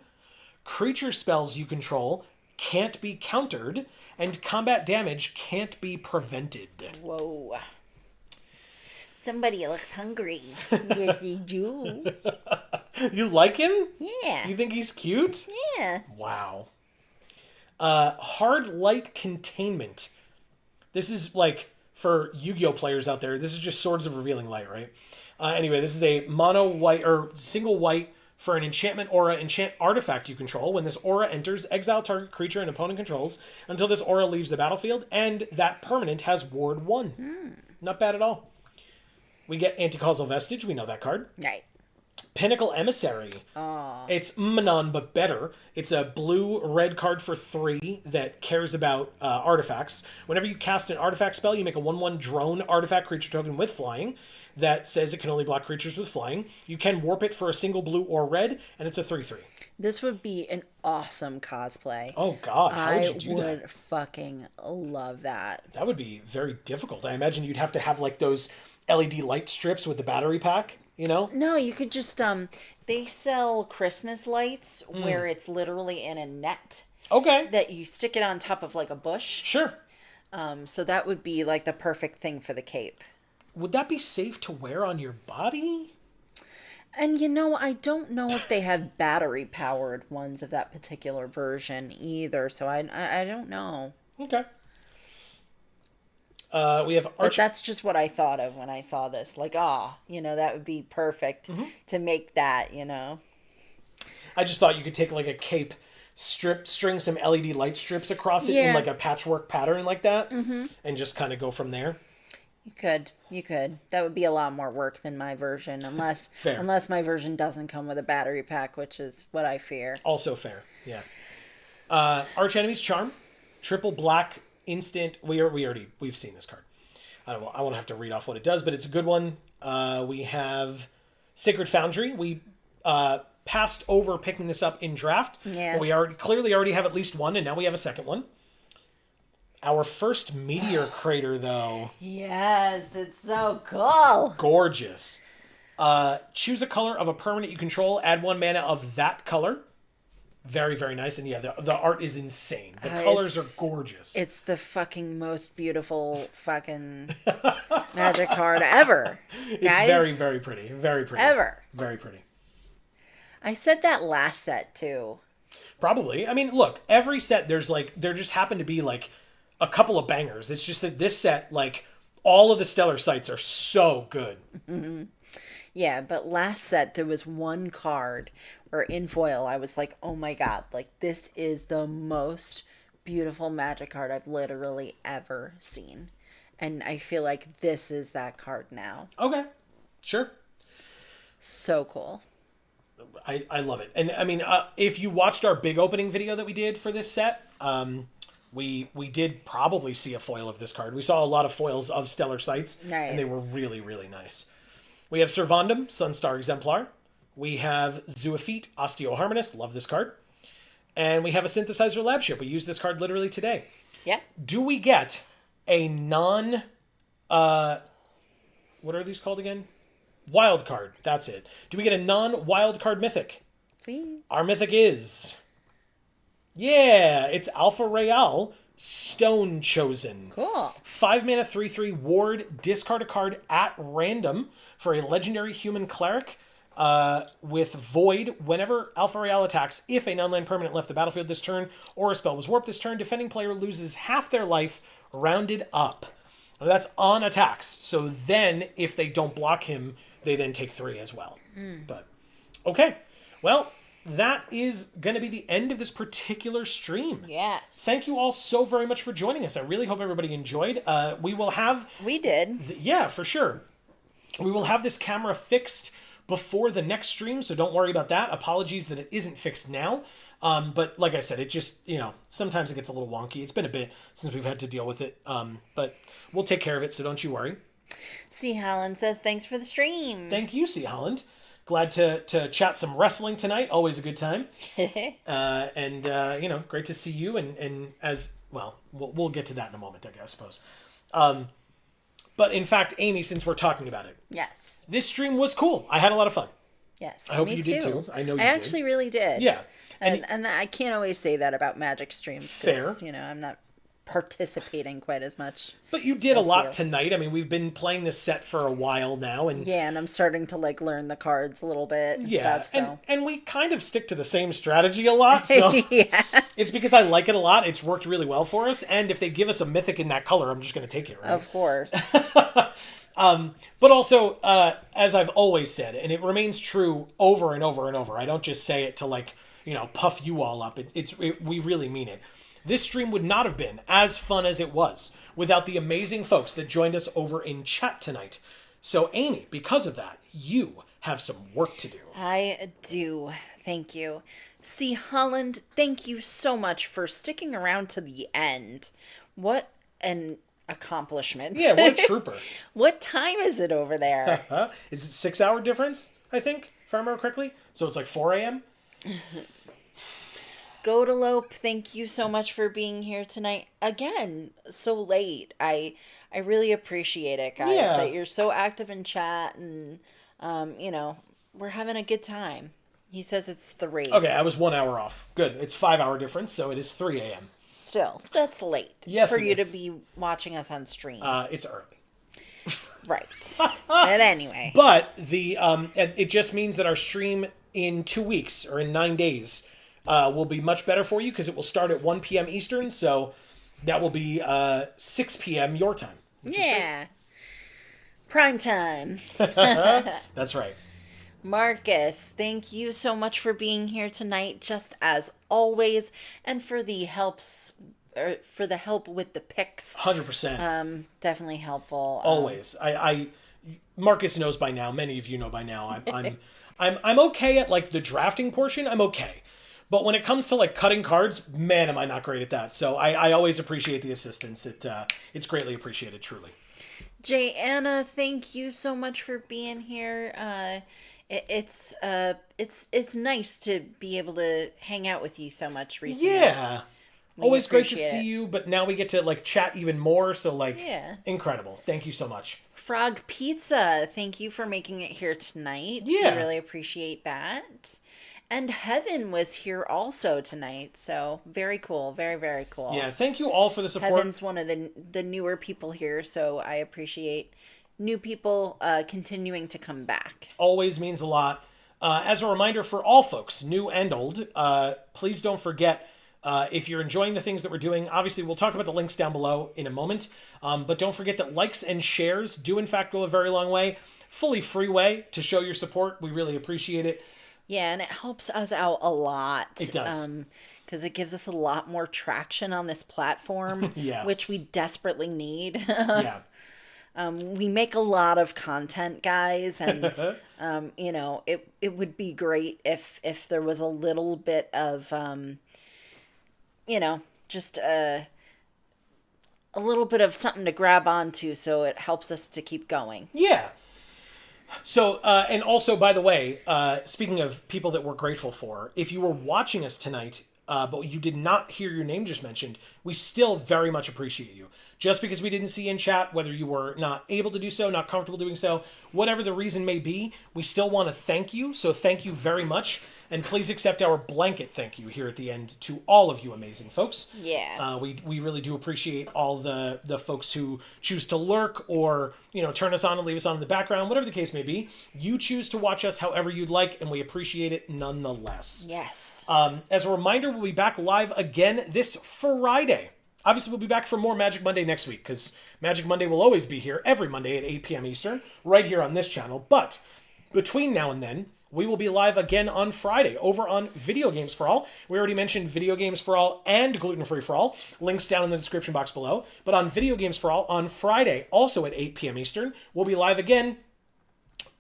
Creature spells you control can't be countered. And combat damage can't be prevented. Whoa. Somebody looks hungry. Yes, they do. You like him? Yeah. You think he's cute? Yeah. Wow. Hard Light Containment. This is like... For Yu-Gi-Oh players out there, this is just Swords of Revealing Light, right? Anyway, this is a mono white or single white for an enchantment aura enchant artifact you control. When this aura enters, exile target creature an opponent controls until this aura leaves the battlefield, and that permanent has Ward 1. Not bad at all. We get Anti-Causal Vestige. We know that card. Right. Pinnacle Emissary. It's Manon, but better. It's a blue-red card for 3 that cares about artifacts. Whenever you cast an artifact spell, you make a 1/1 drone artifact creature token with flying that says it can only block creatures with flying. You can warp it for a single blue or red, and it's a 3/3. This would be an awesome cosplay. Oh, God. How would you do that? I would fucking love that. That would be very difficult. I imagine you'd have to have, like, those LED light strips with the battery pack, you know? No, you could just, they sell Christmas lights where it's literally in a net. Okay. That you stick it on top of, like, a bush. Sure. So that would be, like, the perfect thing for the cape. Would that be safe to wear on your body? And I don't know if they have battery-powered ones of that particular version either, so I don't know. Okay. We have But that's just what I thought of when I saw this. Like, that would be perfect to make that, I just thought you could take, like, a cape, string some LED light strips across it in, like, a patchwork pattern like that, and just kind of go from there. You could. That would be a lot more work than my version, unless my version doesn't come with a battery pack, which is what I fear. Also fair, yeah. Archenemy's Charm, triple black instant. We've seen this card. I won't have to read off what it does, but it's a good one. We have Sacred Foundry. We passed over picking this up in draft. Yeah. But we clearly already have at least one, and now we have a second one. Our first Meteor Crater, though. Yes, it's so cool. Gorgeous. Choose a color of a permanent you control. Add 1 mana of that color. Very, very nice. And yeah, the art is insane. The colors are gorgeous. It's the fucking most beautiful fucking Magic card ever. It's guys. very, very pretty. Very pretty. Ever. Very pretty. I said that last set, too. Probably. I mean, look, every set, there just happen to be, like, a couple of bangers. It's just that this set, like, all of the Stellar Sights are so good. Mm-hmm. Yeah, but last set, there was one card where in foil, I was like, oh my god, like, this is the most beautiful Magic card I've literally ever seen. And I feel like this is that card now. Okay. Sure. So cool. I love it. And, I mean, if you watched our big opening video that we did for this set, we did probably see a foil of this card. We saw a lot of foils of Stellar Sights, right. And they were really, really nice. We have Servandum, Sunstar Exemplar. We have Zoophyte, Osteoharmonist. Love this card. And we have a Synthesizer Lab Ship. We used this card literally today. Yeah. Do we get a what are these called again? Wild card. That's it. Do we get a non-wild card mythic? Please. Our mythic is... Yeah, it's Alpha Real, Stone Chosen. Cool. 5 mana, 3/3 ward, discard a card at random for a legendary human cleric with Void. Whenever Alpha Real attacks, if a non-land permanent left the battlefield this turn or a spell was warped this turn, defending player loses half their life rounded up. Now that's on attacks. So then, if they don't block him, they then take 3 as well. But, okay. Well... that is going to be the end of this particular stream. Yes. Thank you all so very much for joining us. I really hope everybody enjoyed. We will have... We did. Yeah, for sure. We will have this camera fixed before the next stream, so don't worry about that. Apologies that it isn't fixed now. But like I said, it just, sometimes it gets a little wonky. It's been a bit since we've had to deal with it. But we'll take care of it, so don't you worry. C. Holland says, thanks for the stream. Thank you, C. Holland. Glad to chat some wrestling tonight. Always a good time. And great to see you. And as well, we'll get to that in a moment, I suppose. But in fact, Amy, since we're talking about it, yes, this stream was cool. I had a lot of fun. Yes, I hope you did too. I know you did. I actually really did. Yeah, and I can't always say that about Magic streams. Fair. I'm not participating quite as much. But you did a lot tonight. I mean, we've been playing this set for a while now, and and I'm starting to learn the cards a little bit. And stuff, so. and we kind of stick to the same strategy a lot. So yeah, it's because I like it a lot. It's worked really well for us, and if they give us a mythic in that color, I'm just going to take it. Right? Of course. But also, as I've always said, and it remains true over and over and over. I don't just say it to puff you all up. We really mean it. This stream would not have been as fun as it was without the amazing folks that joined us over in chat tonight. So, Amy, because of that, you have some work to do. I do. Thank you. See, Holland, thank you so much for sticking around to the end. What an accomplishment. Yeah, what a trooper. What time is it over there? Is it 6 hour difference, I think, if I remember correctly? So it's like 4 a.m.? Godalope, thank you so much for being here tonight. Again, so late. I really appreciate it, guys, Yeah. that you're so active in chat and, we're having a good time. He says it's 3. Okay, I was 1 hour off. Good. It's 5 hour difference, so it is 3 a.m. Still, that's late. Yes, for it you is. to be watching us on stream. It's early. Right. But anyway. But it just means that our stream in 2 weeks or in 9 days will be much better for you because it will start at 1 p.m. Eastern. So that will be 6 p.m. your time. Yeah. Prime time. That's right. Marcus, thank you so much for being here tonight, just as always, and for the help with the picks. 100%. Definitely helpful. Always. Marcus knows by now. Many of you know by now. I'm okay at like the drafting portion. I'm okay. But when it comes to like cutting cards, man, am I not great at that. So I always appreciate the assistance. It's greatly appreciated, truly. Jay Anna, thank you so much for being here. It's nice to be able to hang out with you so much recently. Yeah. Always great to appreciate see it. you, but now we get to like chat even more. So like, Yeah. incredible. Thank you so much. Frog Pizza, thank you for making it here tonight. Yeah. We really appreciate that. And Heaven was here also tonight, so very cool, very, very cool. Yeah, thank you all for the support. Heaven's one of the newer people here, so I appreciate new people continuing to come back. Always means a lot. As a reminder for all folks, new and old, please don't forget, if you're enjoying the things that we're doing, obviously we'll talk about the links down below in a moment, but don't forget that likes and shares do in fact go a very long way. Fully free way to show your support. We really appreciate it. Yeah, and it helps us out a lot. It does. Because it gives us a lot more traction on this platform, Yeah. which we desperately need. Yeah. We make a lot of content, guys, and it would be great if there was a little bit of just a little bit of something to grab onto, so it helps us to keep going. Yeah. So, and also, by the way, speaking of people that we're grateful for, if you were watching us tonight, but you did not hear your name just mentioned, we still very much appreciate you. Just because we didn't see you in chat, whether you were not able to do so, not comfortable doing so, whatever the reason may be, we still want to thank you. So thank you very much. And please accept our blanket thank you here at the end to all of you amazing folks. Yeah. We really do appreciate all the folks who choose to lurk or, turn us on and leave us on in the background, whatever the case may be. You choose to watch us however you'd like, and we appreciate it nonetheless. Yes. As a reminder, we'll be back live again this Friday. Obviously, we'll be back for more Magic Monday next week, because Magic Monday will always be here every Monday at 8 p.m. Eastern, right here on this channel. But between now and then, we will be live again on Friday over on Video Games for All. We already mentioned Video Games for All and Gluten Free for All. Links down in the description box below. But on Video Games for All on Friday, also at 8 p.m. Eastern, we'll be live again,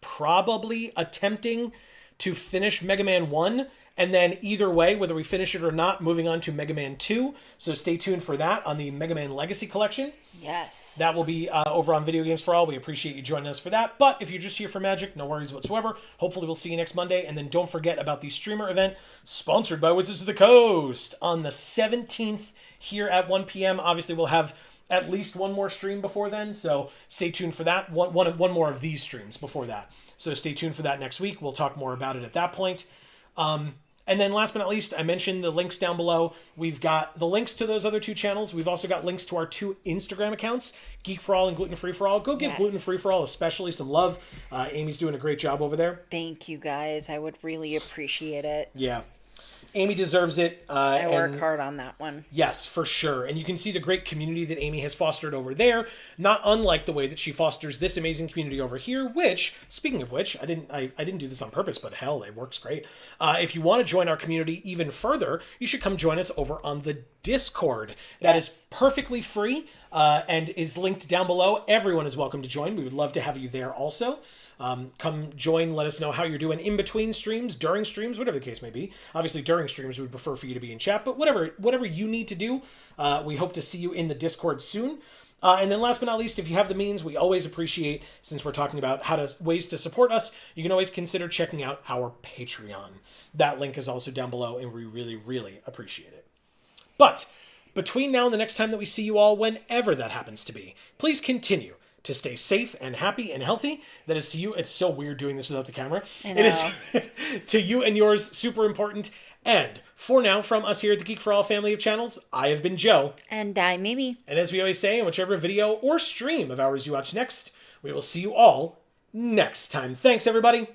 probably attempting to finish Mega Man 1. And then either way, whether we finish it or not, moving on to Mega Man 2. So stay tuned for that on the Mega Man Legacy Collection. Yes. That will be over on Video Games for All. We appreciate you joining us for that. But if you're just here for Magic, no worries whatsoever. Hopefully we'll see you next Monday. And then don't forget about the streamer event sponsored by Wizards of the Coast on the 17th here at 1 p.m. Obviously, we'll have at least one more stream before then. So stay tuned for that. One more of these streams before that. So stay tuned for that next week. We'll talk more about it at that point. And then last but not least, I mentioned the links down below. We've got the links to those other two channels. We've also got links to our 2 Instagram accounts, Geek for All and Gluten Free for All. Go give Gluten Free for All especially some love. Amy's doing a great job over there. Thank you, guys. I would really appreciate it. Yeah. Amy deserves it. I work hard on that one. Yes, for sure. And you can see the great community that Amy has fostered over there, not unlike the way that she fosters this amazing community over here, which, speaking of which, I didn't do this on purpose, but hell, it works great. If you want to join our community even further, you should come join us over on the Discord. That is Yes. perfectly free and is linked down below. Everyone is welcome to join. We would love to have you there also. Come join, let us know how you're doing in between streams, during streams, whatever the case may be. Obviously, during streams, we would prefer for you to be in chat, but whatever you need to do, we hope to see you in the Discord soon. And then last but not least, if you have the means, we always appreciate, since we're talking about ways to support us, you can always consider checking out our Patreon. That link is also down below, and we really, really appreciate it. But between now and the next time that we see you all, whenever that happens to be, please continue to stay safe and happy and healthy. That is to you. It's so weird doing this without the camera. I know. It is to you and yours super important. And for now, from us here at the Geek for All family of channels, I have been Joe. And I, Mimi. And as we always say, in whichever video or stream of ours you watch next, we will see you all next time. Thanks, everybody.